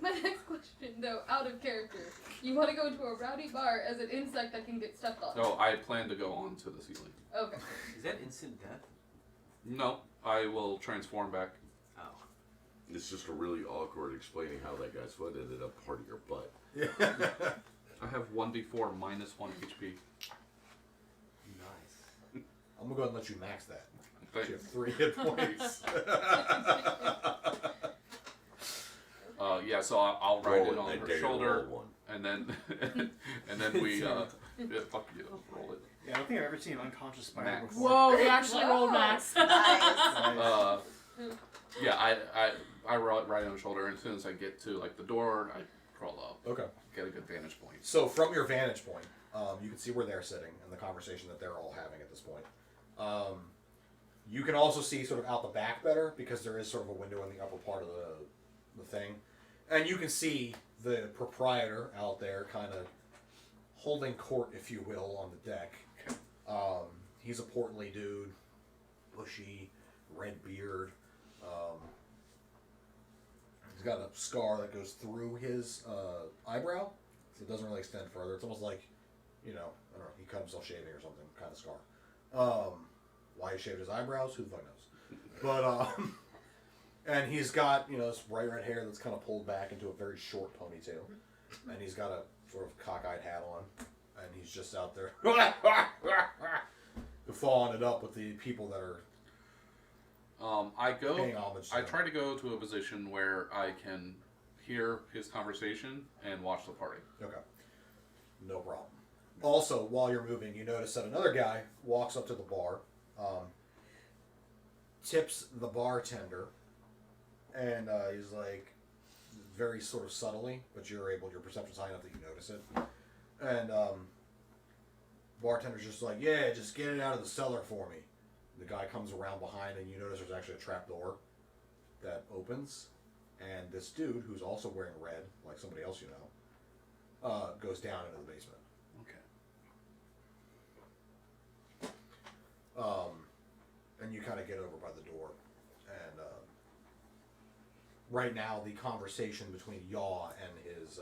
My next question, though, out of character. You want to go into a rowdy bar as an insect that can get stepped on? So I plan to go onto the ceiling. Okay. Is that instant death? No, I will transform back. Oh. It's just a really awkward explaining how that guy's foot ended up part of your butt. I have 1d4 minus 1 HP. Nice. I'm going to go ahead and let you max that. You have 3 hit points. Yeah, so I'll ride Roll it on I her dare you to shoulder, roll one. and then we yeah, fuck you, roll it. Yeah, I don't think I've ever seen an unconscious spider Max. before. Whoa, he actually rolled max. Yeah, I ride on the shoulder, and as soon as I get to like the door, I crawl up, Okay. get a good vantage point. So from your vantage point, you can see where they're sitting and the conversation that they're all having at this point. You can also see sort of out the back better because there is sort of a window in the upper part of the thing. And you can see the proprietor out there kind of holding court, if you will, on the deck. He's a portly dude, bushy, red beard. He's got a scar that goes through his eyebrow, so it doesn't really extend further. It's almost like, I don't know, he cut himself shaving or something, kind of scar. Why he shaved his eyebrows, who the fuck knows? But, and he's got, this bright red hair that's kind of pulled back into a very short ponytail. And he's got a sort of cockeyed hat on. And he's just out there following it up with the people that are paying homage to I him. try to go to a position where I can hear his conversation and watch the party. Okay. No problem. Also, while you're moving, you notice that another guy walks up to the bar, tips the bartender, and he's like, very sort of subtly, but your perception's high enough that you notice it. And bartender's just like, yeah, just get it out of the cellar for me. The guy comes around behind, and you notice there's actually a trap door that opens, and this dude, who's also wearing red, like somebody else you know, goes down into the basement. Okay. And you kind of get over by the door, and right now the conversation between Yaw and his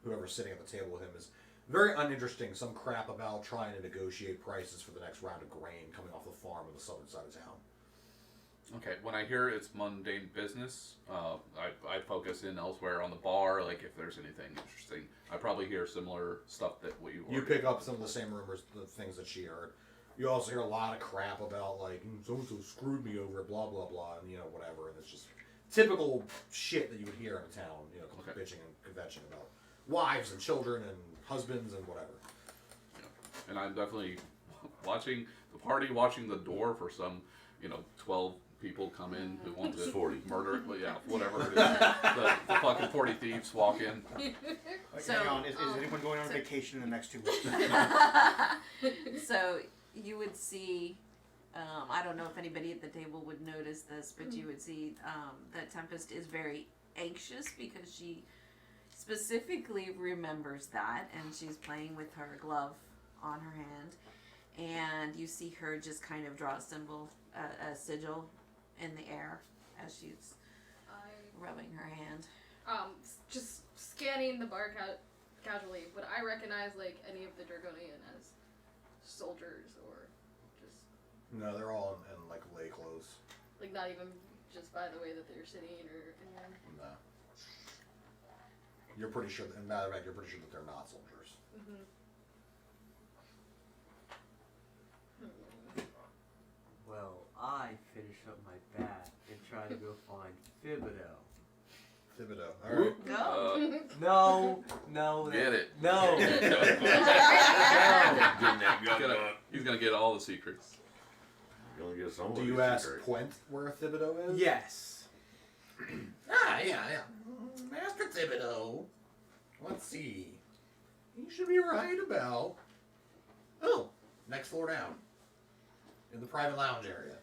whoever's sitting at the table with him is very uninteresting. Some crap about trying to negotiate prices for the next round of grain coming off the farm on the southern side of town. Okay, when I hear it's mundane business, I focus in elsewhere on the bar, like if there's anything interesting. I probably hear similar stuff that we You pick up some of the same rumors, the things that she heard. You also hear a lot of crap about, like, so-and-so screwed me over, blah, blah, blah, and, whatever. And it's just typical shit that you would hear in a town, Okay. bitching and convention about wives and children and husbands and whatever. And I'm definitely watching the party, watching the door for some, 12 people come in who want to 40. murder it. But yeah, whatever it is. the fucking 40 thieves walk in. Like, So, hang on, is anyone going on vacation in the next 2 weeks? So you would see, I don't know if anybody at the table would notice this, but you would see that Tempest is very anxious because she specifically remembers that, and she's playing with her glove on her hand, and you see her just kind of draw a symbol, a sigil in the air as she's rubbing her hand. Just scanning the bar casually, would I recognize like any of the Dragonian as soldiers or just No, they're all in like lay clothes. like not even just by the way that they're sitting or anything? No. You're pretty sure, as a matter of fact, you're pretty sure that they're not soldiers. Mm-hmm. Well, I finish up my bat and try to go find Thibedeau. Thibedeau. Alright. No. No. Get it. No. He's gonna get all the secrets. You only get some Do of you these ask secrets. Quent where Thibedeau is? Yes. Yeah. Master Thibedeau. Let's see. He should be right about. Oh, next floor down. In the private lounge area.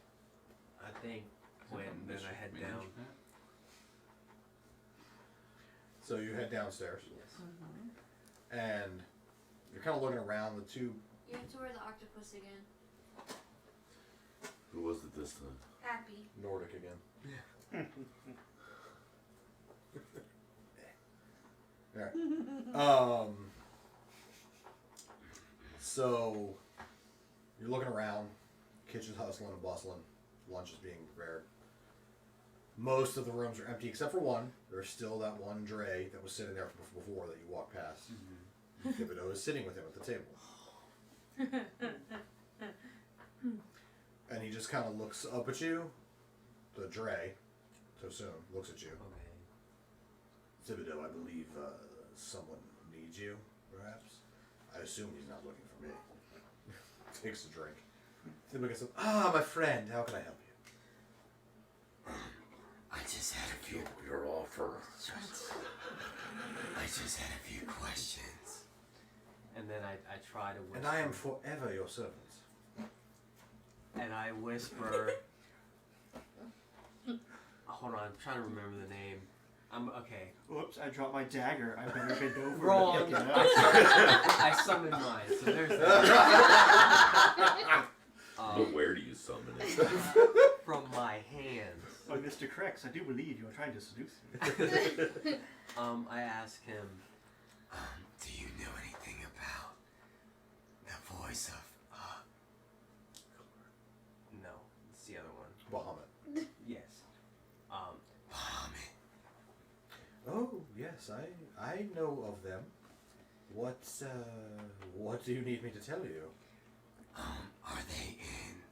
I think when then I head down. So you head downstairs. Yes. And you're kind of looking around. The two. You have to wear the octopus again. Who was it this time? Happy. Nordic again. Alright. So you're looking around, kitchen's hustling and bustling, lunch is being prepared. Most of the rooms are empty except for one. There's still that one Dre that was sitting there before that you walked past. Thibedeau is sitting with him at the table. And he just kind of looks up at you. The Dre, so soon, looks at you. Okay. Thibedeau, I believe someone needs you, perhaps. I assume he's not looking for me. Takes a drink. Thibedeau gets up. Ah, my friend, how can I help you? I just had a few. Your offer. I just had a few questions. And then I try to whisper. And I am forever your servant. And I whisper. Hold on, I'm trying to remember the name. I'm okay. Whoops, I dropped my dagger. I better bend over. Wrong. To pick it up. I summoned mine, so there's that. But where do you summon it? From my hands. Oh, Mr. Crex, I do believe you are trying to seduce me. I ask him. Do you know anything about the voice of, No, it's the other one. Bahamut. Yes. Bahamut? Oh, yes, I know of them. What do you need me to tell you? Are they in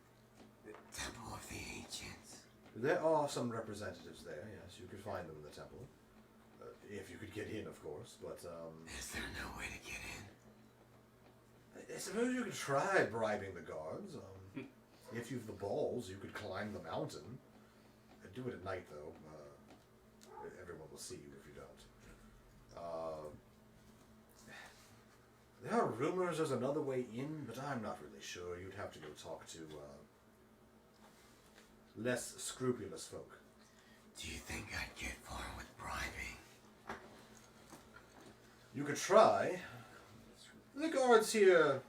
the Temple of the Ancients? There are some representatives there, yes. You could find them in the temple. If you could get in, of course, but, Is there no way to get in? I suppose you could try bribing the guards. If you've the balls, you could climb the mountain. Do it at night, though. Everyone will see you if you don't. There are rumors there's another way in, but I'm not really sure. You'd have to go talk to less scrupulous folk. Do you think I'd get far with bribing? You could try. The guards here,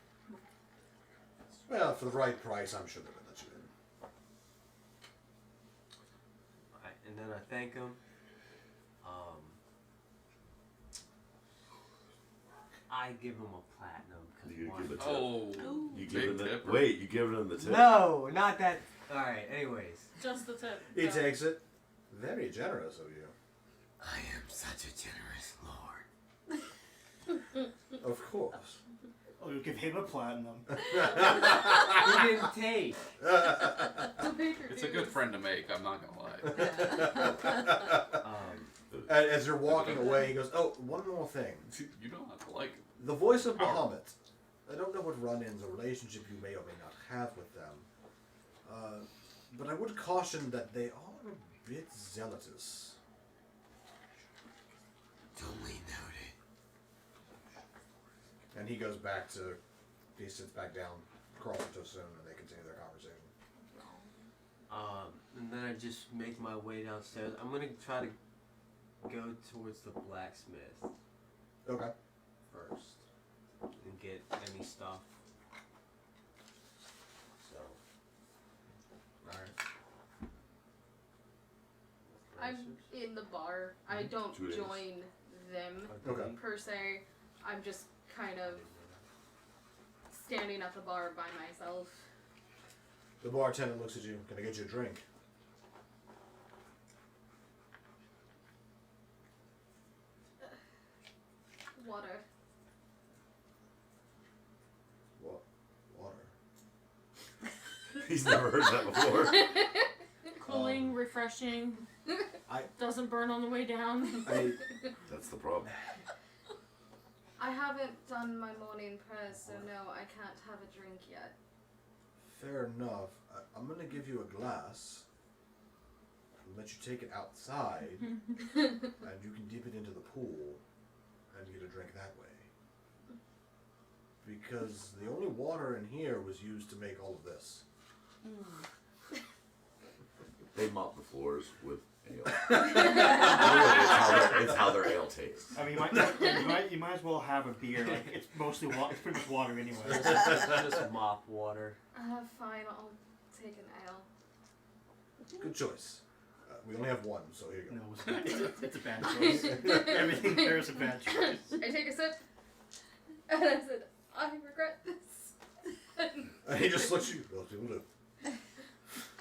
well, for the right price, I'm sure they would let you in. And then I thank him. I give him a platinum You because give a tip. Oh, You big giving them tipper. wait, you giving them the tip? No, not that. All right. Anyways, Just the tip. He Go. takes it. Very generous of you. I am such a generous lord. Of course. Oh, you'll give him a platinum. he didn't take. It's a good friend to make, I'm not gonna lie. As you're walking away, he goes, oh, one more thing. You don't have to like it. The voice of Bahamut. I don't know what run-ins or relationship you may or may not have with them. But I would caution that they are a bit zealotous. Duly noted. And he goes back to, he sits back down, across to Tosun, and they continue their conversation. And then I just make my way downstairs. I'm gonna try to go towards the blacksmith Okay. first and get any stuff. So, alright. I'm in the bar. I don't 2 days. join them Okay. per se. I'm just kind of standing at the bar by myself. The bartender looks at you. Can I get you a drink? Water. What? Water. He's never heard that before. Cooling, refreshing. Doesn't burn on the way down. That's the problem. I haven't done my morning prayers, so no, I can't have a drink yet. Fair enough. I'm gonna give you a glass. And let you take it outside, and you can dip it into the pool, and get a drink that way. Because the only water in here was used to make all of this. They mop the floors with ale. Literally, it's how their ale tastes. I mean, you might as well have a beer. Like, it's mostly water. It's pretty much water anyway. Just mop water. Fine, I'll take an ale. Good choice. We only have one, so here you go. No, it's a bad choice. Everything there is a bad choice. I take a sip, and I said, I regret this. And he just looks at you. Those people do.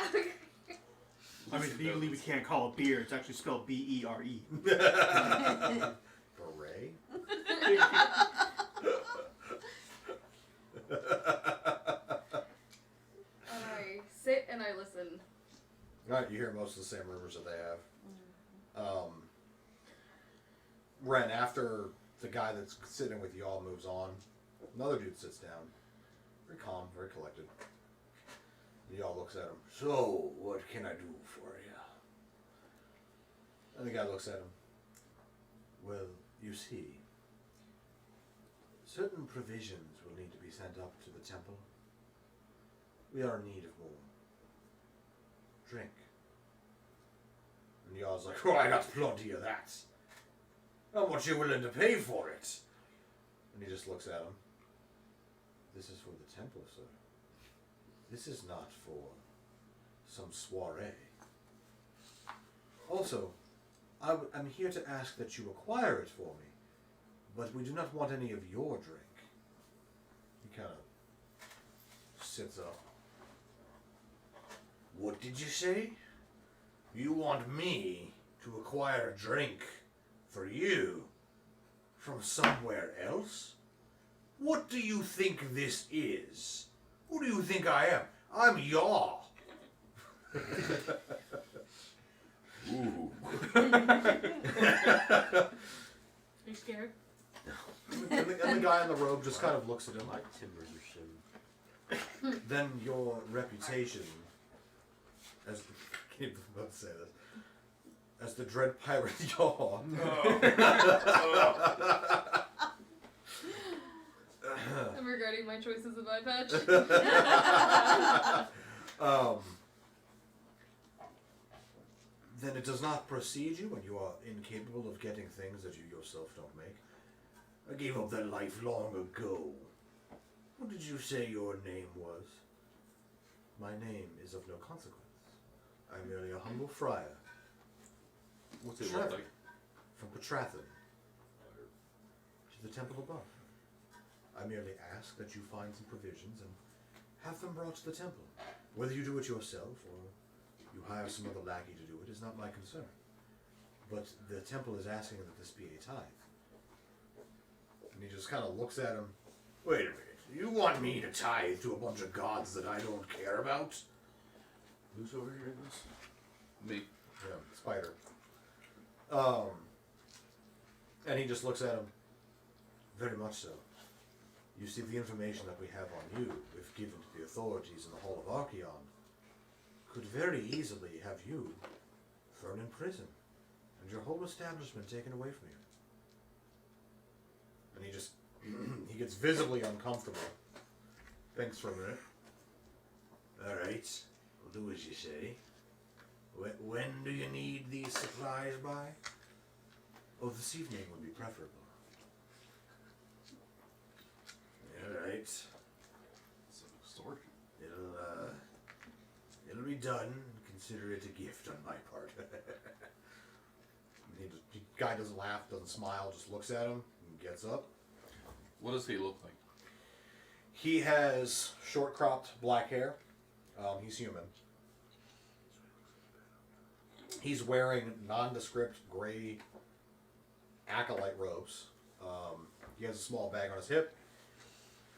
Okay. I mean, legally we can't call it beer. It's actually spelled B-E-R-E. Beret? And I sit I listen. Right, you hear most of the same rumors that they have. Ren, after the guy that's sitting with y'all moves on, another dude sits down. Very calm, very collected. Y'all looks at him. So, what can I do for you? And the guy looks at him. Well, you see, certain provisions will need to be sent up to the temple. We are in need of more. Drink. And y'all's like, oh, I got plenty of that. How much you willing to pay for it? And he just looks at him. This is for the temple, sir. This is not for some soiree. Also, I'm here to ask that you acquire it for me, but we do not want any of your drink. He kind of sits up. What did you say? You want me to acquire a drink for you from somewhere else? What do you think this is? Who do you think I am? I'm Yaw. Ooh. Are you scared? And the guy in the robe just kind of looks at him. My timbers are shim. Then your reputation, as I can't about to say this, as the dread pirate Yaw. I'm regretting my choices of eye patch. Then it does not precede you when you are incapable of getting things that you yourself don't make. I gave up that life long ago. What did you say your name was? My name is of no consequence. I'm merely a humble friar. What's it look like? From Petrathan to the temple above. I merely ask that you find some provisions and have them brought to the temple. Whether you do it yourself or you hire some other lackey to do it is not my concern. But the temple is asking that this be a tithe. And he just kind of looks at him. Wait a minute. You want me to tithe to a bunch of gods that I don't care about? Who's over here in this? Me. Yeah, Spider. And he just looks at him. Very much so. You see, the information that we have on you, if given to the authorities in the Hall of Archeon, could very easily have you thrown in prison and your whole establishment taken away from you. And he just, he gets visibly uncomfortable. Thinks for a minute. All right, we'll do as you say. When do you need these supplies by? Oh, this evening would be preferable. All right. It's an extortion. It'll be done. Consider it a gift on my part. The guy doesn't laugh, doesn't smile, just looks at him and gets up. What does he look like? He has short cropped black hair. He's human. He's wearing nondescript gray acolyte robes. He has a small bag on his hip.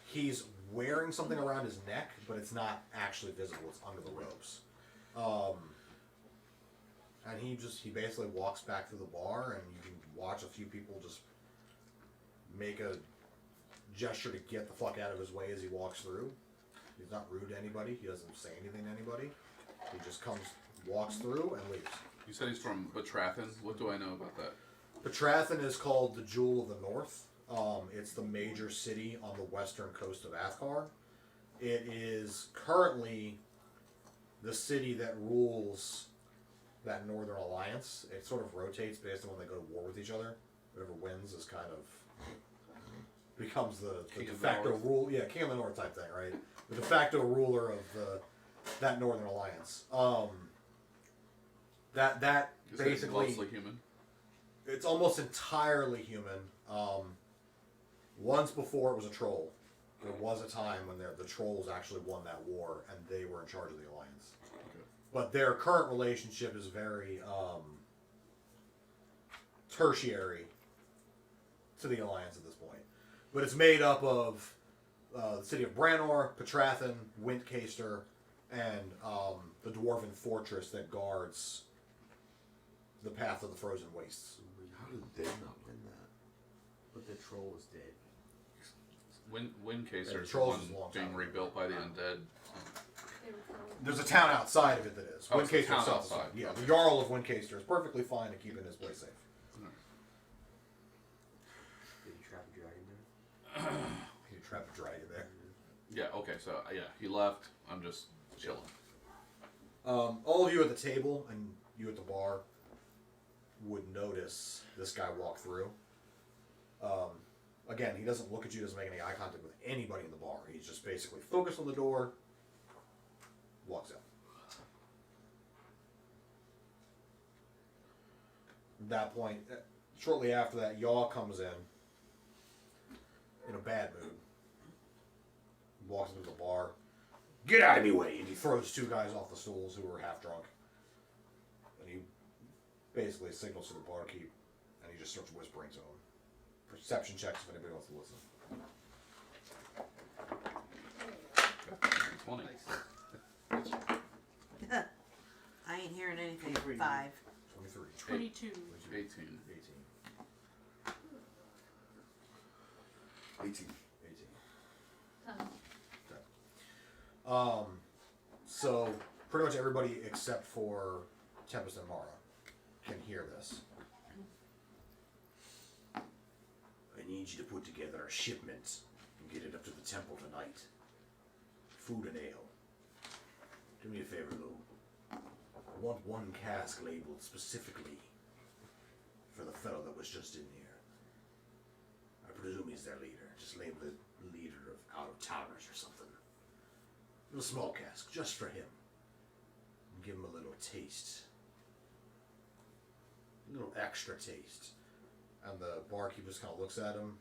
He's wearing something around his neck, but it's not actually visible. It's under the robes. And he basically walks back through the bar, and you can watch a few people just make a gesture to get the fuck out of his way as he walks through. He's not rude to anybody. He doesn't say anything to anybody. He just walks through and leaves. You said he's from Petrathan. What do I know about that? Petrathan is called the Jewel of the North. It's the major city on the western coast of Athkar. It is currently the city that rules that Northern Alliance. It sort of rotates based on when they go to war with each other. Whoever wins is kind of becomes the de facto rule. Yeah, King of the North type thing, right? The de facto ruler of that Northern Alliance. That Is basically it mostly human? it's almost entirely human. Once before it was a troll. There was a time when the trolls actually won that war and they were in charge of the alliance. Okay. But their current relationship is very tertiary to the alliance at this point. But it's made up of the city of Branor, Petrathan, Windcaster, and the dwarven fortress that guards the path of the frozen wastes. How did they not win that? But the troll was dead. Windcaser Yeah, is the Trolls one is a long being time ago. rebuilt by the undead. They were trolls. There's a town outside of it that is. Oh, it's the Windcaster town itself is outside. fine. Yeah, the Jarl of Windcaster is perfectly fine in keeping his place safe. Did you trap a dragon there? You trap a dragon there. Yeah. Okay. So yeah, he left. I'm just chilling. All of you at the table and you at the bar would notice this guy walk through. Again, he doesn't look at you, doesn't make any eye contact with anybody in the bar. He's just basically focused on the door, walks out. At that point, shortly after that, Yaw comes in a bad mood. Walks into the bar. Get out of me way! And he throws two guys off the stools who were half drunk. And he basically signals to the barkeep, and he just starts whispering to him. Perception checks if anybody wants to listen. 20. I ain't hearing anything. 23. 5. 23. 22. 18. 18. 18. 10. So pretty much everybody except for Tempest and Mara can hear this. I need you to put together a shipment and get it up to the temple tonight. Food and ale. Do me a favor, though. I want one cask labeled specifically for the fellow that was just in here. I presume he's their leader. Just label it leader of out-of-towners or something. A small cask, just for him. And give him a little taste. A little extra taste. And the barkeep just kind of looks at him.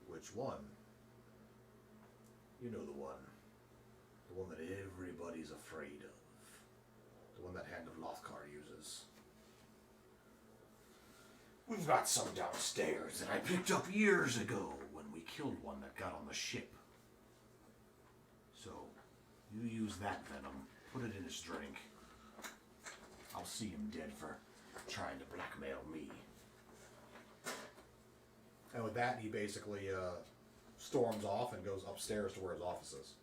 Which one? You know the one. The one that everybody's afraid of. The one that Hand of Lothkar uses. We've got some downstairs that I picked up years ago when we killed one that got on the ship. So, you use that venom, put it in his drink. I'll see him dead for trying to blackmail me. And with that, he basically storms off and goes upstairs to where his office is.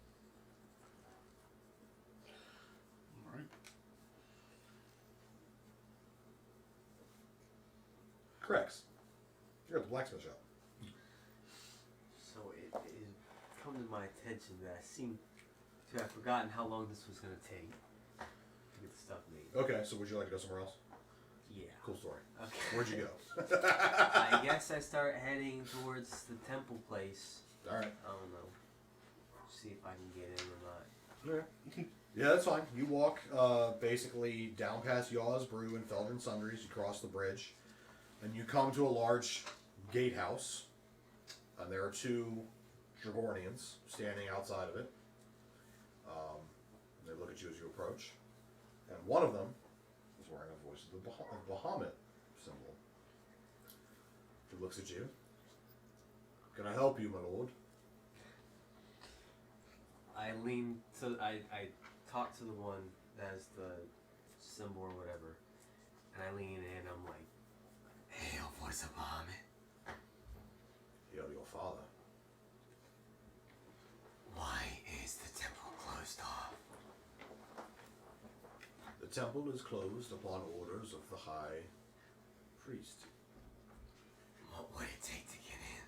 All right. Correct. You're at the blacksmith shop. So it come to my attention that I seem to have forgotten how long this was going to take to get the stuff made. Okay, so would you like to go somewhere else? Yeah. Cool story. Okay. Where'd you go? I guess I start heading towards the temple place. Alright. I don't know. See if I can get in or not. Yeah. Yeah, that's fine. You walk basically down past Yaw's Brew and Feldrin Sundries, you cross the bridge, and you come to a large gatehouse, and there are two Dragornians standing outside of it. They look at you as you approach, and one of them is wearing a voice of the Bahamut symbol. He looks at you. Can I help you, my lord? I lean to I talk to the one that has the symbol or whatever, and I lean in. I'm like, Hail, voice of Bahamut. Hail your father. Why is the temple closed off? The temple is closed upon orders of the High Priest. What would it take to get in?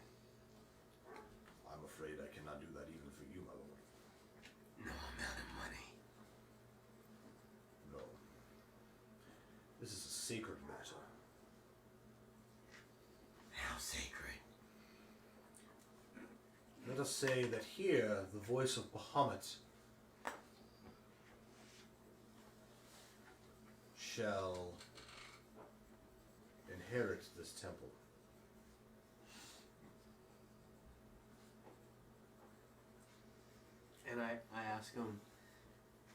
I'm afraid I cannot do that even for you, my lord. No amount of money. No. This is a sacred matter. How sacred? Let us say that here the voice of Bahamut shall inherit this temple. and I ask him,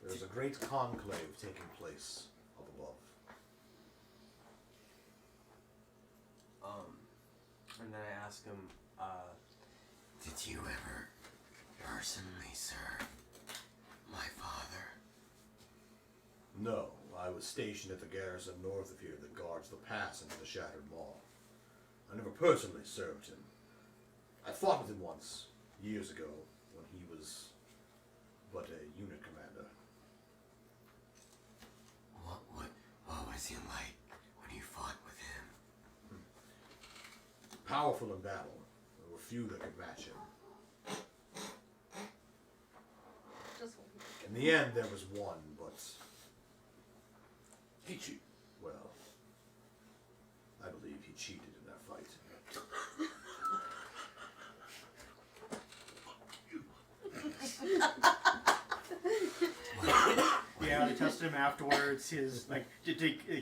There is a great conclave taking place up above. and then I ask him, Did you ever personally serve my No, I was stationed at the garrison north of here that guards the pass into the Shattered Mall. I never personally served him. I fought with him once, years ago, when he was but a unit commander. What was he like when you fought with him? Powerful in battle. There were few that could match him. Just In the end, there was one, but, Hate you. well, I believe he cheated in that fight. Yeah, they tested him afterwards. His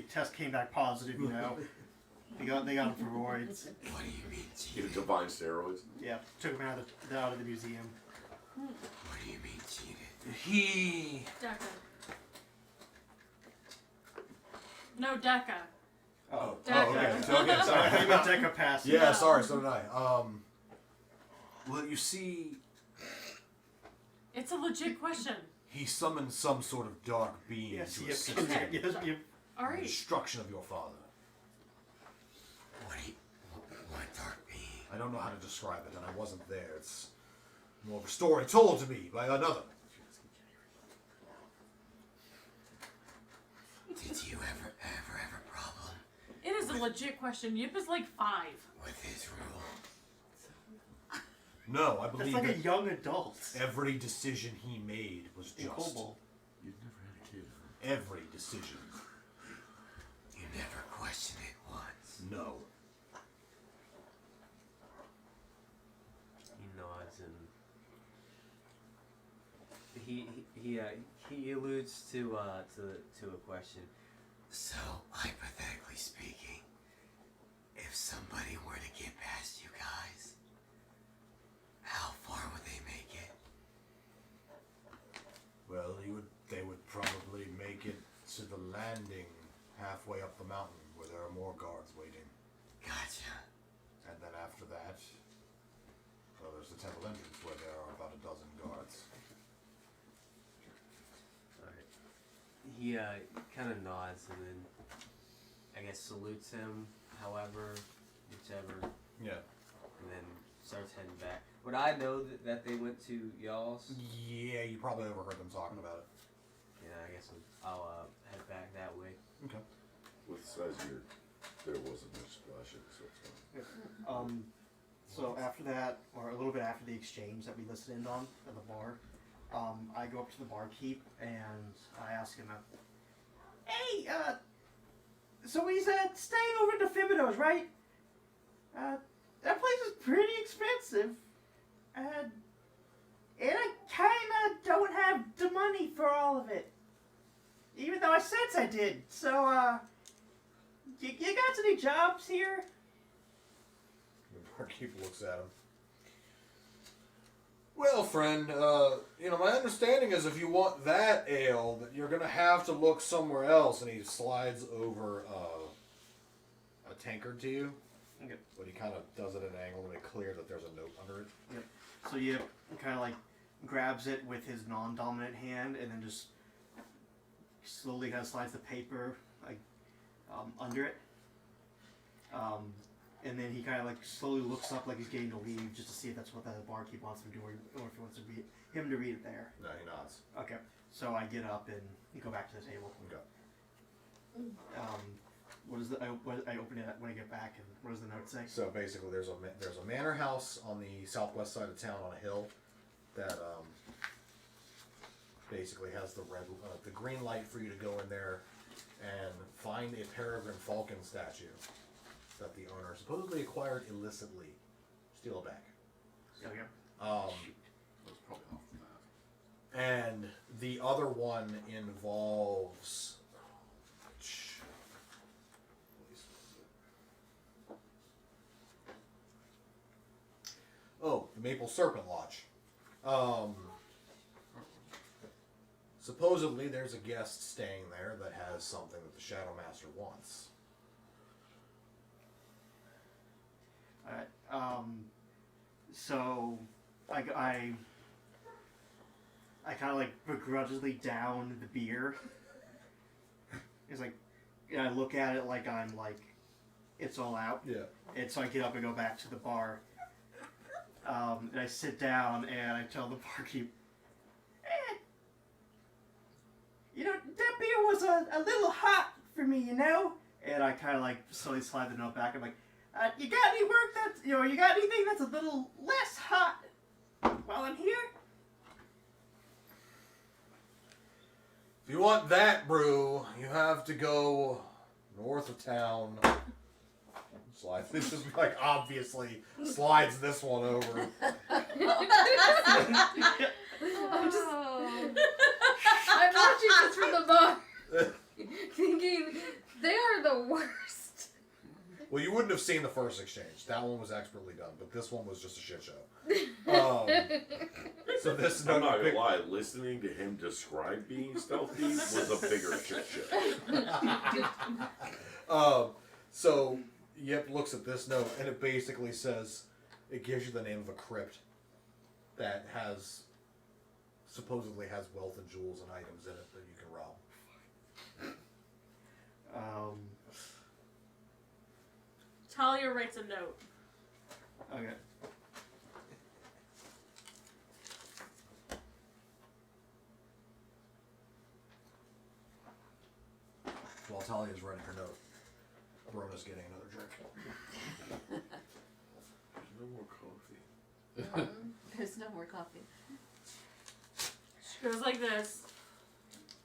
test came back positive. You know, they got him for roids. What do you mean You cheated? divine steroids. Yeah, took him out of the museum. What do you mean cheated? He... Deca. No, Deca. Oh, Deca. okay. So, okay, sorry. I think about Deca passed. Yeah, No. sorry, so did I. Well, you see, It's a legit question. he summoned some sort of dark being Yes, to yes, assist him yes, yes. in the Alright. destruction of your father. What dark being? I don't know how to describe it, and I wasn't there. It's more of a story told to me by another. Did you ever have a problem It is a legit question. Yip is like 5. with his rule? No, I That's believe like a that young adult. every decision he made was In just. Cobalt. You've never had a kid, huh? Every decision. You never questioned it once. No. He nods and he alludes to a question. So, hypothetically speaking, if somebody were to get past you guys, how far would they make it? Well, they would probably make it to the landing halfway up the mountain where there are more guards waiting. Gotcha. And then after that, well, there's the temple entrance where there are about a dozen guards. Alright. He kind of nods and then I guess salutes him, however, whichever, Yeah. and then starts heading back. Would I know that they went to y'all's? Yeah, you probably overheard them talking about it. Yeah, I guess I'll head back that way. Okay. With the size of your, there wasn't much splashing, so it's fine. So after that, or a little bit after the exchange that we listened in on at the bar, I go up to the barkeep and I ask him, "Hey, so he's staying over at the Thibedeau's, right? That place is pretty expensive, and I kinda don't have the money for all of it, even though I said I did. So, you got any jobs here?" The barkeep looks at him. Well, friend, my understanding is if you want that ale, that you're gonna have to look somewhere else. And he slides over a tankard to you. Okay. But he kind of does it at an angle to make clear that there's a note under it. Yep. So you kind of like grabs it with his non-dominant hand, and then just slowly kind of slides the paper like under it. And then he kind of like slowly looks up like he's getting to leave, just to see if that's what the barkeep wants him to do, or if he wants him to read it there. No, he nods. Okay. So I get up and go back to the table. Okay. What is I open it when I get back, and what does the note say? So basically, there's a manor house on the southwest side of town on a hill that basically has the green light for you to go in there and find a peregrine falcon statue that the owner supposedly acquired illicitly. Steal it back. Okay. That was probably off the map. And the other one involves. Oh, the Maple Serpent Lodge. Supposedly, there's a guest staying there that has something that the Shadow Master wants. Alright. So I kind of like begrudgingly down the beer He's like, and I look at it like I'm like, it's all out. Yeah. And so I get up and go back to the bar. And I sit down and I tell the barkeep, you know, that beer was a little hot for me, you know? And I kind of like slowly slide the note back. I'm like, you got any work that's, you got anything that's a little less hot while I'm here? If you want that brew, you have to go north of town. Slide. This is like obviously slides this one over. I'm watching this from the bar, thinking they are the worst. Well, you wouldn't have seen the first exchange. That one was expertly done, but this one was just a shit show. So this I'm not gonna lie, listening to him describe being stealthy was a bigger shit show. So Yip looks at this note, and it basically says, it gives you the name of a crypt that supposedly has wealth and jewels and items in it that you can rob. Talia writes a note. Okay. While Talia's writing her note, Brona's getting another drink. No more coffee. There's no more coffee. She goes like this,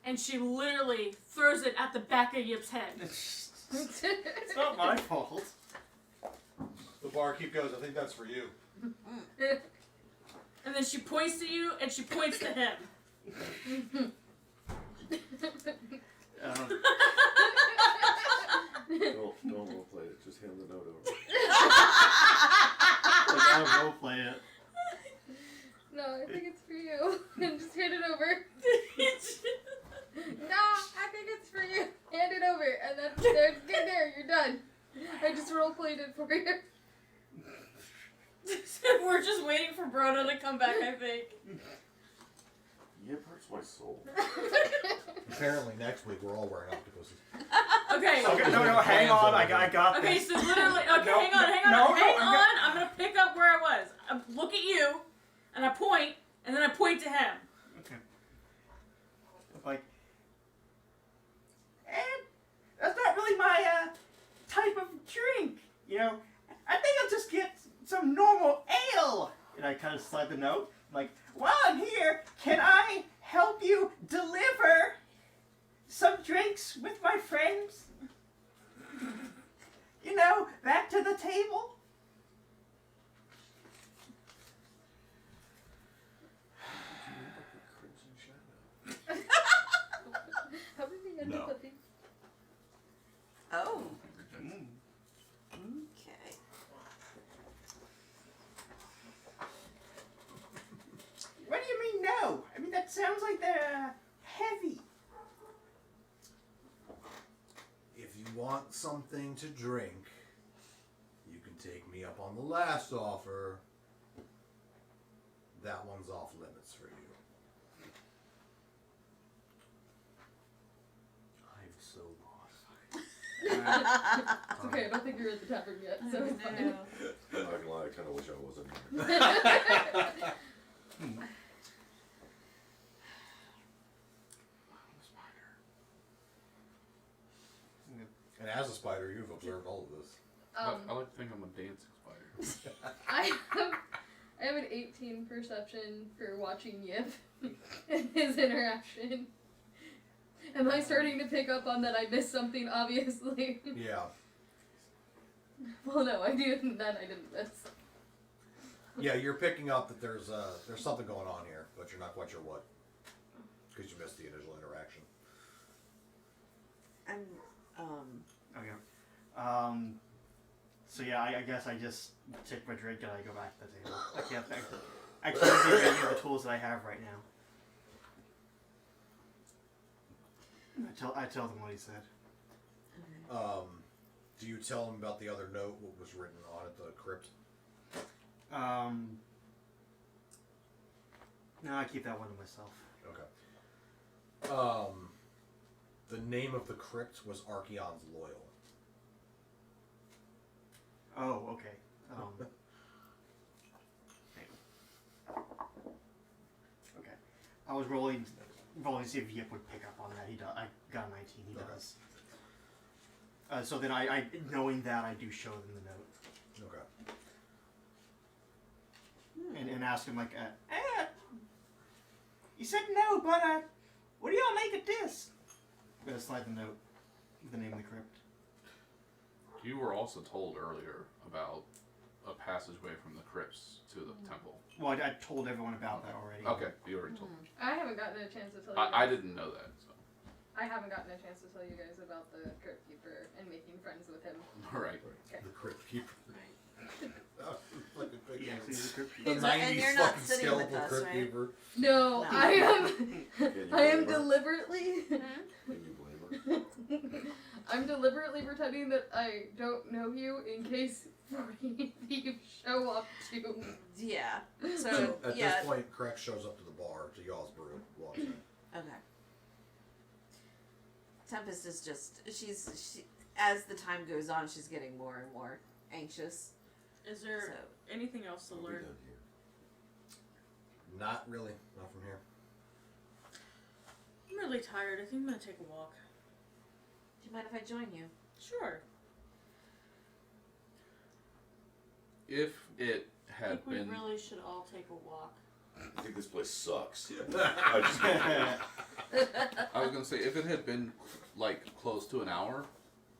and she literally throws it at the back of Yip's head. It's not my fault. The barkeep goes, I think that's for you. And then she points to you, and she points to him. Don't role play it. Just hand the note over. I'll role play it. No, I think it's for you. And just hand it over. No, I think it's for you. Hand it over, and then there, you're done. I just role played it for you. We're just waiting for Brona to come back, I think. Yip hurts my soul. Apparently next week we're all wearing octopuses. Okay. Okay, no, hang on. I got Okay, this. so literally, okay, No, hang on. no, I'm gonna pick up where I was. I look at you, and I point, and then I point to him. Okay. Like, that's not really my type of drink. You know, I think I'll just get some normal ale. And I kind of slide the note. Like, while I'm here, can I help you deliver some drinks with my friends? You know, back to the table. How did we end up with these? Oh. Okay. What do you mean no? I mean, that sounds like they're heavy. If you want something to drink, you can take me up on the last offer. That one's off limits for you. I'm so lost. It's okay, I don't think you're at the tavern yet, so it's fine. No. I'm not gonna lie, I kind of wish I wasn't here. And as a spider, you've observed all of this. I like to think I'm a dancing spider. I have an 18 perception for watching Yip and his interaction. Am I starting to pick up on that I missed something, obviously? Yeah. Well, no, I do. That I didn't miss. Yeah, you're picking up that there's something going on here, but you're not quite sure what. Because you missed the initial interaction. I'm, Okay. So yeah, I guess I just take my drink and I go back to the table. I can't use any of the tools that I have right now. I tell them what he said. Do you tell them about the other note, what was written on it, the crypt? No, I keep that one to myself. Okay. The name of the crypt was Archeon's Loyal. Oh, okay. Okay. I was rolling to see if Yip would pick up on that. He does. I got a 19. He does. So then I knowing that, I do show them the note. Okay. And ask him like, you said no, but what do y'all make of this? I'm gonna slide the note with the name of the crypt. You were also told earlier about a passageway from the crypts to the temple. Well, I told everyone about that already. Okay, you already told me. I haven't gotten a chance to tell you guys. I didn't know that. So. I haven't gotten a chance to tell you guys about the Crypt Keeper and making friends with him. Right. Okay. The Crypt Keeper. Like a big Yeah, see the crypt the keeper. And 90s you're not fucking sitting with skeletal us, Crypt right? Keeper. No, No. I am. Can you I am blame her? deliberately. Can you blame her? I'm deliberately pretending that I don't know you in case you show up to. Yeah. So, So at yeah. this point, Craig shows up to the bar to y'all's brew. Walks in. Okay. Tempest is just she as the time goes on, she's getting more and more anxious. Is there So anything else to What we learn? done here? Not really. Not from here. I'm really tired. I think I'm gonna take a walk. do you mind if I join you? Sure. If it I had think we been really should all take a walk. I think this place sucks. I just I was gonna say, if it had been like close to an hour,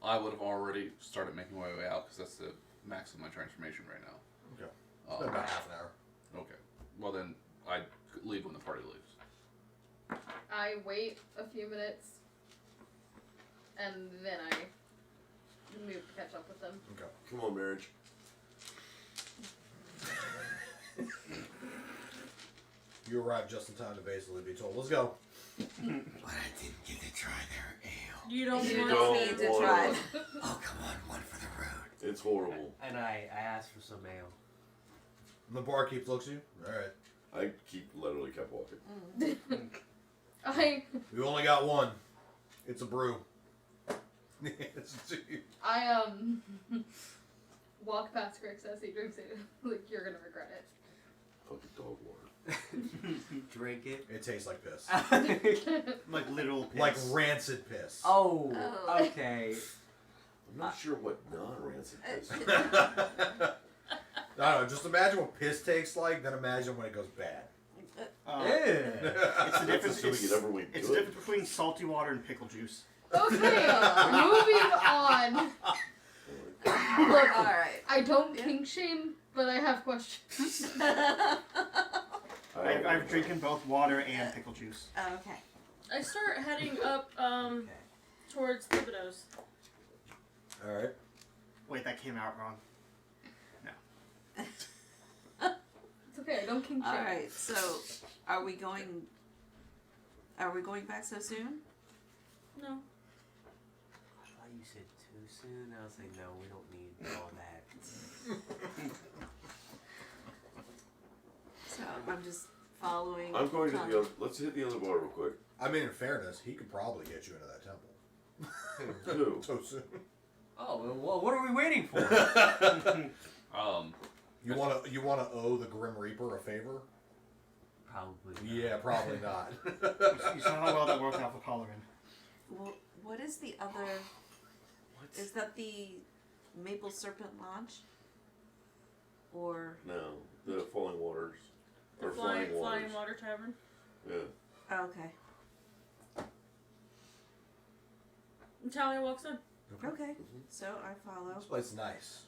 I would have already started making my way out because that's the max of my transformation right now. Okay. It's been about half an hour. Okay. Well then, I leave when the party leaves. I wait a few minutes, and then I move to catch up with them. Okay. Come on, marriage. You arrived just in time to basically be told, let's go. But I didn't get to try their ale. You don't You want don't need to wanna- try. Oh, come on, one for the road. It's horrible. And I asked for some ale. And the barkeep looks at you. All right. I literally kept walking. We only got one. It's a brew. I walk past Grix as he drinks it. Like, you're gonna regret it. Fucking dog water. Drink it. It tastes like piss. Like literal piss. Like rancid piss. Oh, Oh. okay. I'm not sure what non-rancid is. I don't know. Just imagine what piss tastes like, then imagine when it goes bad. It's the That's difference. assuming it ever went It's the good. difference between salty water and pickle juice. Okay, moving on. Look, Alright. I don't kink shame, but I have questions. I've drinking both water and pickle juice. Okay. I start heading up towards Thibedeau's. All right. Wait, that came out wrong. It's okay, I don't kink shame. Alright, so are we going back so soon? No. I thought you said too soon. I was like, no, we don't need all that. So I'm just following. I'm going to Tom. the other. Let's hit the other bar real quick. I mean, in fairness, he could probably get you into that temple. Who? So soon. Oh, well, what are we waiting for? You wanna owe the Grim Reaper a favor? Probably. not. Yeah, probably not. You saw how well that worked out for Colorin. Well, what is the other? Is that the Maple Serpent Lodge? Or No, the Falling Waters. The Or Flying Waters. Water Tavern. Yeah. oh, okay. And Talia walks in. Okay. So I follow. This place is nice.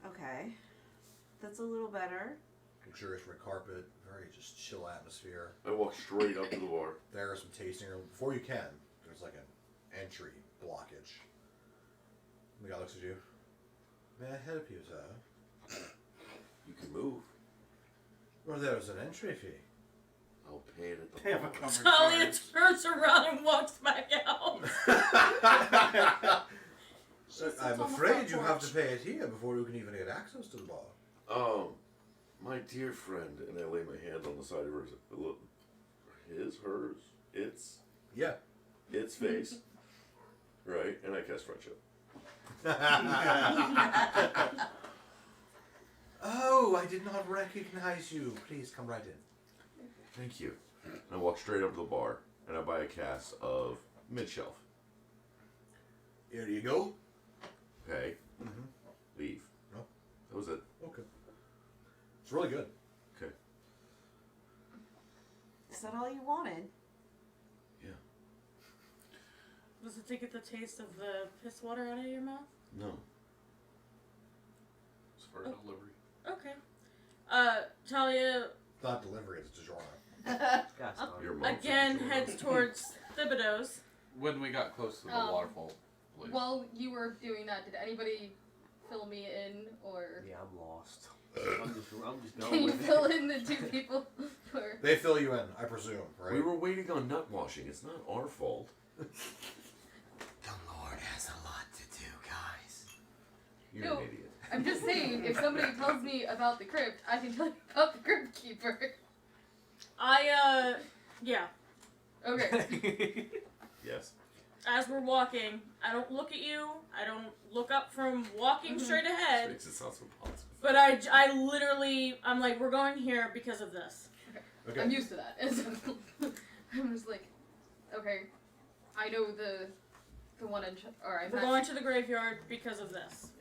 Okay. That's a little better. Luxurious red carpet, very just chill atmosphere. I walk straight up to the bar. There are some tasting rooms. Before you can, there's like an entry blockage. The guy looks at you. May I help you, sir? You can move. Well, there's an entry fee. I'll pay it at the They have a bar. covered Talia charge. turns around and walks back out. I'm afraid you have to pay it here before you can even get access to the bar. My dear friend, and I lay my hand on the side of hers, hers, its Yeah. face. Right, and I cast friendship. Oh, I did not recognize you. Please come right in. Thank you. I walk straight up to the bar, and I buy a cask of mid-shelf. Here you go. Pay. Mm-hmm. Leave. No. That was it. Okay. It's really good. Okay. Is that all you wanted? Was it to get the taste of the piss water out of your mouth? No. It's for delivery. Okay. Talia Not delivery, it's DiGiorno. Gosh, darn. Your mom's again a DiGiorno. heads towards Thibedeau's. When we got close to the waterfall place. While you were doing that, did anybody fill me in, or Yeah, I'm lost. I'm just going can you with fill it. in the 2 people? For... They fill you in, I presume, right? We were waiting on nut washing. It's not our fault. The Lord has a lot to do, guys. You're No. an idiot. I'm just saying, if somebody tells me about the crypt, I can tell you about the crypt keeper. Yeah. Okay. Yes. As we're walking, I don't look at you. I don't look up from walking straight This ahead. makes it sound so positive. But I literally, I'm like, we're going here because of this. Okay. I'm used to that. And so I'm just like, okay, I know the one in, or I We're going to the graveyard because of this.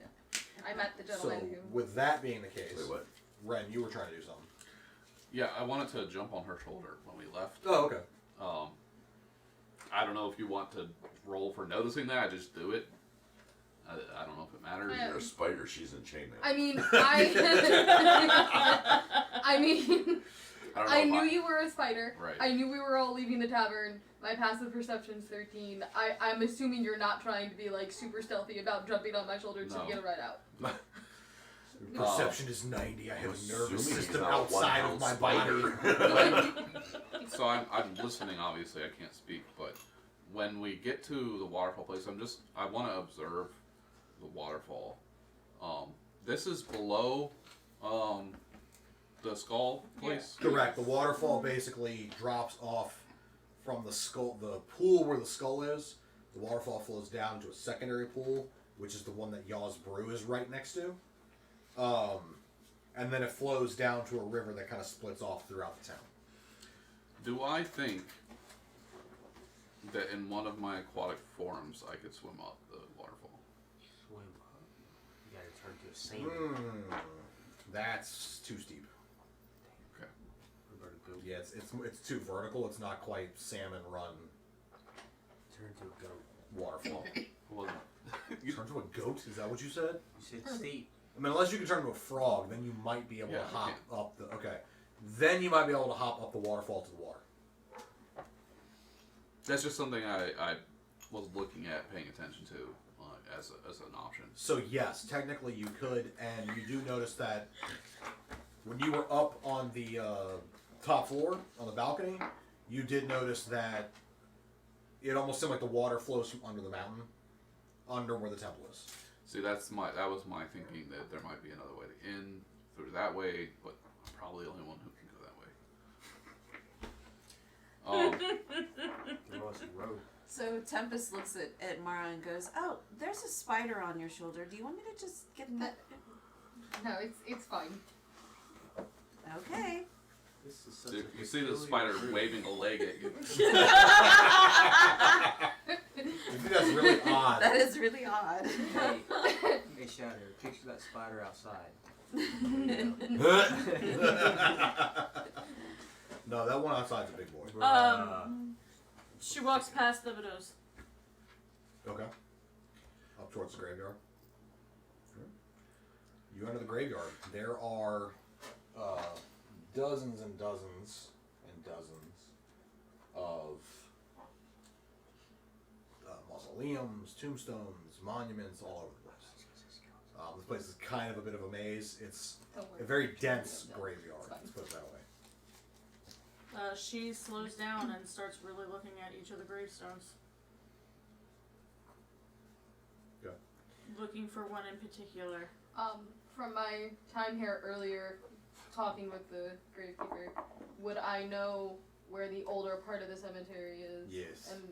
I met the So, gentleman who. with that being the case, Wait, what? Ren, you were trying to do something. Yeah, I wanted to jump on her shoulder when we left. Oh, okay. I don't know if you want to roll for noticing that. I just do it. I don't know if it matters. You're a spider. She's in chainmail. I mean, I mean, I don't know I if knew you were a spider. Right. I knew we were all leaving the tavern. My passive perception's 13. I'm assuming you're not trying to be like super stealthy about jumping on my shoulder to No. get a ride out. Perception is 90. I have a nervous assuming he's system not outside one of my ounce body. So I'm listening. Obviously, I can't speak, but when we get to the waterfall place, I want to observe the waterfall. This is below the skull place. Correct. The waterfall basically drops off from the skull, the pool where the skull is. The waterfall flows down to a secondary pool, which is the one that Yaw's Brew is right next to. And then it flows down to a river that kind of splits off throughout the town. Do I think that in one of my aquatic forms I could swim up the waterfall? Swim up. You gotta turn to a salmon. That's too steep. Okay. Or a goat. Yeah, it's too vertical. It's not quite salmon run Turn to a goat. waterfall. Well, Turn to a goat? Is that what you said? You said steep. I mean, unless you can turn to a frog, then you might be able Yeah, to you hop can. up the. Okay, then you might be able to hop up the waterfall to the water. that's just something I was looking at, paying attention to as an option. So yes, technically you could, and you do notice that when you were up on the top floor on the balcony, you did notice that it almost seemed like the water flows from under the mountain, under where the temple is. See, that was my thinking that there might be another way to in through that way, but I'm probably the only one who can go that way. There was a road. So Tempest looks at Mara and goes, "Oh, there's a spider on your shoulder. Do you want me to just get that?" No, it's fine. Okay. This is such So a you see the peculiar spider group. waving a leg at you. I think that's really odd. That is really odd. Hey, Shadow, picture that spider outside. No, that one outside's a big boy. She walks past Thibedeau's. Okay. Up towards the graveyard. You enter the graveyard. There are dozens and dozens and dozens of mausoleums, tombstones, monuments all over the place. This place is kind of a bit of a maze. It's a very dense graveyard, let's put it that way. She slows down and starts really looking at each of the gravestones. Go. Looking for one in particular. From my time here earlier, talking with the gravekeeper, would I know where the older part of the cemetery is? Yes. And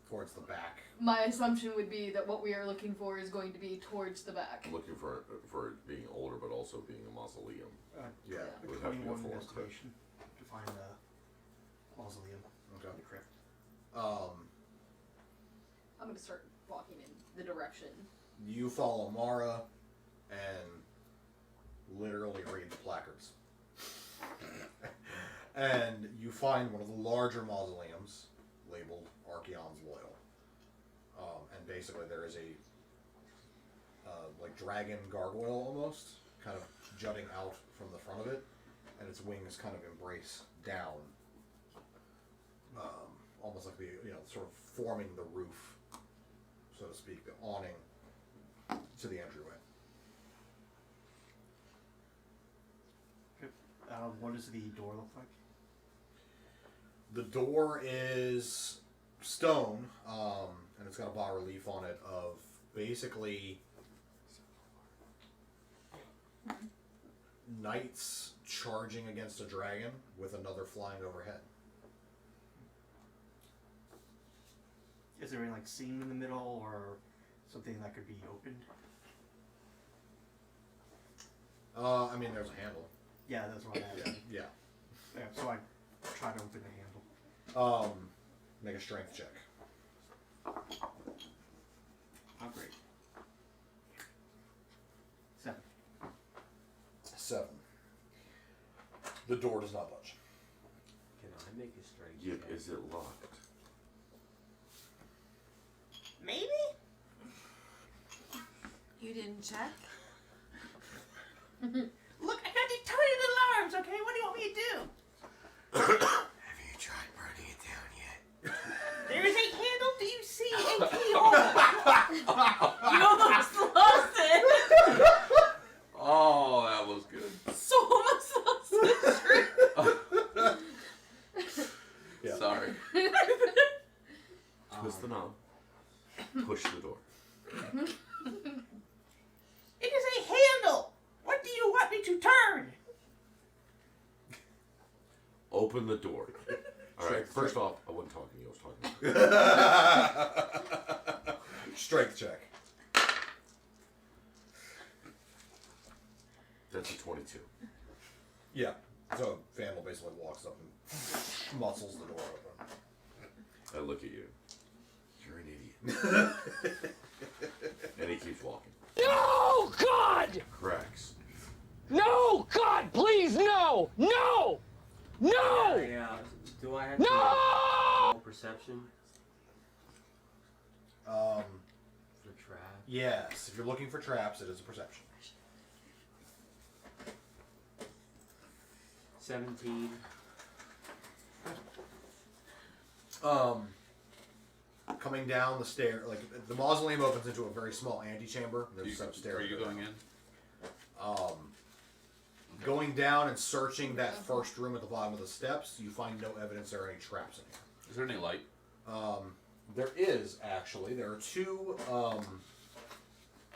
towards the back. My assumption would be that what we are looking for is going to be towards the back. I'm looking for it being older, but also being a mausoleum. Yeah. It would have to be a 21 full investigation to find the mausoleum Okay. in the crypt. I'm going to start walking in the direction. You follow Mara and literally read the placards. And you find one of the larger mausoleums labeled Archeon's Loyal. And basically there is a like dragon gargoyle almost, kind of jutting out from the front of it, and its wings kind of embrace down, almost like the sort of forming the roof, so to speak, the awning to the entryway. What does the door look like? The door is stone, and it's got a bas relief on it of basically knights charging against a dragon with another flying overhead. Is there any like seam in the middle or something that could be opened? I mean, there's a handle. Yeah, that's what I asked. Yeah. Yeah, so I try to open the handle. Make a strength check. Oh, great. 7. 7. The door does not budge. Can I make a strength Yeah, check? is it locked? Maybe? You didn't check? Look, I got these tiny little arms, okay? What do you want me to do? Have you tried burning it down yet? There is a handle. Do you see a keyhole? You almost lost it! Oh, that was good. So almost lost the trick. Yeah. Sorry. Twist the knob. Push the door. It is a handle. What do you want me to turn? Open the door. All right. First off, I wasn't talking to you. I was talking to you. Strength check. That's a 22. Yeah. So Vandal basically walks up and muscles the door open. I look at you. You're an idiot. And he keeps walking. No, God! Cracks. No, God, please, no! No! No! Yeah, do I have to No! roll perception for trap? Yes. If you're looking for traps, it is a perception. 17. Coming down the stair, like the mausoleum opens into a very small antechamber. There's some stairs. Are you going in? Going down and searching that first room at the bottom of the steps, you find no evidence there are any traps in here. Is there any light? There is, actually. There are 2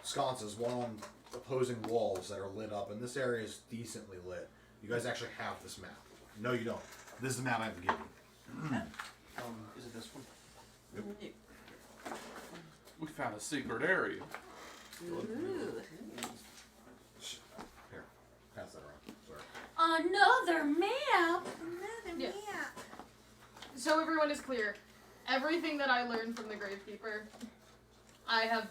sconces, one on opposing walls that are lit up, and this area is decently lit. You guys actually have this map. No, you don't. This is the map I have to give you. Is it this one? We found a secret area. Ooh. Here, pass that around. Sorry. Another map! Another Yeah. map. So everyone is clear. Everything that I learned from the Gravekeeper, I have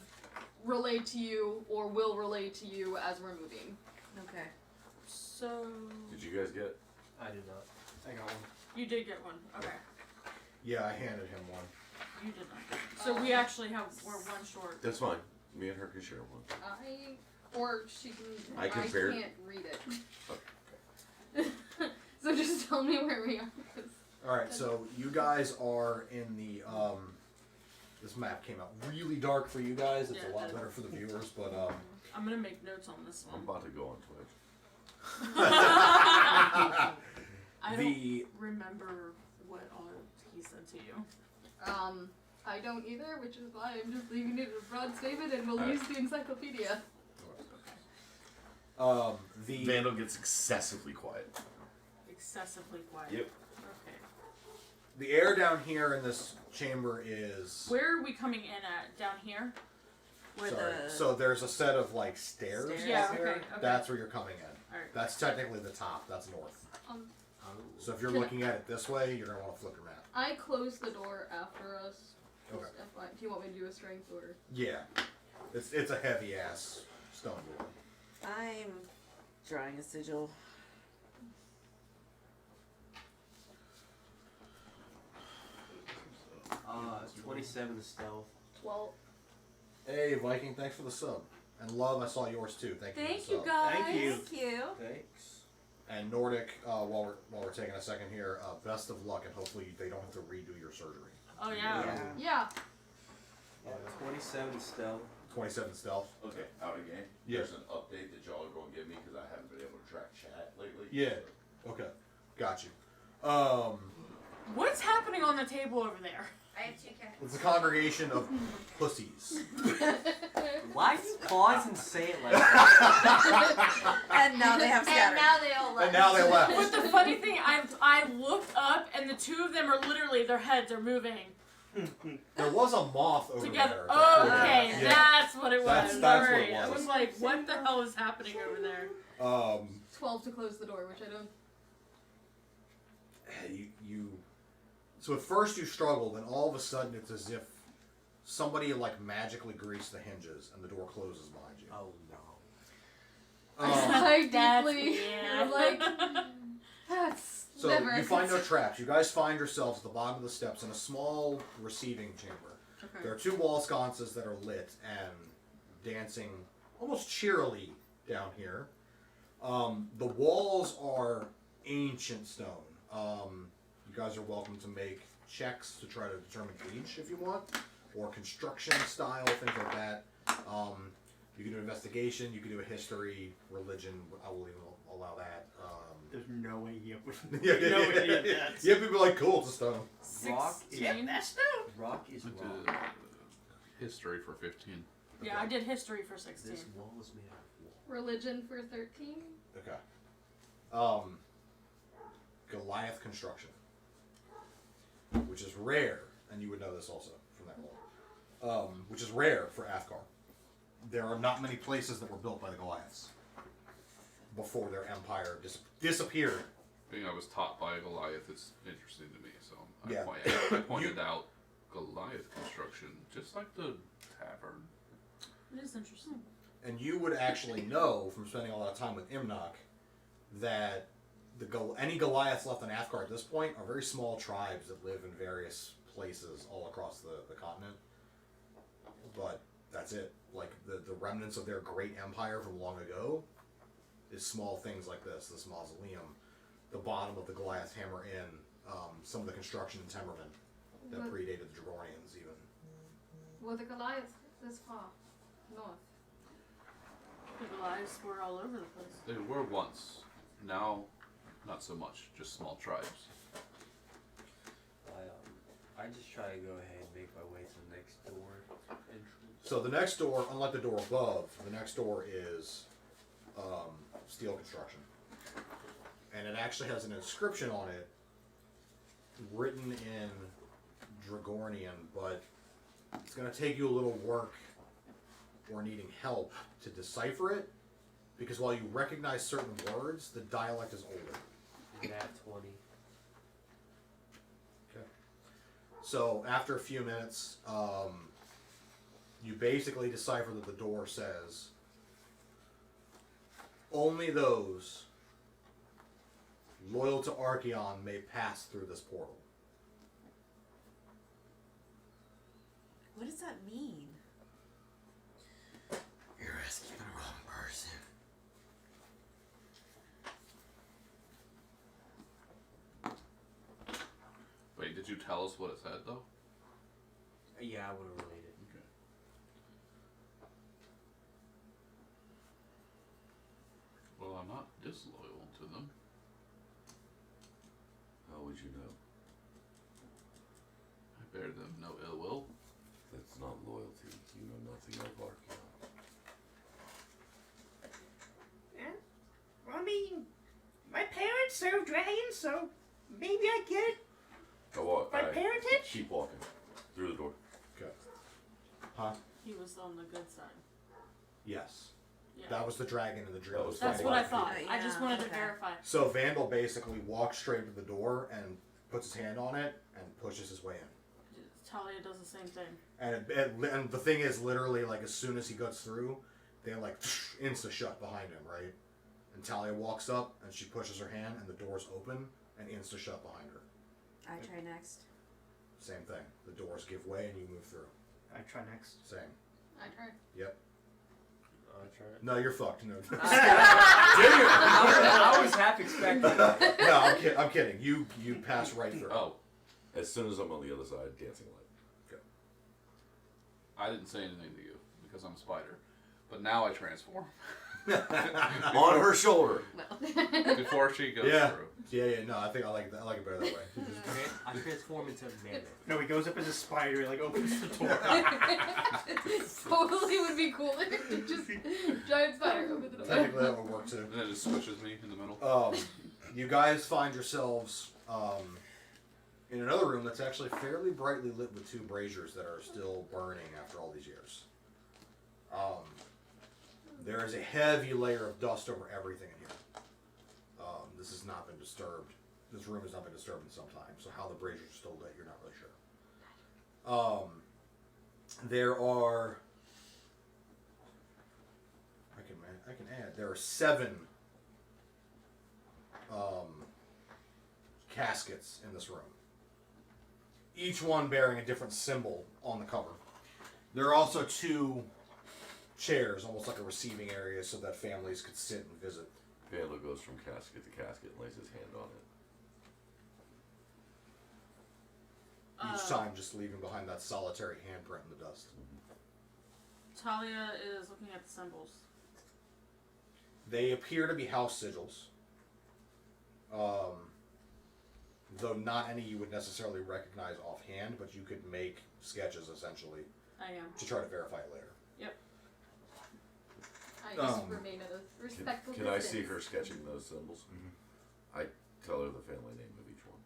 relayed to you or will relay to you as we're moving. Okay. So Did you guys get? I did not. I got one. you did get one. Okay. Yeah, I handed him one. You did not. So we actually we're one short. That's fine. Me and her can share one. Or she can. I compared- can't read it. So just tell me where we are. 'Cause Alright, so you guys are in the, this map came out really dark for you guys. It's Yeah, a lot it better for the viewers, but, I'm gonna make notes on this I'm one. about to go on Twitch. I the, don't remember what all he said to you. I don't either, which is why I'm just leaving it a broad statement, and we'll Alright. use the encyclopedia. the, Vandal gets excessively quiet. Excessively quiet. Yep. Okay. The air down here in this chamber is. Where are we coming in at? Down here? Where Sorry. the So there's a set of like stairs. Stairs? Yeah, up okay, here. okay. That's where you're coming in. Alright. That's technically the top. That's north. So if you're Can looking at it this way, you're gonna want to flip your map. I close the door after us. Okay. Just FYI. Do you want me to do a strength or? Yeah. It's a heavy ass stone door. I'm drawing a sigil. 27 stealth. 12. Hey Viking, thanks for the sub. And Love, I saw yours too. Thank you. Thank for the you sub. guys. Thank you. Thank you. Thanks. And Nordic, while we're taking a second here, best of luck and hopefully they don't have to redo your surgery. Oh yeah. Yeah. 27 stealth. 27 stealth. Okay, out again. Yeah. There's an update that y'all are going to give me because I haven't been able to track chat lately. Yeah. Okay. Got you. What's happening on the table over there? I have 2 cats. It's a congregation of pussies. Why do you pause and say it like that? And now they have scattered. And now they all left. And now they left. But the funny thing, I looked up and the two of them are literally, their heads are moving There was a moth over together. there. Okay, Yeah. that's what it was. That's what Alright. it I was. was like, what the hell is happening over there? 12 to close the door, which I don't. You. So at first you struggle, then all of a sudden it's as if somebody like magically greased the hinges and the door closes behind you. Oh no. I That's deeply. yeah. I'm like, that's So never. you find no traps. You guys find yourselves at the bottom of the steps in a small receiving chamber. Okay. There are 2 wall sconces that are lit and dancing almost cheerily down here. The walls are ancient stone. You guys are welcome to make checks to try to determine age if you want, or construction style, things like that. You can do investigation, you can do a history, religion, I will even allow that. There's no way you would. Yeah, no way you did that. Yeah, people are like, cool, it's a stone. Rock is, 16? That's stone. rock is I did rock. history for 15. Yeah, I did history for 16. This wall is made out of wall. Religion for 13. Okay. Goliath construction, which is rare, and you would know this also from that role, which is rare for Athkar. There are not many places that were built by the Goliaths before their empire disappeared. Being I was taught by Goliath, it's interesting to me, so Yeah. I pointed out Goliath construction, just like the tavern. It is interesting. And you would actually know from spending a lot of time with Imnok that any Goliaths left on Athkar at this point are very small tribes that live in various places all across the continent. But that's it. Like the remnants of their great empire from long ago is small things like this mausoleum, the bottom of the Goliath Hammer Inn, some of the construction in Temerman that What- predated the Dragonians even. Were the Goliaths this far north? The Goliaths were all over the place. They were once. Now, not so much. Just small tribes. I just try to go ahead and make my way to the next door entrance. So the next door, unlike the door above, the next door is steel construction. And it actually has an inscription on it written in Dragornian, but it's going to take you a little work or needing help to decipher it, because while you recognize certain words, the dialect is older. Nat 20. Okay. So after a few minutes, you basically decipher that the door says, only those loyal to Archeon may pass through this portal. What does that mean? You're asking the wrong person. Wait, did you tell us what it said, though? Yeah, I would have relayed it. Okay. Well, I'm not disloyal to them. How would you know? I bear them no ill will. That's not loyalty. You know nothing of Archeon. I mean, my parents served dragons, so maybe I get it. I walk. My I parentage? keep walking through the door. Okay. Huh? He was on the good side. Yes. Yeah. That was the dragon and the drill. That was That's fighting what I like thought. people. I just Yeah, wanted to okay. verify. So Vandal basically walks straight to the door and puts his hand on it and pushes his way in. Talia does the same thing. And the thing is, literally, like as soon as he gets through, they like insta shut behind him, right? And Talia walks up and she pushes her hand and the doors open and insta shut behind her. I try next. Same thing. The doors give way and you move through. I try next. Same. I try. Yep. I try it. No, you're fucked. No. I was half expecting. No, I'm kidding. You pass right through. Oh, As soon as I'm on the other side, dancing light. I didn't say anything to you because I'm a spider. But now I transform. On her shoulder. Before she goes Yeah. through. Yeah. No, I think I like it better that way. I transform into mammoth. No, he goes up as a spider, like opens the door. Totally would be cooler. Just giant spider open the door. Technically, that would work too. And then it just squishes me in the middle. You guys find yourselves in another room that's actually fairly brightly lit with 2 braziers that are still burning after all these years. There is a heavy layer of dust over everything in here. This has not been disturbed. This room has not been disturbed in some time, so how the braziers are still lit, you're not really sure. There are... I can add. There are 7 caskets in this room. Each one bearing a different symbol on the cover. There are also 2 chairs, almost like a receiving area, so that families could sit and visit. Vandal goes from casket to casket and lays his hand on it. Each time just leaving behind that solitary handprint in the dust. Talia is looking at the symbols. They appear to be house sigils. Though not any you would necessarily recognize offhand, but you could make sketches essentially I am. to try to verify it later. Yep. I just remain at a respectful Can I distance. see her sketching those symbols? I tell her the family name of each one.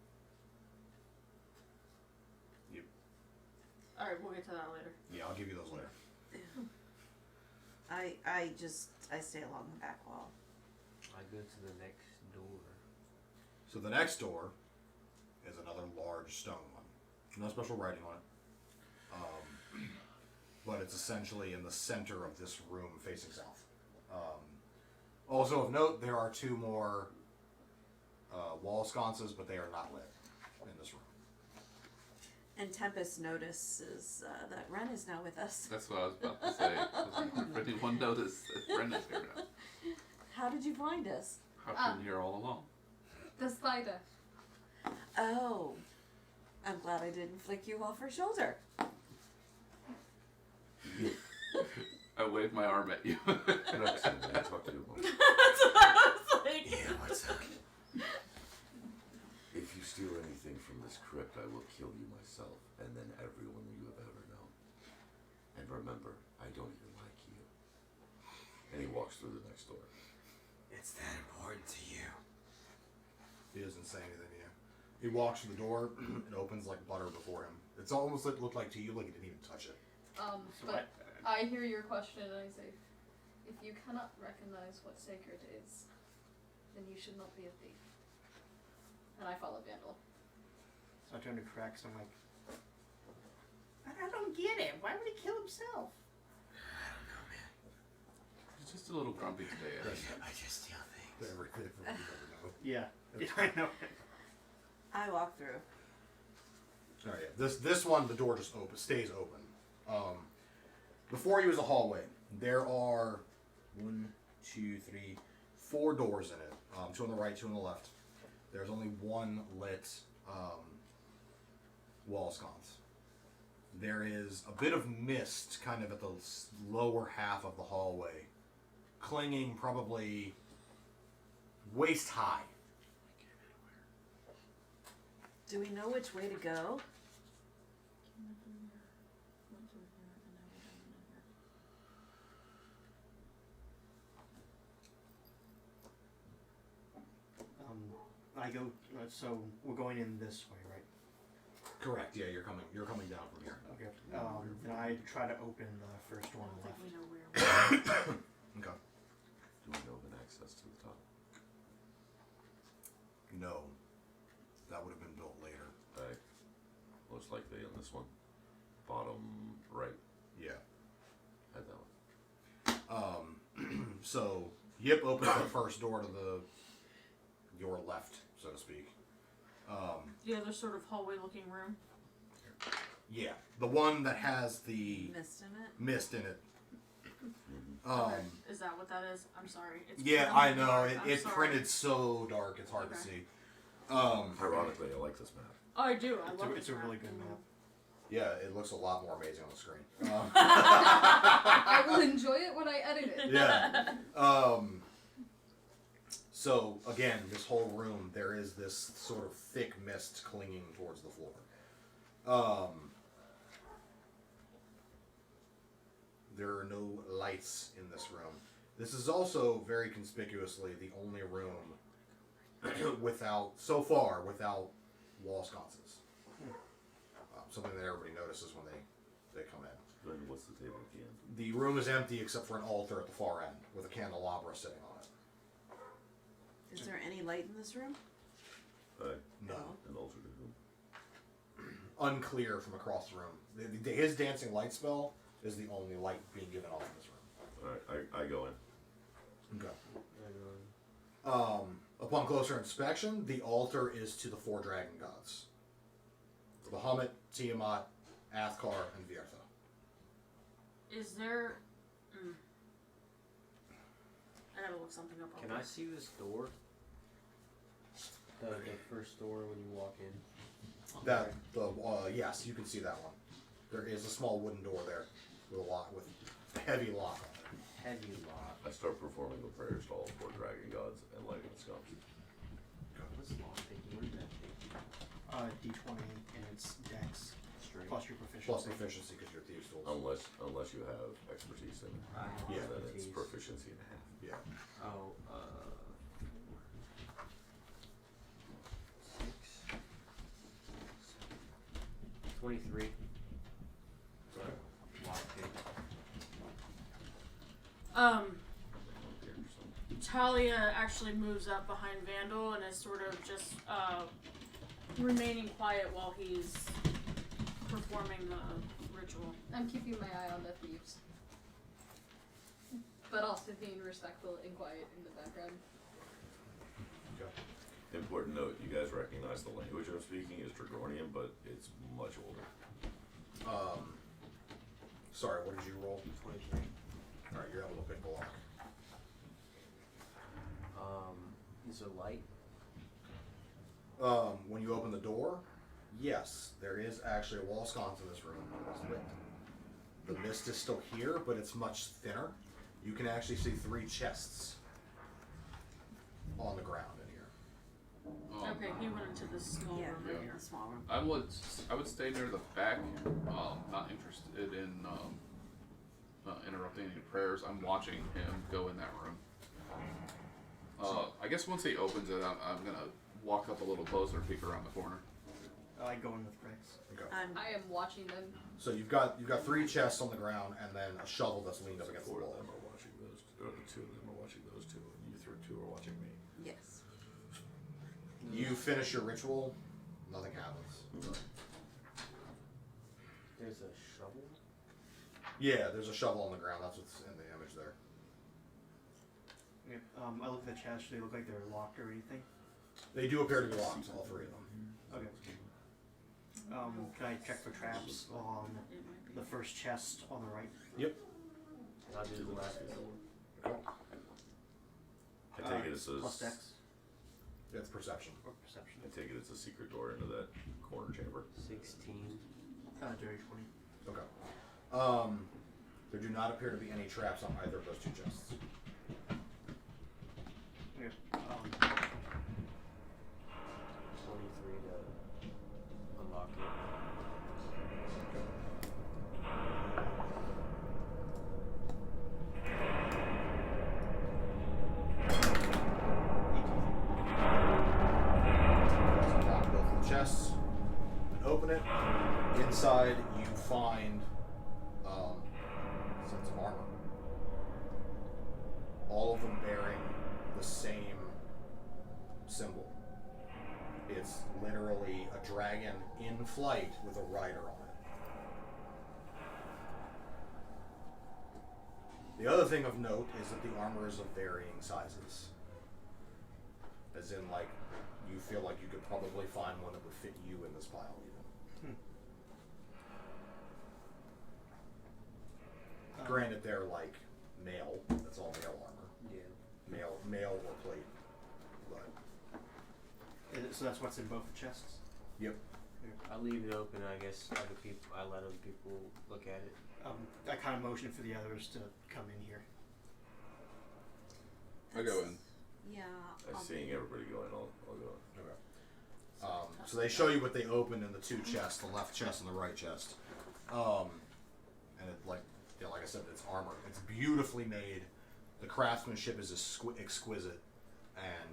Alright, we'll get to that later. Yeah, I'll give you those later. I stay along the back wall. I go to the next door. So the next door is another large stone one. No special writing on it. But it's essentially in the center of this room facing south. Also of note, there are 2 more wall sconces, but they are not lit in this room. And Tempest notices that Ren is now with us. That's what I was about to say. Did anyone notice that Brenda's here now? How did you find us? I've been here all along. The spider. Oh, I'm glad I didn't flick you off her shoulder. I waved my arm at you. No, I talk to you about it. That's what I was like. Yeah, what's up? If you steal anything from this crypt, I will kill you myself, and then everyone you have ever known. And remember, I don't even like you. And he walks through the next door. It's that important to you. He doesn't say anything to you. He walks to the door, it opens like butter before him. It's almost like looked like to you like he didn't even touch it. But I hear your question and I say, if you cannot recognize what sacred is, then you should not be a thief. And I follow Vandal. So I turn to Crax and I'm like, I don't get it. Why would he kill himself? I don't know, man. He's just a little grumpy today. I think. I just steal things. Everything you never know. yeah, I know. I walk through. Alright, yeah. This one, the door just stays open. Before you is a hallway. There are 1, 2, 3, 4 doors in it. 2 on the right, 2 on the left. There's only 1 lit wall sconce. There is a bit of mist kind of at the lower half of the hallway, clinging probably waist high. Do we know which way to go? I go, so we're going in this way, right? Correct. Yeah, you're coming down from here. Okay. Then I try to open the first one I left. think we know where. Okay. Do we know of an access to the top? No. That would have been built later. Most likely on this one. Bottom right. Yeah. Had that one. So Yip opens the first door to your left, so to speak. The other sort of hallway-looking room. Yeah, the one that has the Mist in it. mist in it. Okay. Is that what that is? I'm sorry. It's Yeah, printed I in know. dark. I'm It's sorry. printed so dark, it's hard to Okay. see. Ironically, I like this map. Oh, I do. I love It's a really good map. Yeah, it looks a lot more amazing on the screen. I will enjoy it when I edit it. Yeah. So again, this whole room, there is this sort of thick mist clinging towards the floor. There are no lights in this room. This is also very conspicuously the only room without wall sconces. Something that everybody notices when they come in. Then what's the table at the end? The room is empty except for an altar at the far end with a candelabra sitting on it. Is there any light in this room? No. An altar to whom? Unclear from across the room. His dancing light spell is the only light being given off in this room. Alright, I go in. Okay. Upon closer inspection, the altar is to the 4 dragon gods. Bahamut, Tiamat, Athkar, and Viertha. Is there? I gotta look something up. Can I see this door? The first door when you walk in. Yes, you can see that one. There is a small wooden door there with a heavy lock on it. Heavy lock. I start performing the prayers to all 4 dragon gods and lighting the sconce. What's lock taking? What does that take? D20 and it's Dex Straight. plus your proficiency. Plus proficiency because you're thieves' tools. Unless you have expertise in it. I have Yeah, Then it's expertise. proficiency and a half. Yeah. Oh, 23. Lock pick. Talia actually moves up behind Vandal and is sort of just remaining quiet while he's performing the ritual. I'm keeping my eye on the thieves. But also being respectful and quiet in the background. Okay. Important note, you guys recognize the language I'm speaking is Dragonian, but it's much older. Sorry, what did you roll? 23. Alright, you're able to pick the lock. Is there light? When you open the door, yes, there is actually a wall sconce in this room. It's lit. The mist is still here, but it's much thinner. You can actually see 3 chests on the ground in here. Okay, he went into this small room right here. The small room. I would stay near the back. Not interested in interrupting any prayers. I'm watching him go in that room. I guess once he opens it, I'm gonna walk up a little closer, peek around the corner. I go in with Rex. Okay. I am watching them. So you've got 3 chests on the ground and then a shovel that's leaned up against the 4 of wall. them are watching those, or the 2 of them are watching those 2, and you 2 are watching me. Yes. You finish your ritual, nothing happens. There's a shovel? Yeah, there's a shovel on the ground. That's what's in the image there. Okay. I look at the chest. Do they look like they're locked or anything? They do appear to be locked, all 3 of them. Okay. Can I check for traps on the first chest on the right? Yep. I'll do the last door. I take it it's Plus a, Dex It's perception. or perception. I take it it's a secret door into that corner chamber. 16. Dirty 20. Okay. There do not appear to be any traps on either of those 2 chests. Okay. 23 to unlock it. Lock both of the chests and open it. Inside, you find sets of armor. All of them bearing the same symbol. It's literally a dragon in flight with a rider on it. The other thing of note is that the armor is of varying sizes. As in, like, you feel like you could probably find one that would fit you in this pile, even. Granted, they're like mail. That's all mail armor. Yeah. Mail or plate. But So that's what's in both the chests? yep. I leave it open. I guess I let other people look at it. I kind of motion for the others to come in here. I go in. Yeah. I'm seeing everybody going. I'll go in. Okay. So they show you what they opened in the two chests, the left chest and the right chest. And it, like I said, it's armor. It's beautifully made. The craftsmanship is exquisite, and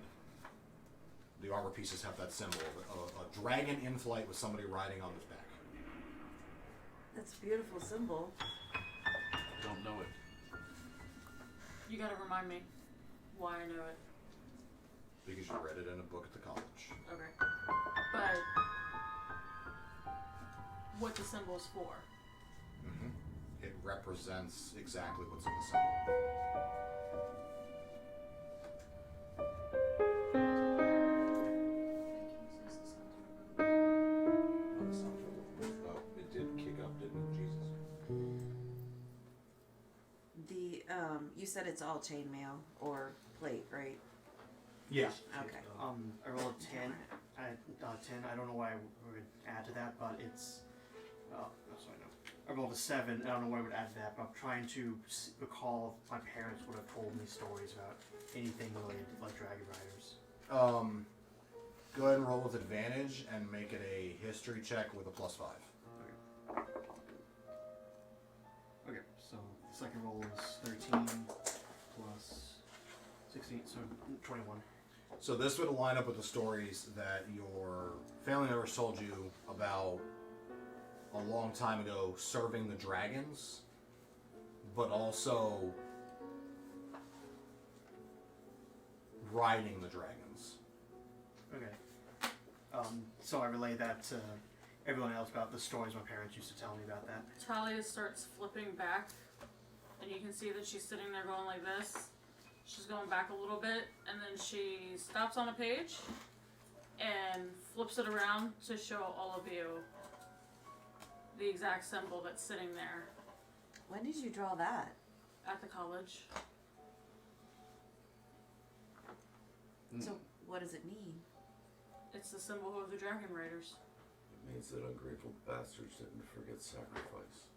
the armor pieces have that symbol of a dragon in flight with somebody riding on his back. That's a beautiful symbol. Don't know it. You gotta remind me why I know it. Because you read it in a book at the college. Okay. But what the symbol's for. Mm-hmm. It represents exactly what's in the symbol. It did kick up, didn't it? Jesus. You said it's all chainmail or plate, right? Yeah. Okay. I rolled a 10. 10. I don't know why I would add to that, but it's. That's what I know. I rolled a 7. I don't know why I would add to that, but I'm trying to recall if my parents would have told me stories about anything related to like dragon riders. Go ahead and roll with advantage and make it a history check with a +5. Okay, so the second roll is 13 plus 16, so 21. So this would line up with the stories that your family members told you about a long time ago serving the dragons, but also riding the dragons. Okay. So I relay that to everyone else about the stories my parents used to tell me about that. Talia starts flipping back, and you can see that she's sitting there going like this. She's going back a little bit, and then she stops on a page and flips it around to show all of you the exact symbol that's sitting there When did you draw that? at the college. So what does it mean? It's the symbol of the Dragon Riders. It means that ungrateful bastards didn't forget sacrifice.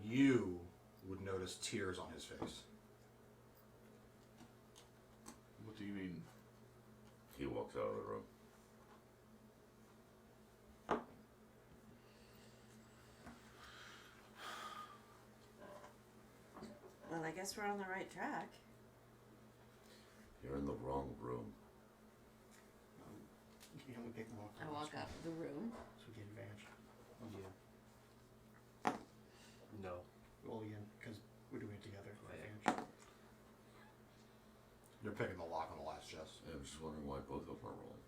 You would notice tears on his face. What do you mean? He walks out of the room. Well, I guess we're on the right track. You're in the wrong room. You know, we pick them up. I walk out of the room. So we get advantage. Yeah. No. Roll again, because we're doing it together. Right. Advantage. You're picking the lock on the last chest. I'm just wondering why both of them are rolling.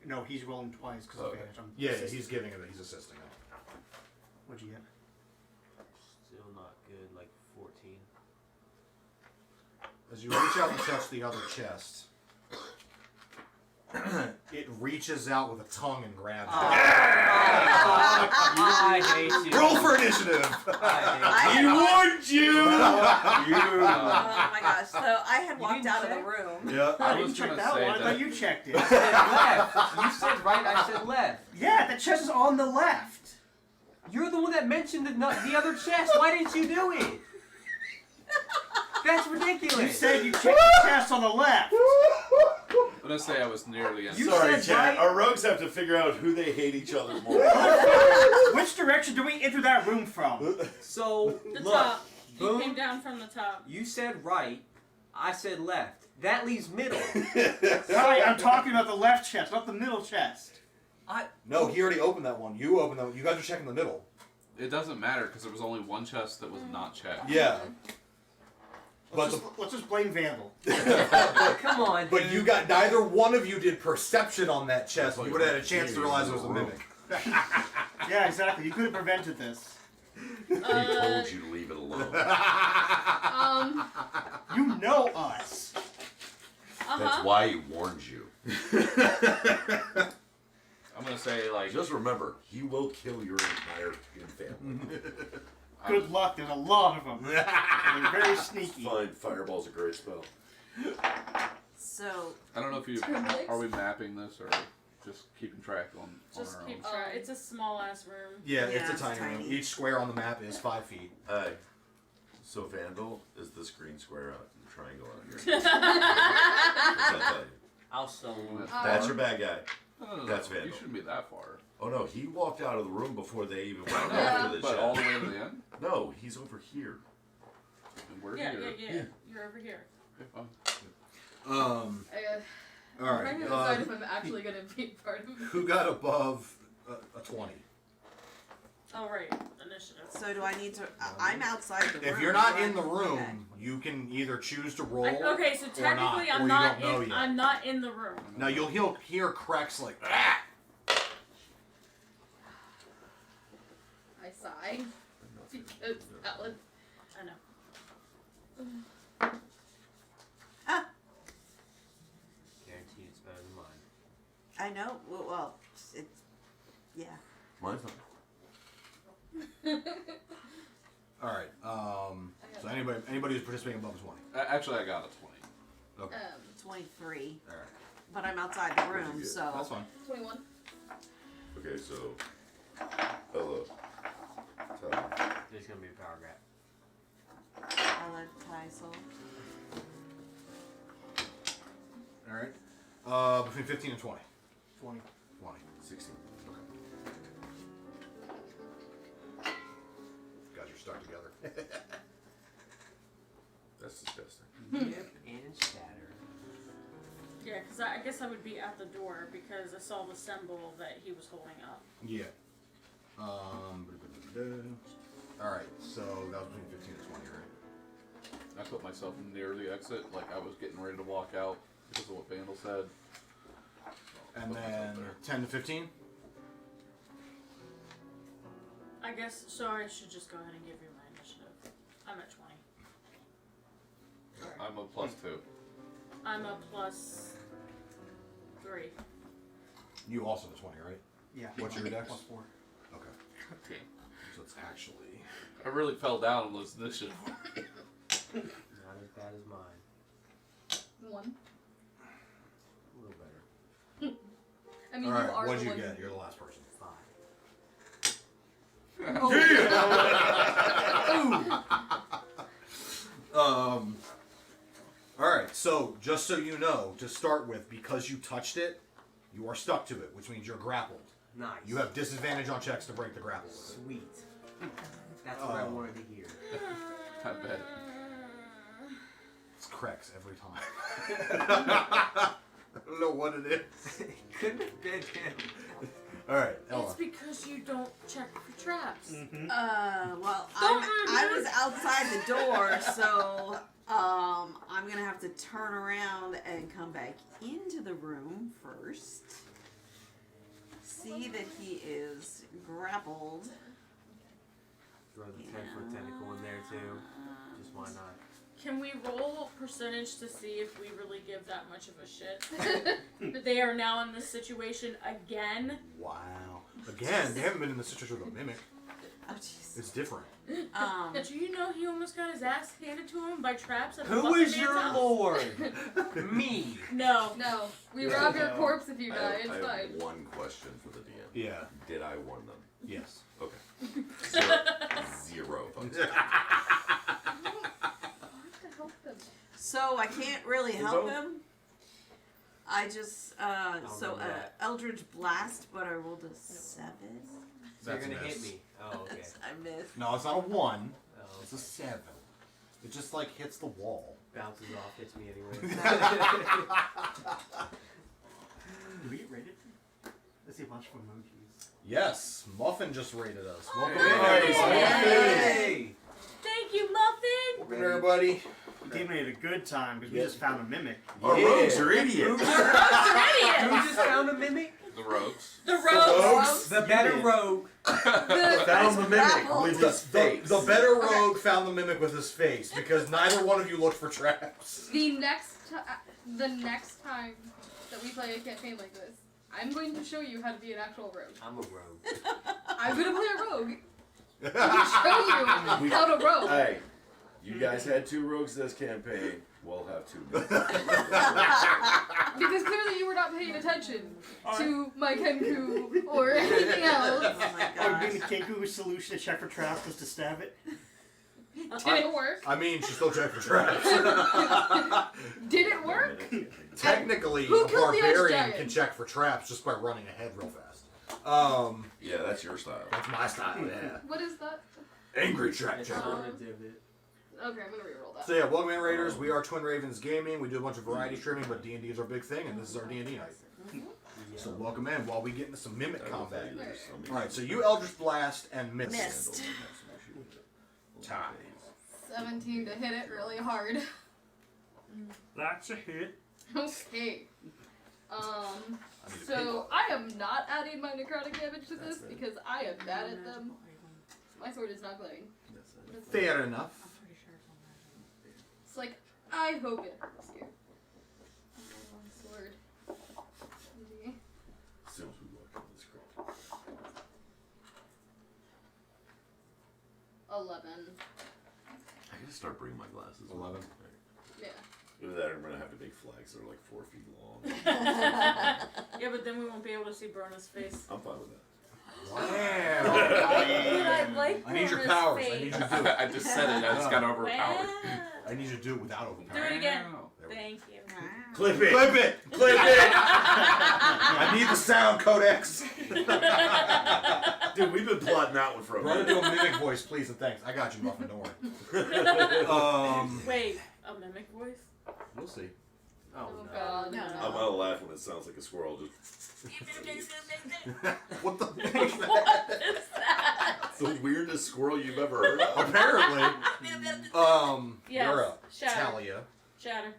No, he's rolling twice because of Okay. advantage. I'm Yeah, assisting. he's giving it. He's assisting it. What'd you get? Still not good. Like 14. As you reach out and touch the other chest, it reaches out with a tongue and grabs you. I hate you. Roll for initiative! He warned you! Oh my gosh! So I had walked didn't out of the check? room. Yeah. I You was checked gonna that say one. I that. thought you checked it. I said left. You said right. I said left. Yeah, the chest is on the left. You're the one that mentioned the other chest. Why didn't you do it? That's ridiculous. You said you checked the chest on the left. I'm gonna say I was nearly in. You Sorry, said Chad. right. Our rogues have to figure out who they hate each other more. Which direction do we enter that room from? So The look, top. You boom. came down from the top. You said right. I said left. That leaves middle. Sorry, I'm talking about the left chest, not the middle chest. No, he already opened that one. You opened that one. You guys are checking the middle. It doesn't matter because there was only one chest that was not checked. Yeah. Let's just blame Vandal. Come on. But you got neither one of you did perception on that chest. You would have had a chance to realize it was a mimic. Yeah, exactly. You could have prevented this. He told you to leave it alone. You know us. That's why he warned you. I'm gonna say like. Just remember, he will kill your entire family. Good luck. There's a lot of them. They're very sneaky. Fine, fireball's a great spell. So. I don't know if you are we mapping this or just keeping track on Just our keep own. track. It's a small ass room. Yeah, it's a tiny room. Each square on the map is 5 feet. So Vandal is this green square out in the triangle out here. What's that tell you? I'll summon. That's your bad guy. No, That's Vandal. You shouldn't be that far. Oh no, he walked out of the room before they even went Yeah. after the But chest. all the way to the end? No, he's over here. And we're Yeah, here. yeah. You're over here. Okay, fine. All right. I'm trying to decide if I'm actually gonna be part of it. Who got above a 20? Oh, right. Initiative. So do I need to? I'm outside the room. If you're not so in the I- room, okay. you can either choose to roll. Okay, so technically or I'm you not don't know in. yet. I'm not in the room. Now you'll hear cracks like ah! I sigh because that was. I know. Guaranteed it's better than mine. I know. Well, it's yeah. Mine's not. All right. So anybody who's participating above a 20. Actually, I got a 20. Okay. 23. All right. But I'm outside the room, get? so. That's fine. 21. Okay, so hello. There's gonna be a power grab. I'll let Tyson. All right. Between 15 and 20. 20. 20. 16. You guys are stuck together. That's disgusting. Yep, and shatter. Yeah, because I guess I would be at the door because I saw the symbol that he was holding up. Yeah. All right. So that was between 15 and 20, right? I put myself near the exit, like I was getting ready to walk out because of what Vandal said. And then 10 to 15. I guess so. I should just go ahead and give you my initiative. I'm at 20. I'm a +2. I'm a +3. You also have 20, right? Yeah. What's your dex? +4. Okay. Okay. So it's actually. I really fell down on this initiative. Not as bad as mine. 1. A little better. I mean, All you right. are What'd the you one. get? You're the last person. 5. All right. So just so you know, to start with, because you touched it, you are stuck to it, which means you're grappled. Nice. You have disadvantage on checks to break the grapple with it. Sweet. That's what I wanted to hear. I bet. It's cracks every time. I don't know what it is. It couldn't have been him. All right, Ella. It's because you don't check for traps. Well, Don't I was outside the door, so I'm gonna have to turn around and come back into the room first. See that he is grappled. Throw the 10-foot tentacle in there too. Just why not? Can we roll percentage to see if we really give that much of a shit? That they are now in this situation again? Wow. Again, they haven't been in the situation with a mimic. Oh jeez. It's different. Do you know he almost got his ass handed to him by traps at the Who Muffin is Man's your house? lord? Me. No. No, we rob your no. corpse if you I die. have, It's I have fine. one question for the DM. Yeah. Did I warn them? Yes. Okay. So, 0 thumbs up. So I can't really help him. I just know that. Eldritch Blast, but I rolled a 7. So you're That's a gonna hit miss. me. Oh, okay. I missed. No, it's not a 1. Oh, It's a 7. It just like hits the wall. bounces off, hits me anyway. Do we get rated? Let's see a bunch of emojis. Yes, Muffin just rated us. Welcome Hey! Thank you, Muffin. Welcome everybody. You gave me a good time because we just found a mimic. Our rogues are idiots. Who just found a mimic? The rogues. The rogues. The better rogue. Found the mimic with his face. The better rogue found the mimic with his face because neither one of you looked for traps. The next time that we play a campaign like this, I'm going to show you how to be an actual rogue. I'm a rogue. I'm going to play a rogue. I'm going to show you how to rogue. Hey, you guys had 2 rogues this campaign. We'll have 2 more. Because clearly you were not paying attention to my Kenku or anything else. Oh my Oh, being the gosh. Kenku's solution to check for traps was to stab it. Did it work? I mean, she still checked for traps. Did it work? Technically, Who a killed the ice barbarian giant? can check for traps just by running ahead real fast. Yeah, that's your style. That's my style, yeah. What is that? Angry trap It's checker. on a divot. Okay, I'm gonna reroll that. So yeah, welcome in Raiders. We are Twin Ravens Gaming. We do a bunch of variety streaming, but D&D is our big thing, and this is our D&D night. So welcome in while we get into some mimic combat. Alright, so you Eldritch Blast and Missed. Tie. 17 to hit it really hard. That's a hit. Okay. So I am not adding my necrotic damage to this because I am bad at them. My sword is not glowing. Fair enough. It's like, I hope it hurts you. One sword. Maybe. As soon as we walk into this crowd. 11. I gotta start bringing my glasses. 11. Yeah. Either that or I'm gonna have to make flags that are like 4 feet long. Yeah, but then we won't be able to see Brona's face. I'm fine with that. Wow. But I like I need your Brona's powers. I face. need you to do it. I just said it. I just got overpowered. Wow. I need you to do it without Do overpower. it again. There we go. Thank you. Clip it! Clip it! Clip it! I need the sound codex. Dude, we've been plotting that one for a Run minute. into a mimic voice, please, and thanks. I got you, Muffin. Don't worry. Wait, a mimic voice? We'll see. Oh, Oh no. god. No, I'm gonna laugh when it sounds like a squirrel just. What the? What is that? It's the weirdest squirrel you've ever heard of. Apparently. Yes. You're up. Shatter. Talia. Shatter.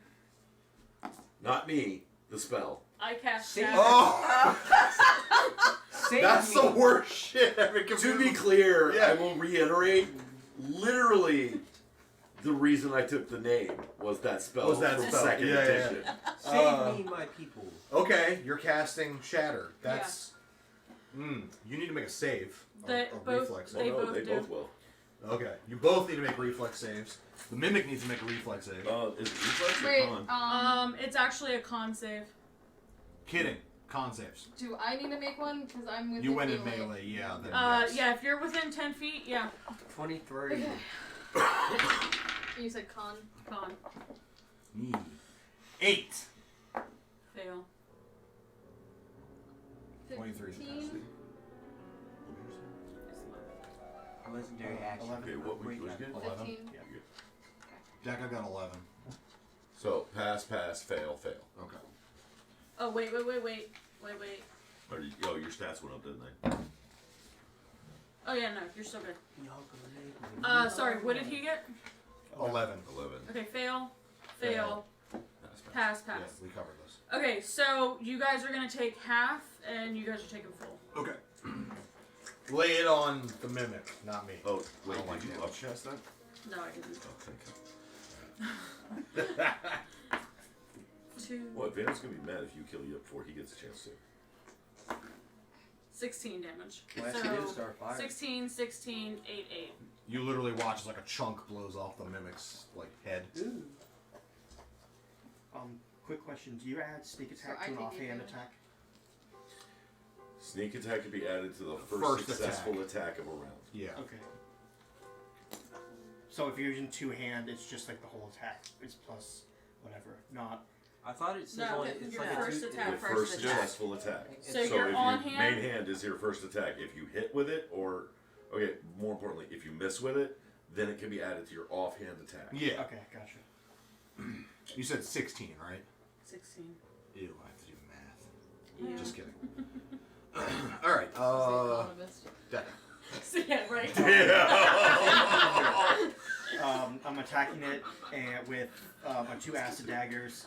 Not me, the spell. I cast See? shatter. Oh! Save That's me. the worst shit ever. To be clear, Yeah. I will reiterate, literally, the reason I took the name was that spell Was that from spell. second Yeah, yeah, edition. Save me, my people. Okay, you're casting Shatter. That's. You need to make a save. They a both- reflex they save. Oh, no, both they do. both will. Okay, you both need to make reflex saves. The mimic needs to make a reflex save. Is it reflex or Wait, con? It's actually a con save. Kidding. Con saves. do I need to make one? Because I'm within You went in melee, yeah. Then yes. Yeah, if you're within 10 feet, yeah. 23. Okay. You said con. Con. 8. Fail. 23 is 15. Legendary action. 11. Okay, what was good? 15. Jack, I got 11. So, pass, fail. Okay. Oh, wait. Or your stats went up, didn't they? Oh, yeah, no, you're still good. Y'all gonna make me Sorry, what did he get? 11. 11. Okay, fail. Pass. Yeah, we covered this. Okay, so you guys are gonna take half, and you guys are taking full. Okay. Lay it on the mimic, not me. Oh, wait, I don't like did you damage. upchest that? No, I didn't. Oh, thank God. 2, Well, Van's gonna be mad if you kill you before he gets a chance to. 16 damage. Well, So, she didn't start fire. 16, 8, 8. You literally watch as like a chunk blows off the mimic's like head. Quick question. Do you add sneak attack I to an take offhand damage. attack? Sneak attack can be added to the first First successful attack of a round. Yeah. Okay. So if you're using two-hand, it's just like the whole attack. It's plus whatever. Not. I thought it says No, only your it's like first a two, attack. The first first attack. successful attack. So if your you on hand? main hand is your first attack. If you hit with it, or okay, more importantly, if you miss with it, then it can be added to your offhand attack. Yeah. Okay, gotcha. You said 16, right? 16. Ew, I have to do math. Yeah. Just kidding. All right. That. Yeah, right. I'm attacking it and with my 2 acid daggers.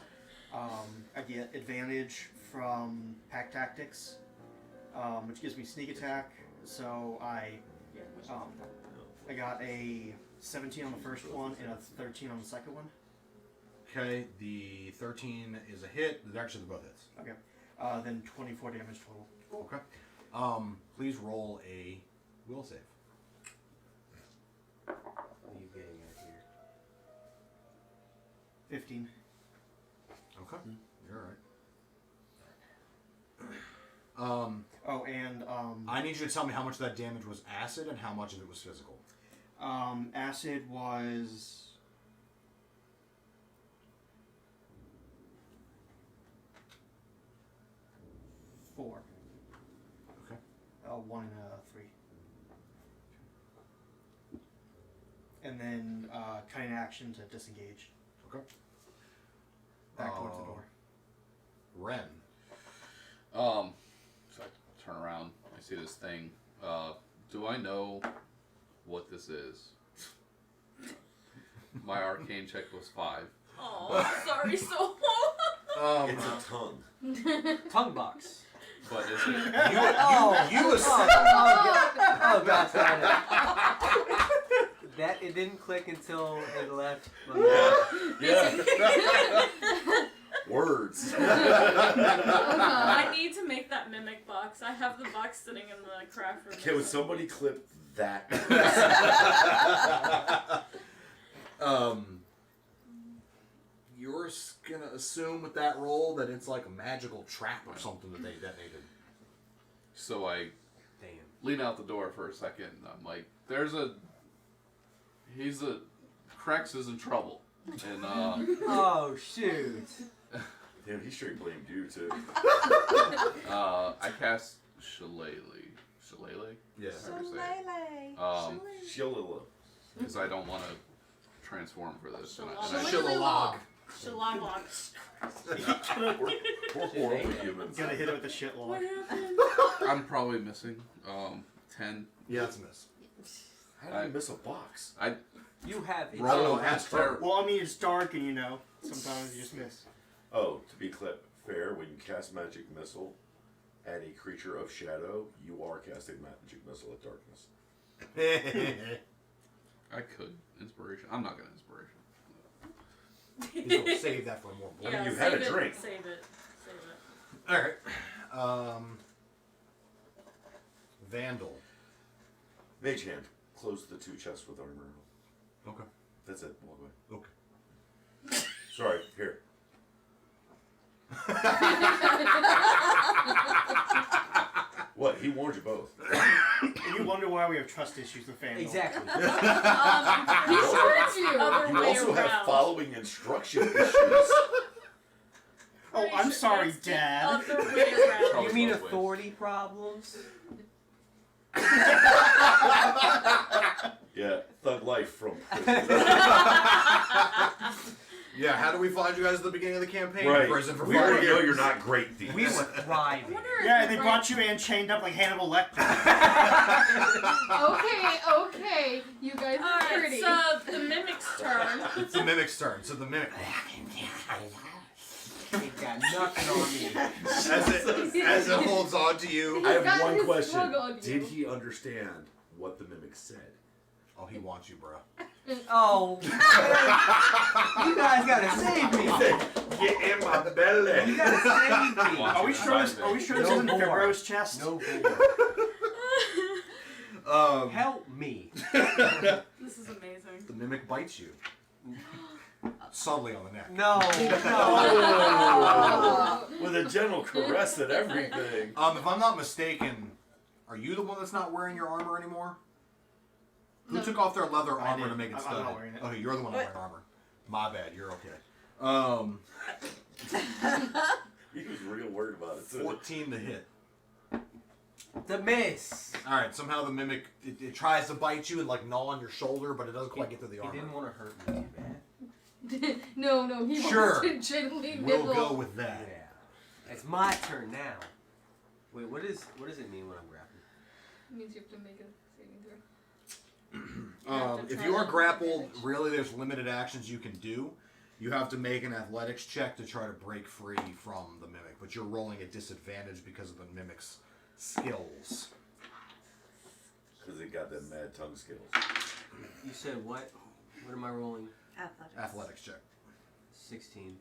I get advantage from pack tactics, which gives me sneak attack. So I got a 17 on the first one and a 13 on the second one. Okay, the 13 is a hit. Actually, they're both hits. Okay. Then 24 damage total. Okay. Please roll a will save. What are you getting at here? 15. Okay. You're alright. I need you to tell me how much of that damage was acid and how much of it was physical. Acid was... four. Okay. 1 and a 3. And then cutting action to disengage. Okay. Back towards the door. Ren. So I turn around. I see this thing. Do I know what this is? My arcane check was 5. Oh, sorry, so. It's a tongue. Tongue box. But is it? You assume. Oh, God, got it. That it didn't click until it left. Yeah. Words. I need to make that mimic box. I have the box sitting in the craft room. Can somebody clip that? You're gonna assume with that roll that it's like a magical trap or something that they detonated. So I lean out the door for a second. I'm like, Crex is in trouble. And oh shoot. Damn, he straight blamed you too. I cast Shillelagh. Shillelagh? Yeah. Shillelagh. Because I don't want to transform for this. Shillelagh. Shillelagh. We're horrible humans. Gotta hit it with the shit log. I'm probably missing 10. Yeah, that's a miss. How did you miss a box? You have it. Roll ask her. Well, I mean, it's dark and sometimes you just miss. Oh, to be fair, when you cast magic missile at a creature of shadow, you are casting magic missile at darkness. I could. Inspiration. I'm not going to inspiration. He's gonna save that for more. Yeah, you had a drink. Save it. Alright. Vandal. Mage hand. Close the 2 chests with armor. Okay. That's it. Walk away. Okay. Sorry. Here. What? He warned you both. And you wonder why we have trust issues with Vandal. Exactly. He warned you. Other You way also around. have following instruction issues. Oh, I'm sorry, It's the Dad. Other way around. You mean authority problems? Yeah, thug life from prison. Yeah, how do we find you guys at the beginning of the campaign? Right. Prison for We 5 already know years. you're not great thieves. We were thriving. Yeah, they brought you in chained up like Hannibal Lecter. Okay, you guys are Alright, pretty. so the mimic's turn. It's the mimic's turn. So the mimic, It got nothing on me. as it holds on to you. I got have one his question. slug on you. Did he understand what the mimic said? Oh, he wants you, bro. Oh, you guys gotta save me. Get in my belly. You gotta save me. Are we sure this isn't more. Thibedeau's chest? No more. Help me. This is amazing. The mimic bites you. Subtly on the neck. No. With a gentle caress and everything. If I'm not mistaken, are you the one that's not wearing your armor anymore? Who took off their leather I armor did. to make it I'm studded? not wearing it. Okay, you're the one wearing armor. My bad. You're okay. He was real worried about it too. 14 to hit. The miss. All right. Somehow the mimic it tries to bite you and like gnaw on your shoulder, but it doesn't quite get through the He armor. didn't want to hurt me too bad. No, he Sure. wants to gently We'll nibble. go with that. Yeah. It's my turn now. Wait, what does it mean when I'm grappling? It means you have to make a saving throw. If you are grappled, really there's limited actions you can do. You have to make an athletics check to try to break free from the mimic, but you're rolling at disadvantage because of the mimic's skills. Because they got them mad tongue skills. You said what? What am I rolling? Athletics check. 16.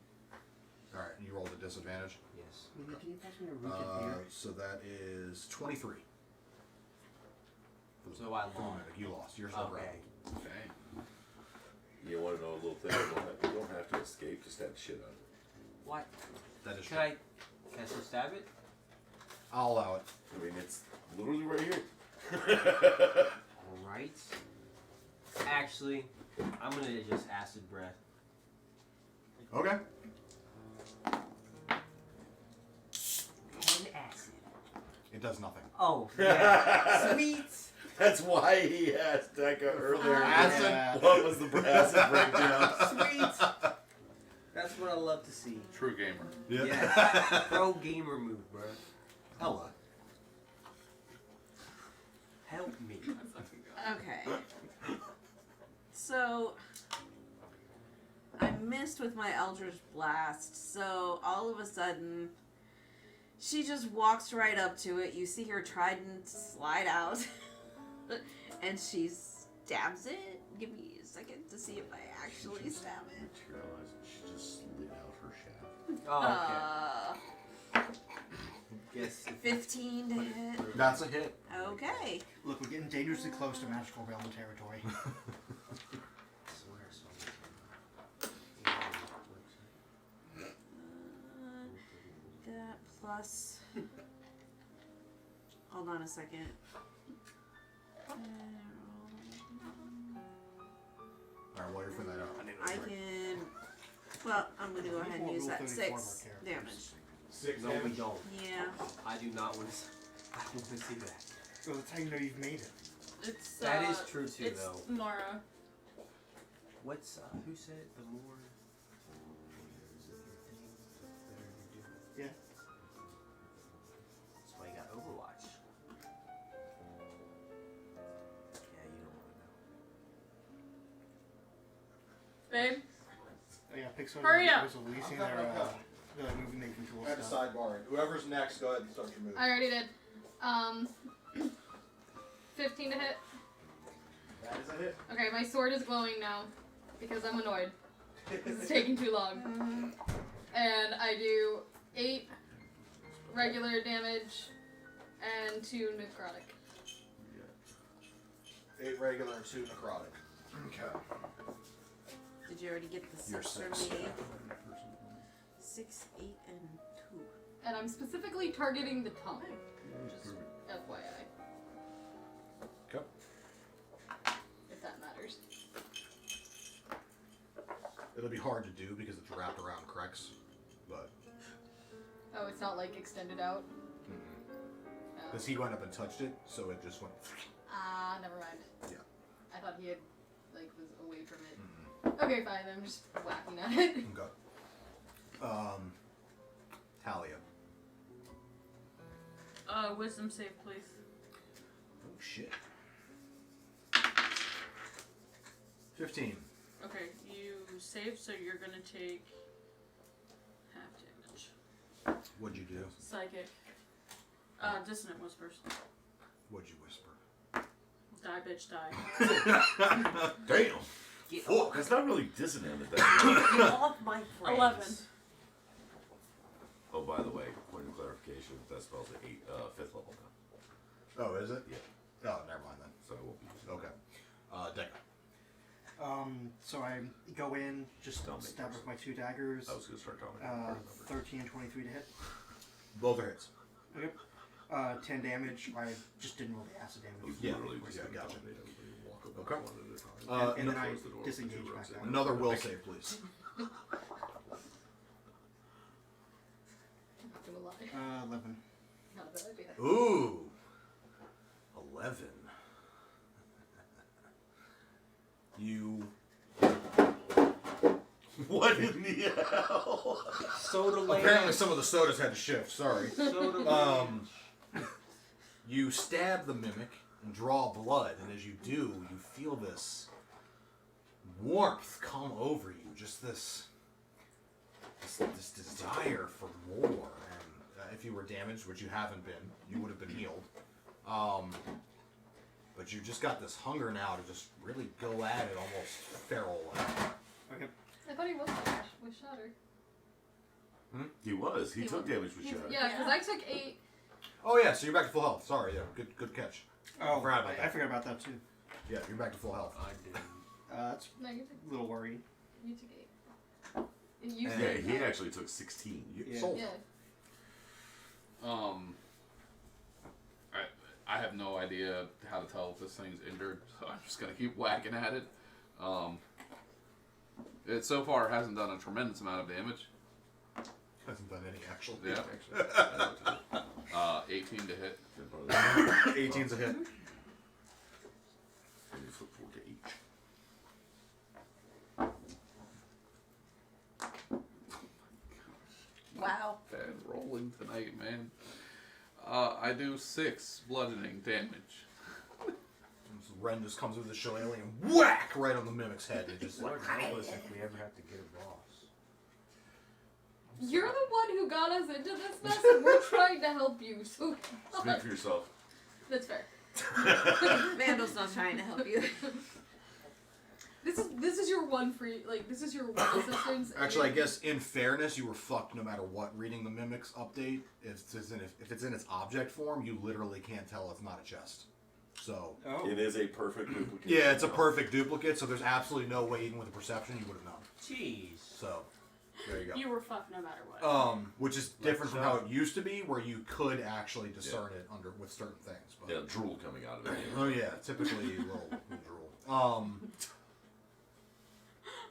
Alright, you rolled at disadvantage? Yes. Can you pass me a recap beer? So that is 23. So I For the lost. mimic. You lost. You're still Okay. grappled. Dang. You want to know a little thing? You don't have to escape to stab the shit out of it. What? That is Can true. I still stab it? I'll allow it. I mean, it's literally right here. Alright. Actually, I'm gonna just acid breath. Okay. 10 acid. It does nothing. Oh, yeah. Sweet! That's why he asked Deca earlier. Acid? What was the acid breakdown? Sweet! That's what I love to see. True gamer. Yeah. Pro gamer move, bro. Ella. Help me. Okay. So I missed with my Eldritch Blast, so all of a sudden she just walks right up to it. You see her trident slide out and she stabs it. Give me a second to see if I actually stab it. Realized she just slid out her shaft. Oh, okay. Guess 15 to hit. That's a hit. Okay. Look, we're getting dangerously close to magical realm territory. That plus. Hold on a second. Alright, while you're for that out, I can. Well, I'm gonna go ahead and use that 6 damage. 6 No, we damage? don't. Yeah. I do not want to. I want to see that. So that's how you know you've made it. It's That is true too, it's though. Nora. What's who said it? The more. Yeah. That's why you got Overwatch. Yeah, you don't want to know. Babe, Oh, yeah, Pixar Hurry up. was releasing their movie making tool At stuff. sidebar. Whoever's next, go ahead and start your move. I already did. 15 to hit. That is a hit. Okay, my sword is glowing now because I'm annoyed. This is taking too long. And I do 8 regular damage and 2 necrotic. 8 regular and 2 necrotic. Okay. Did you already get the You're 6 for 6. me? 6, 8, and 2. And I'm specifically targeting the tongue. Just FYI. Okay. If that matters. It'll be hard to do because it's wrapped around Krex, but Oh, it's not like extended out? because he went up and touched it, so it just went. Ah, never mind. Yeah. I thought he had, like, was away from it. Okay, fine, I'm just whacking at it. Okay. Talia. Wisdom save, please. Oh shit. 15. Okay, you saved, so you're gonna take half damage. What'd you do? Psychic. Dissonant whispers. What'd you whisper? Die, bitch, die. Damn. Fuck, that's not really dissonant at that Get off my friends. 11. Oh, by the way, point of clarification, that spell's at 5th level now. Oh, is it? Yeah. Oh, never mind then. So I won't be using Okay. Deca. So I go in, just Don't make stab sense. with my 2 daggers. I was going to start talking 13 and 23 to hit. Both are hits. Okay. 10 damage. I just didn't roll the acid damage. Yeah. Literally just Yeah, gonna gotcha. dominate everybody and walk about Okay. one at a time. And then Close I the door with disengage 2 back rows in. down. Another will save, please. I'm not gonna lie. 11. Not a bad idea. Ooh. 11. You What in the hell? Soda Apparently, some of the sodas had to shift. Sorry. Soda You stab the mimic and draw blood, and as you do, you feel this warmth come over you. Just this desire for more. And if you were damaged, which you haven't been, you would have been healed. But you just got this hunger now to just really go at it, almost feral. Okay. I thought he was with Shatter. He was. He took damage with Shatter. Yeah, because I took 8. Oh yeah, so you're back to full health. Sorry, yeah, good catch. Oh, I forgot about that. I forgot about that too. Yeah, you're back to full health. I didn't. That's No, you took a little worried. 8. You And- Yeah, said he actually took 16. Yeah. Sold. Yeah. I have no idea how to tell if this thing's injured, so I'm just gonna keep whacking at it. It so far hasn't done a tremendous amount of damage. Hasn't done any actual Yeah. Actually. 18 to hit. 18's a hit. And you flip 4 to each. Wow. Bad rolling tonight, man. I do 6 bludgeoning damage. Ren just comes with the shillelagh and whack right on the mimic's head. It just like Lord help us if we ever have to get a boss. You're the one who got us into this mess, and we're trying to help you. So Speak for yourself. that's fair. Vandal's not trying to help you. This is your one free, like, this is your one assistance. and Actually, I you're- guess in fairness, you were fucked no matter what. Reading the mimic's update, if it's in its object form, you literally can't tell it's not a chest. So Oh. It is a perfect duplicate. yeah, it's a perfect duplicate. So there's absolutely no way, even with a perception, you would have known. Jeez. So there you go. You were fucked no matter what. Which is different from how it used to be, where you could actually discern it under with certain things. But, Yeah, drool coming out of it. oh yeah, typically a little drool.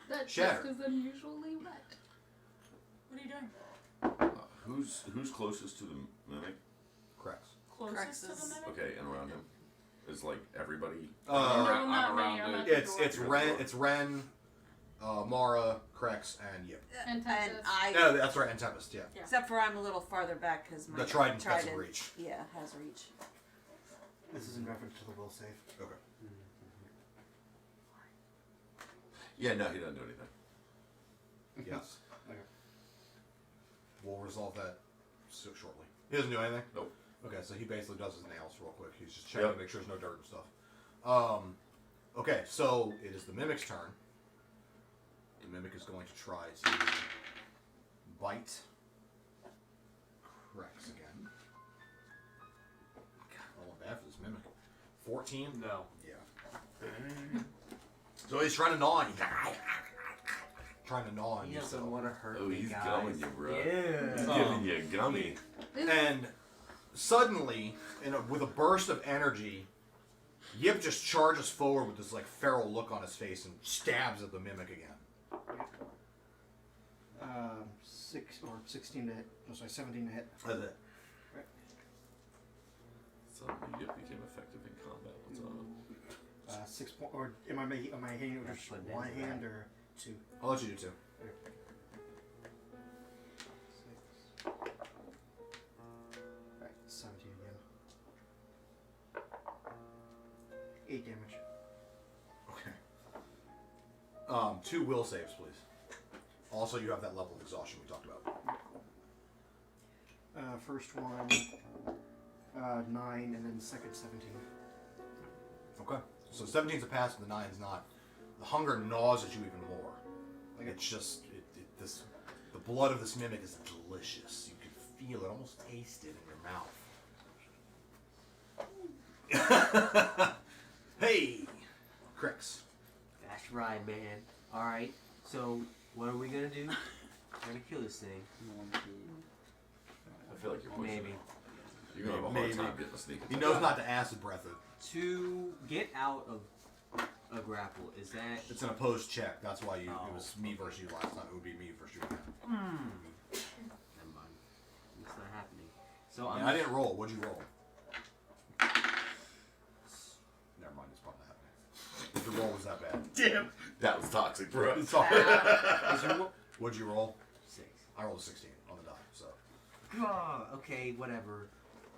That Shatter. chest is unusually wet. What are you doing? Who's closest to the mimic? Correct. Closest to Crexus. the mimic? Okay, and around him is like everybody. No, I'm not me. around I'm it. at the It's door. Ren, Mara, Krex, and Yip. And And Tempest. I, Yeah, that's right, and Tempest. Yeah. Yeah. except for I'm a little farther back because my The Trident has a reach. Yeah, has reach. This is in reference to the will save. Okay. Yeah, no, he doesn't do anything. Yes. Okay. We'll resolve that shortly. He doesn't do anything? Nope. Okay, so he basically does his nails real quick. He's just checking Yep. to make sure there's no dirt and stuff. Okay, so it is the mimic's turn. The mimic is going to try to bite Krex again. God, rolling bad for this mimic. 14? No. Yeah. So he's trying to gnaw on you. Trying to gnaw on He you. doesn't So. want to hurt Oh, me, he's guys. gumming you, bro. Yeah. He's giving you a gummy. And suddenly, with a burst of energy, Yip just charges forward with this like feral look on his face and stabs at the mimic again. 16 to hit. No, sorry, 17 to hit. That's it. Suddenly, Yip became effective in combat. What's up? 6 point. Or am I hitting it with just That's what one it is, hand or two? I'll let you do two. 6. Alright, 17 again. 8 damage. Okay. 2 will saves, please. Also, you have that level of exhaustion we talked about. First one, 9, and then second 17. Okay. So 17's a pass, but the 9's not. The hunger gnaws at you even more. Like it's just the blood of this mimic is delicious. You can feel it, almost taste it in your mouth. Hey, Krex. That's right, man. Alright, so what are we gonna do? We're gonna kill this thing. I feel like you're pushing Maybe. it. You're gonna have a hard Maybe. time getting a sneak attack. He knows not to acid breath it. To get out of a grapple, is that... It's an opposed check. That's why it Oh, was me versus you last time. It would be me versus you again. Never mind. It's not happening. So I didn't roll. What'd you roll? Never mind. It's probably not happening. If the roll was that bad. Damn. That was toxic, bro. Sorry. Is your What'd you roll? 6. I rolled a 16 on the die, so. Oh, okay, whatever.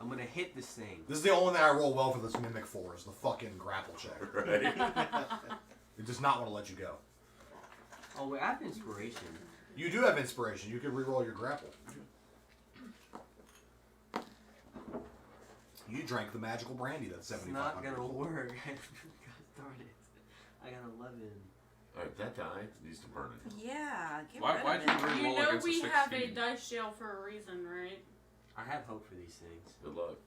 I'm gonna hit this thing. This is the only thing I roll well for this mimic for is the fucking grapple check. Right. It does not want to let you go. Oh, wait, I have inspiration. You do have inspiration. You can reroll your grapple. You drank the magical brandy that's It's 75. not gonna work. God darn it. I got 11. Alright, that die needs to burn it. Yeah, get Why, rid why'd of you it. re-roll You know against we a have a 16? dice jail for a reason, right? I have hope for these things. Good luck.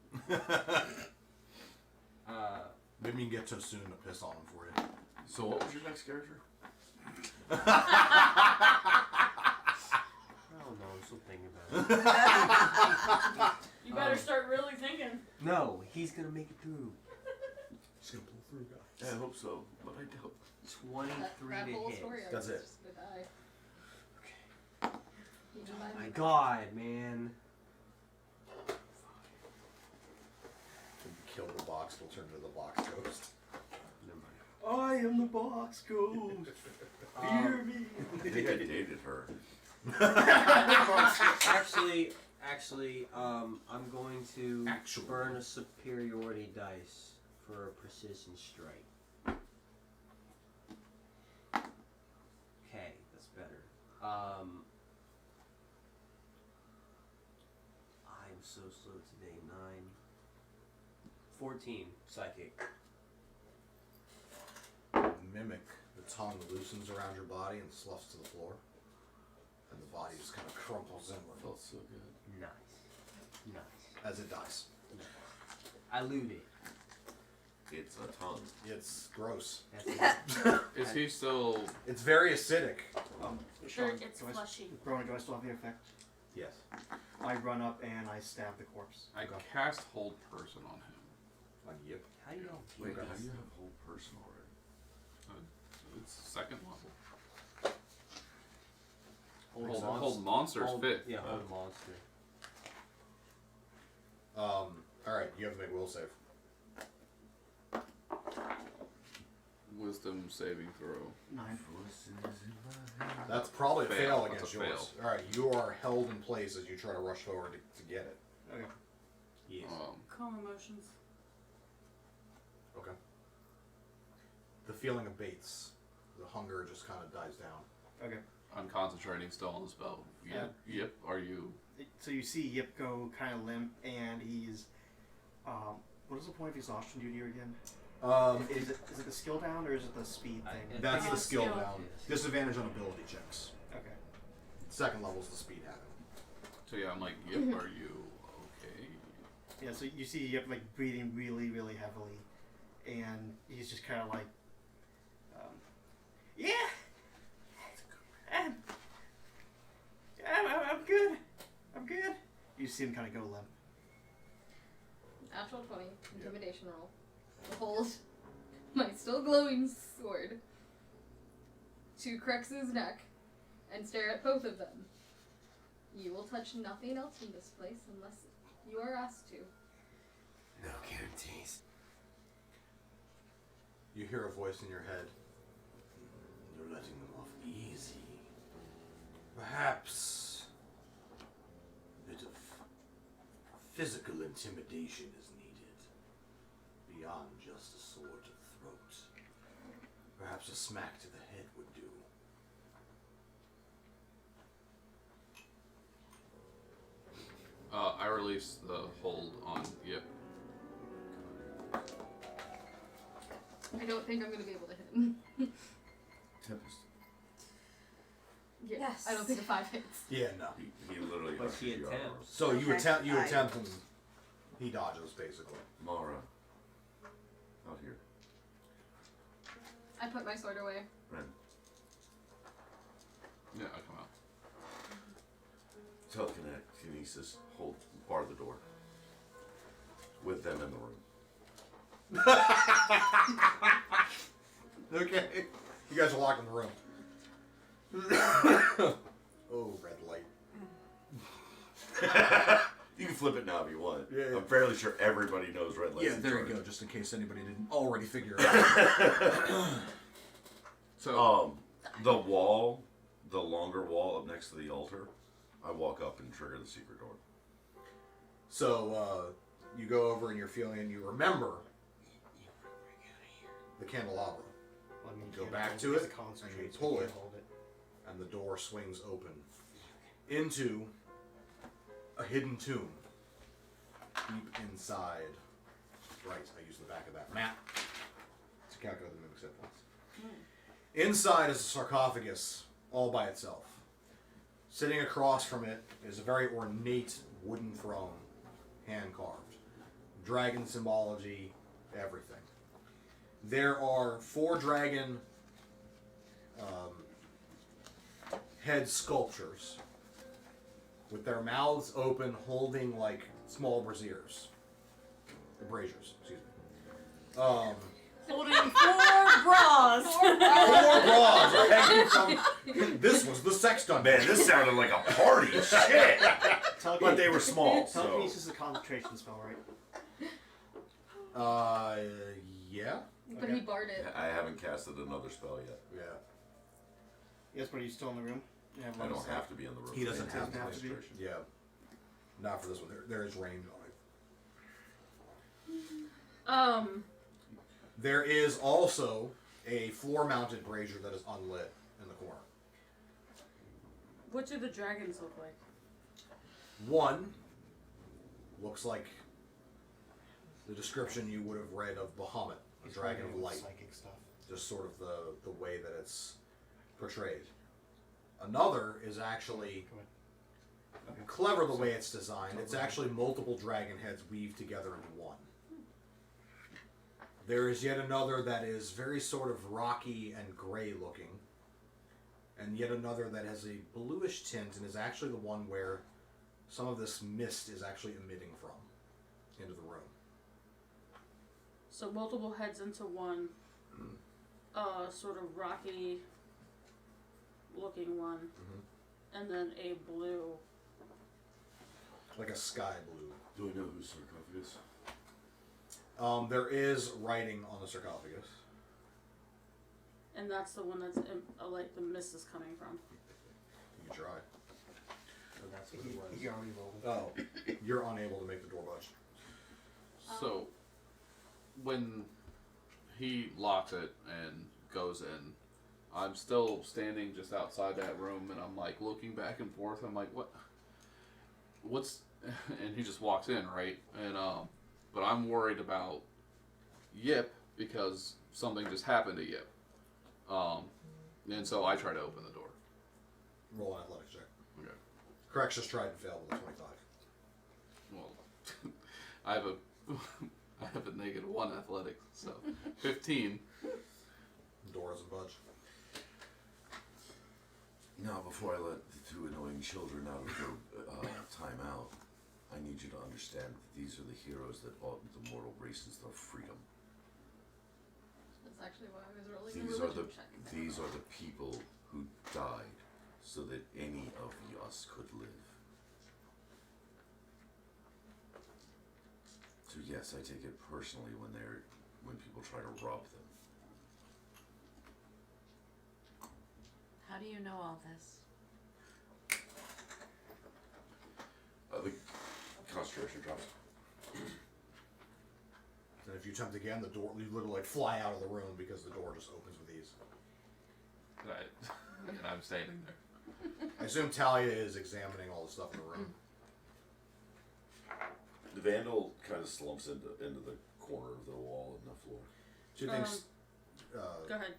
Maybe you can get Tosun to piss on him for you. So what was your next character? I don't know, I'm still thinking about it. You better start really thinking. No, he's gonna make it through. Just gonna pull through, guys. Yeah, I hope so, but I don't. 23 That to whole hit. story That's arc it. is just gonna die. Okay. Even Oh by my me. god, man. When you kill the box, it'll turn into the box ghost. Never mind. I am the box ghost. Hear me. I think I dated her. Actually, I'm going to Actually. burn a superiority dice for a precision strike. Okay, that's better. I'm so slow today. 9, 14 psychic. Mimic, the tongue loosens around your body and sloughs to the floor. And the body just kind of crumples inward Felt so good. Nice. as it dies. I loot it. It's a tongue. It's gross. That's it. Is he still... It's very acidic. Sean, It's do I- fleshy. Rowan, do I still have the effect? Yes. I run up and I stab the corpse. I cast Hold Person on him. Yep. How do you know? Wait, Okay. how do you have whole person already? It's second level. Hold Hold Monster's Hold- fifth. Yeah, hold monster. Alright, you have to make a will save. Wisdom saving throw. 9. That's probably a fail That's against a yours. Alright, you are held in place as you try to rush forward to get it. Okay. Yes. Calm emotions. Okay. The feeling abates. The hunger just kind of dies down. Okay. I'm concentrating still on the spell. Yep. Are you... So you see Yip go kind of limp, and he's. What is the point of exhaustion due to you again? Is it the skill down or is it the speed thing? That's the skill skill. down. Disadvantage on ability checks. Okay. Second level is the speed habit. So yeah, I'm like, yep, are you okay? Yeah, so you see Yip like breathing really, really heavily, and he's just kind of like, yeah, I'm good, I'm good. You see him kind of go limp. Natural 20, intimidation roll. Hold my still glowing sword to Crex's neck and stare at both of them. You will touch nothing else in this place unless you are asked to. No guarantees. You hear a voice in your head. You're letting them off easy. Perhaps a bit of physical intimidation is needed. Beyond just a sword to the throat. Perhaps a smack to the head would do. I release the hold on Yip. I don't think I'm going to be able to hit him. Tempest. Yeah, Yes. I don't think a 5 hits. Yeah, no. He literally But ushers he you out. attempts. So you Okay. attempt I- and he dodges basically. Mara. Out here. I put my sword away. Ren. Yeah, I come out. Telekinesis. Hold. Bar the door. With them in the room. Okay. You guys are locked in the room. Oh, red light. You can flip it now if you want. Yeah. I'm fairly sure everybody knows red lights. Yeah, in there you charge. go, just in case anybody didn't already figure it out. So, The wall the longer wall up next to the altar, I walk up and trigger the secret door. So you go over and you're feeling, and you remember the candelabra. Well, I mean, Go you back can't to hold it, it's a concentrate, and you so pull can't it. hold it. And the door swings open into a hidden tomb deep inside. Right, I used the back of that map to calculate the mimic's hit points. Inside is a sarcophagus all by itself. Sitting across from it is a very ornate wooden throne, hand carved. Dragon symbology, everything. There are 4 dragon head sculptures with their mouths open, holding like small braziers. Braziers, excuse me. Holding 4 bras. 4 bras are hanging from. This was the sex dungeon. Man, this sounded like a party. Shit. But they were small. So. Telekinesis is a concentration spell, right? Yeah. But he barred it. I haven't casted another spell yet. Yeah. Yes, but are you still in the room? You have I line of don't sight? have to be in the room. He doesn't It have takes to be. concentration. Yeah. Not for this one. There is range on it. There is also a floor-mounted brazier that is unlit in the corner. What do the dragons look like? One looks like the description you would have read of Bahamut, a dragon of light. Psychic stuff. Just sort of the way that it's portrayed. Another is actually clever the way it's designed. It's actually multiple dragon heads weaved together into one. There is yet another that is very sort of rocky and gray looking. And yet another that has a bluish tint and is actually the one where some of this mist is actually emitting from into the room. So multiple heads into one, sort of rocky looking one, and then a blue. Like a sky blue. Do we know whose sarcophagus? There is writing on the sarcophagus. And that's the one that's like the mist is coming from. You can try. So that's what it was. He already rolled. Oh, you're unable to make the door budge. So, when he locks it and goes in, I'm still standing just outside that room, and I'm like looking back and forth. I'm like, what's, and he just walks in, right? And but I'm worried about Yip because something just happened to Yip. And so I try to open the door. Roll an athletics check. Okay. Correx just tried and failed with a 25. Well, I have a -1 athletics, so 15. The door doesn't budge. Now, before I let the 2 annoying children out of their time out, I need you to understand that these are the heroes that bought the mortal races their freedom. That's actually why I was rolling the religion check. These are the people who died so that any of us could live. So yes, I take it personally when people try to rob them. How do you know all this? The concentration drops. And if you attempt again, the door, you literally like fly out of the room because the door just opens with ease. Right. And I'm standing there. I assume Talia is examining all the stuff in the room. The vandal kind of slumps into the corner of the wall and the floor. She thinks. Go ahead.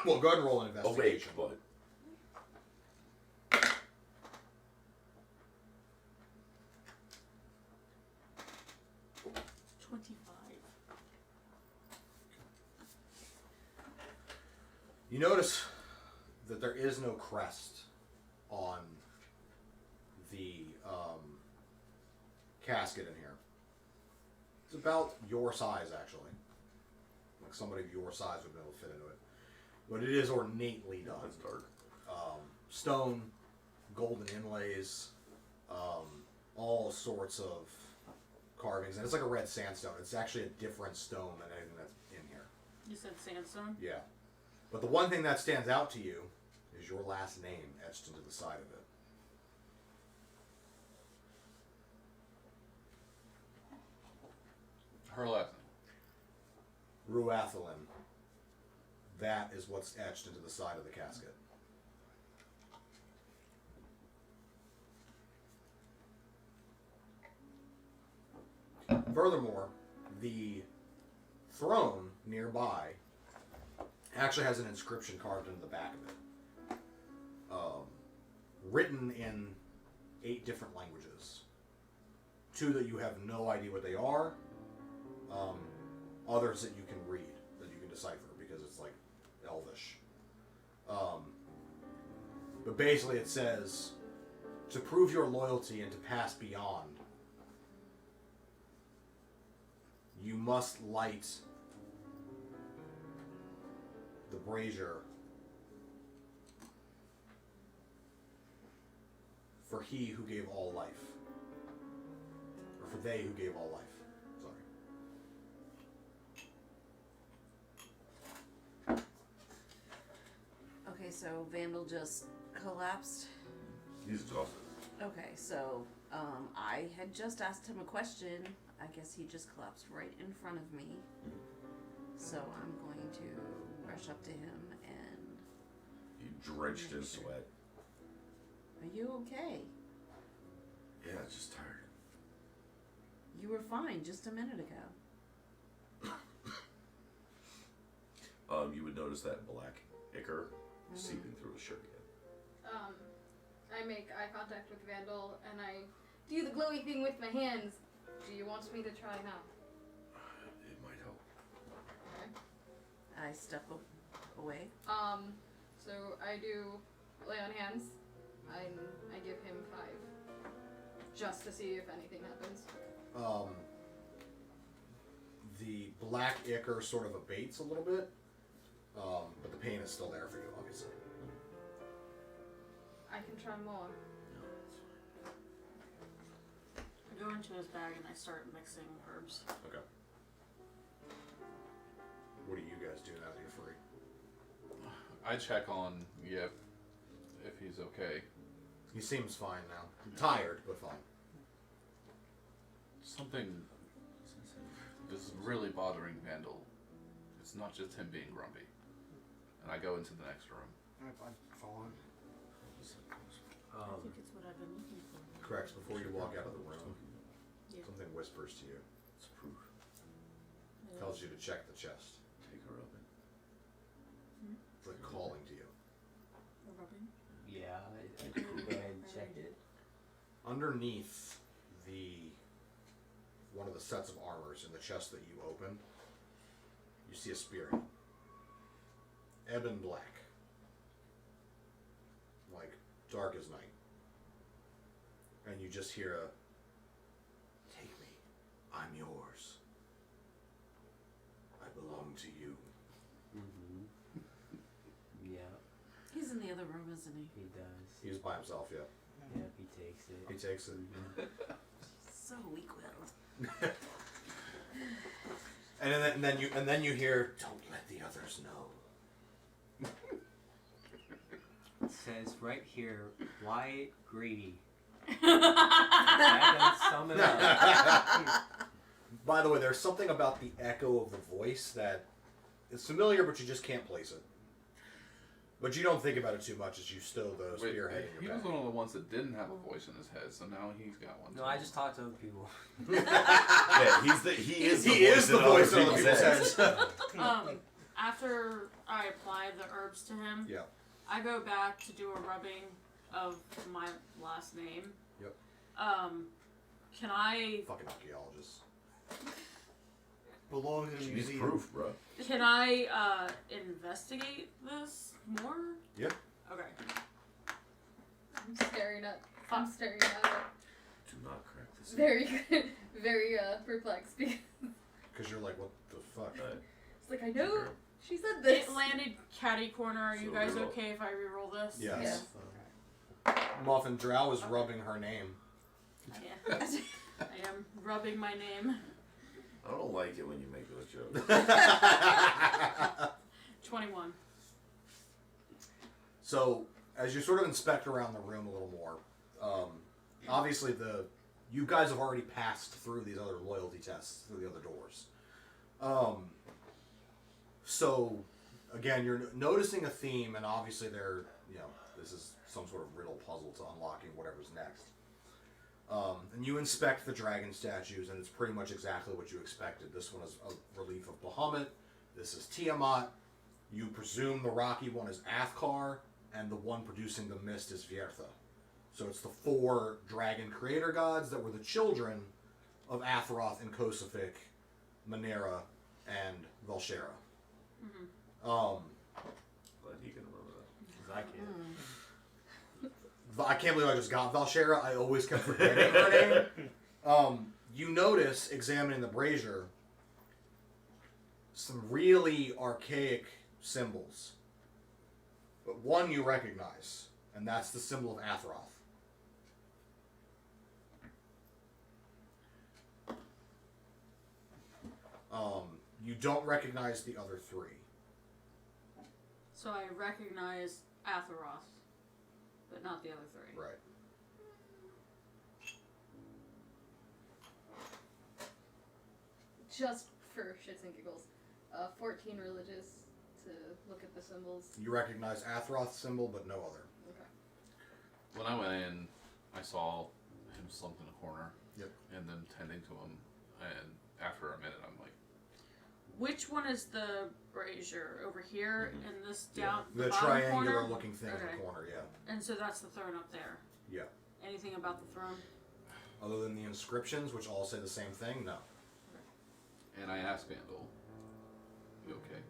Well, go ahead and roll an Awake, investigation. but 25. You notice that there is no crest on the casket in here. It's about your size, actually. Like somebody of your size would be able to fit into it. But it is ornately done. That's dark. Stone, golden inlays, all sorts of carvings. And it's like a red sandstone. It's actually a different stone than anything that's in here. You said sandstone? Yeah. But the one thing that stands out to you is your last name etched into the side of it. Her last name. Ruathalin. That is what's etched into the side of the casket. Furthermore, the throne nearby actually has an inscription carved into the back of it. Written in 8 different languages. 2 that you have no idea what they are. Others that you can read, that you can decipher, because it's like Elvish. But basically it says, to prove your loyalty and to pass beyond, you must light the brazier for he who gave all life. Or for they who gave all life. Sorry. Okay, so Vandal just collapsed. He's exhausted. Okay, so I had just asked him a question. I guess he just collapsed right in front of me. So I'm going to rush up to him and... He drenched in sweat. Are you okay? Yeah, just tired. You were fine just a minute ago. You would notice that black ichor seeping through his shirt again. I make eye contact with Vandal and I do the glowy thing with my hands. Do you want me to try now? It might help. I step away. So I do lay on hands. I give him 5. Just to see if anything happens. The black ichor sort of abates a little bit, but the pain is still there for you, obviously. I can try more. I go into his bag and I start mixing herbs. Okay. What do you guys do now that you're free? I check on Yip if he's okay. He seems fine now. Tired, but fine. Something is really bothering Vandal. It's not just him being grumpy. And I go into the next room. I've fallen. I think it's what I've been looking for. Correct. Before you walk out of the room, Yeah. something whispers to you. It's proof. Tells you to check the chest. Take her up. It's like calling to you. A rubbing? Yeah, I go ahead and check it. Underneath one of the sets of armors in the chest that you open, you see a spear. Ebon black. Like dark as night. And you just hear a, "Take me. I'm yours. I belong to you." Mm-hmm. Yeah, He's in the other room, isn't he? he does. He's by himself, yeah. Yeah, he takes it. He takes it. So weak-willed. And then you hear, "Don't let the others know." It says right here, Wyatt Grady. That does sum it up. By the way, there's something about the echo of the voice that is familiar, but you just can't place it. But you don't think about it too much as you stow the Wait, spearhead in he your was back. one of the ones that didn't have a voice in his head, so now he's got one. No, I just talk to other people. Yeah, he is the voice in other people's heads. After I apply the herbs to him, Yeah. I go back to do a rubbing of my last name. Yep. Can I Fucking archaeologists. Belongs in a She's museum. proof, bro. investigate this more? Yeah. Okay. I'm staring at it. Do not crack this. Very perplexed because Because you're like, what the fuck? it's like I know she said this. It landed catty corner. Are you So guys reroll. okay if I reroll this? Yes. Muffin Drow is rubbing her name. Yeah. I am rubbing my name. I don't like it when you make those jokes. 21. So, as you sort of inspect around the room a little more, obviously you guys have already passed through these other loyalty tests through the other doors. So, again, you're noticing a theme, and obviously this is some sort of riddle puzzle to unlocking whatever's next. And you inspect the dragon statues, and it's pretty much exactly what you expected. This one is a relief of Bahamut. This is Tiamat. You presume the rocky one is Athkar, and the one producing the mist is Viertha. So it's the 4 dragon creator gods that were the children of Athroth and Kosifik, Manera, and Valshera. Glad he can remember that. Because I can't. I can't believe I just got Valshera. I always kept forgetting her name. You notice, examining the brazier, some really archaic symbols. But one you recognize, and that's the symbol of Athroth. You don't recognize the other 3. So I recognize Atheroth, but not the other 3. Right. Just for shits and giggles. 14 religious to look at the symbols. You recognize Athroth's symbol, but no other. Okay. When I went in, I saw him slumped in a corner. Yep. And then tending to him, and after a minute, I'm like, Which one is the brazier? Over here in this down The bottom triangular corner? looking thing in Okay. the corner, yeah. And so that's the throne up there. Yeah. Anything about the throne? Other than the inscriptions, which all say the same thing, no. and I asked Vandal, "You okay?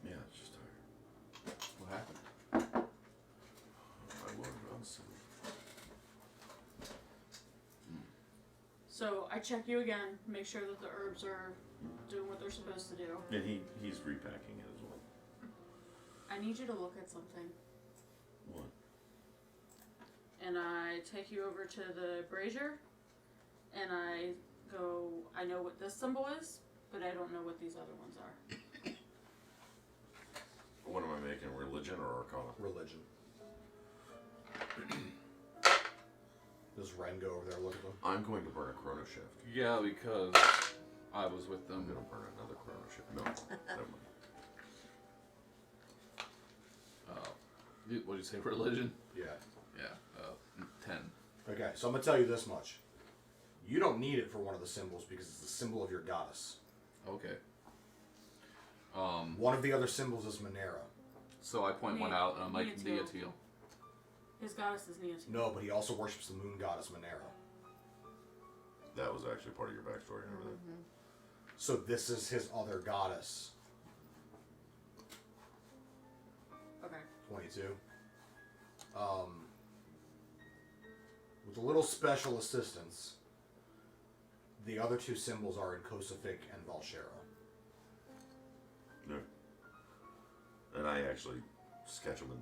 Yeah, it's just tired. What happened?" I wanted to run some. So I check you again, make sure that the herbs are doing what they're supposed to do. And he's repacking it as well. I need you to look at something. What? And I take you over to the brazier, and I go, I know what this symbol is, but I don't know what these other ones are. What am I making? Religion or Arcana? Religion. Does Ren go over there and look at them? I'm going to burn a chrono shift. Yeah, because I was with them. I'm going to burn another chrono shift. No, never mind. What did you say? Religion? Yeah. Yeah. 10. Okay, so I'm going to tell you this much. You don't need it for one of the symbols because it's the symbol of your goddess. Okay. One of the other symbols is Manera. So I point one out, and I'm like, Neatil. Neatil. His goddess is Neatil. No, but he also worships the moon goddess Manera. That was actually part of your backstory and everything. So this is his other goddess. Okay. 22. With a little special assistance, the other 2 symbols are in Kosifik and Valshera. No. And I actually sketch them in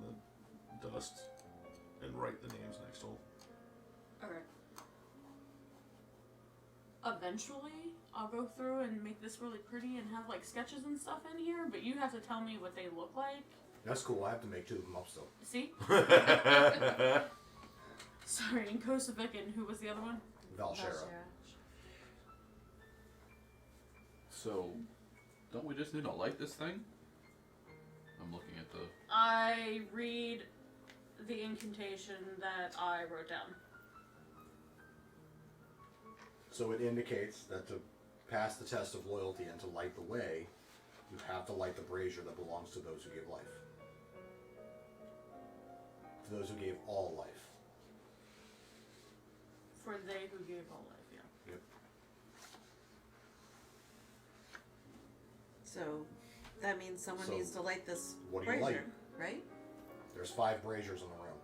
the dust and write the names next to them. Okay. Eventually, I'll go through and make this really pretty and have like sketches and stuff in here, but you have to tell me what they look like. That's cool. I have to make 2 of them up still. See? Sorry, and Kosifik, and who was the other one? Valshera. So, don't we just need to light this thing? I'm looking at the... I read the incantation that I wrote down. So it indicates that to pass the test of loyalty and to light the way, you have to light the brazier that belongs to those who gave life. To those who gave all life. For they who gave all life, yeah. Yep. So that means someone So, needs to light this what do you brazier, light? right? There's 5 braziers in the room.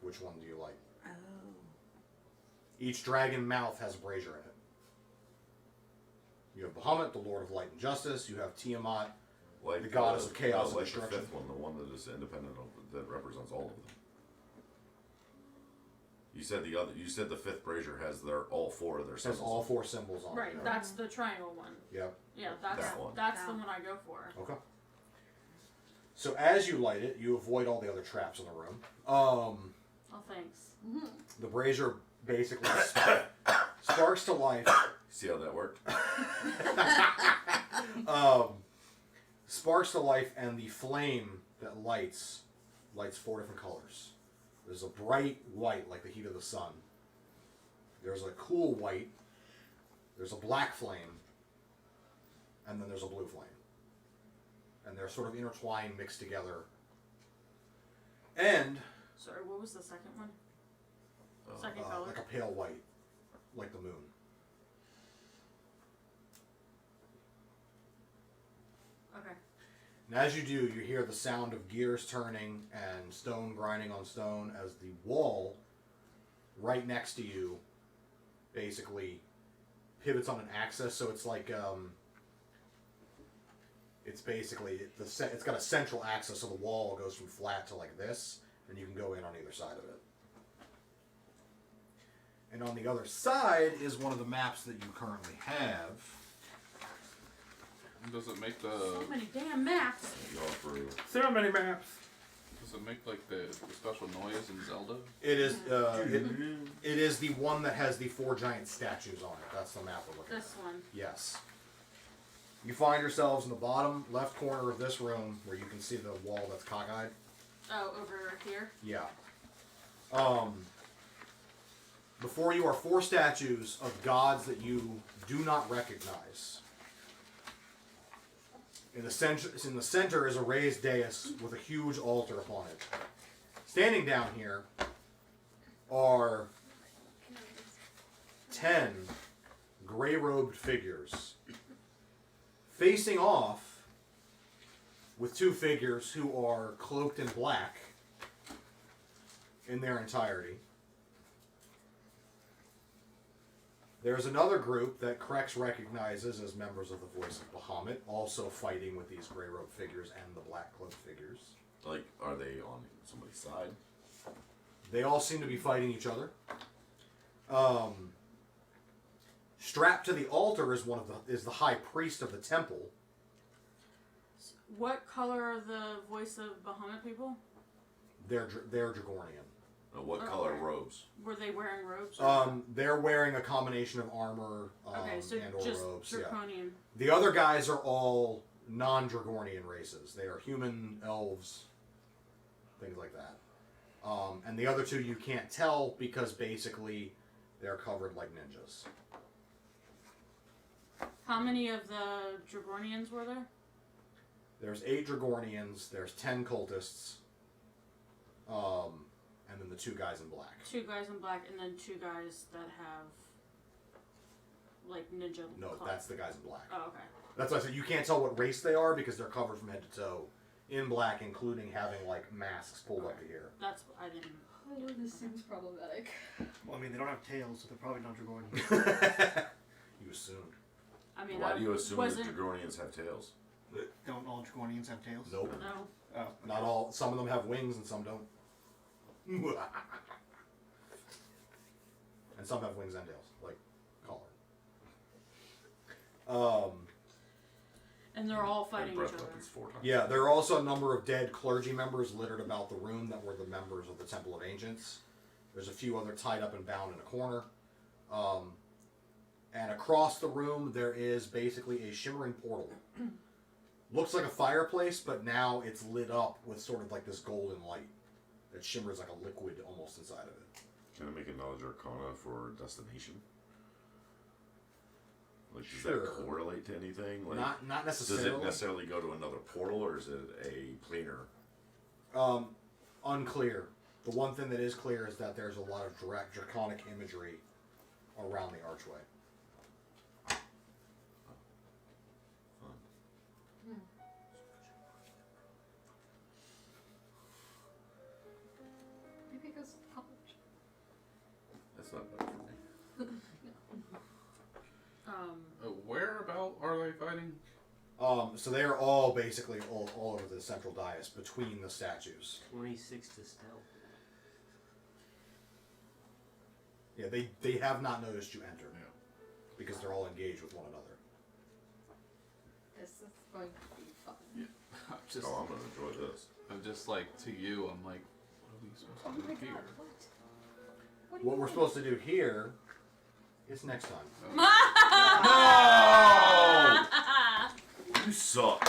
Which one do you light? Oh. Each dragon mouth has a brazier in it. You have Bahamut, the Lord of Light and Justice. You have Tiamat, Like the goddess of chaos and like destruction. the 5th one, the one that is independent of, that represents all of them. You said the other. You said the 5th brazier has all 4 of their It symbols. has all 4 symbols on Right, it. that's the triangle one. Yep. Yeah, that's That one. that's the one I go for. Okay. So as you light it, you avoid all the other traps in the room. Oh, thanks. The brazier basically sparks to life. See how that worked? Sparks to life, and the flame that lights 4 different colors. There's a bright white, like the heat of the sun. There's a cool white. There's a black flame. And then there's a blue flame. And they're sort of intertwined, mixed together. And... Sorry, what was the second one? Second color? Like a pale white. Like the moon. Okay. And as you do, you hear the sound of gears turning and stone grinding on stone as the wall right next to you basically pivots on an axis. So it's like... it's basically, it's got a central axis, so the wall goes from flat to like this, and you can go in on either side of it. And on the other side is one of the maps that you currently have. Does it make So many damn maps. So many maps. Does it make like the special noise in Zelda? It is, it is the one that has the 4 giant statues on it. That's the map we're looking at. This one. Yes. You find yourselves in the bottom left corner of this room where you can see the wall that's cockeyed. Oh, over here? Yeah. Before you are 4 statues of gods that you do not recognize. In the center is a raised dais with a huge altar upon it. Standing down here are 10 gray-robed figures. Facing off with 2 figures who are cloaked in black in their entirety. There's another group that Krex recognizes as members of the Voice of Bahamut, also fighting with these gray-robed figures and the black-cloaked figures. Like, are they on somebody's side? They all seem to be fighting each other. Strapped to the altar is the high priest of the temple. What color are the Voice of Bahamut people? They're Dragornian. What color robes? Were they wearing robes? Or They're wearing a combination of armor okay, so and or just robes. Draconian. Yeah. The other guys are all non-Dragornian races. They are human, elves, things like that. And the other 2 you can't tell because basically they're covered like ninjas. How many of the Dragornians were there? There's 8 Dragornians, there's 10 cultists, and then the 2 guys in black. 2 guys in black, and then 2 guys that have, like, ninja. No, that's the guys in black. Oh, okay. That's why I said you can't tell what race they are because they're covered from head to toe in black, including having, like, masks pulled up to here. That's, I didn't. Oh, this seems problematic. Well, I mean, they don't have tails, so they're probably not Dragornian. You assumed. I mean, Why do you assume that wasn't... Dragornians have tails? Don't all Dragornians have tails? Nope. No. Oh. Not all. Some of them have wings and some don't. And some have wings and tails, like Collar. And they're all fighting each other. 4 times. Yeah, there are also a number of dead clergy members littered about the room that were the members of the Temple of Ancients. There's a few other tied up and bound in a corner. And across the room, there is basically a shimmering portal. Looks like a fireplace, but now it's lit up with sort of like this golden light that shimmers like a liquid almost inside of it. Can I make a knowledge arcana for destination? Like, does Sure. that correlate to anything? Like, Not necessarily. Does it necessarily go to another portal, or is it a planar? Unclear. The one thing that is clear is that there's a lot of draconic imagery around the archway. Maybe it goes college. That's not bad for me. Whereabout are they fighting? So they are all basically all over the central dais between the statues. 26 to stealth. Yeah, they have not noticed you enter because they're all engaged with one another. This is going to be fun. Yeah. I'm just, Oh, I'm gonna enjoy this. I'm just like, to you, I'm like, what are we supposed Oh to my do here? god, what? What do What you we're mean? supposed to do here is next time. No! You suck.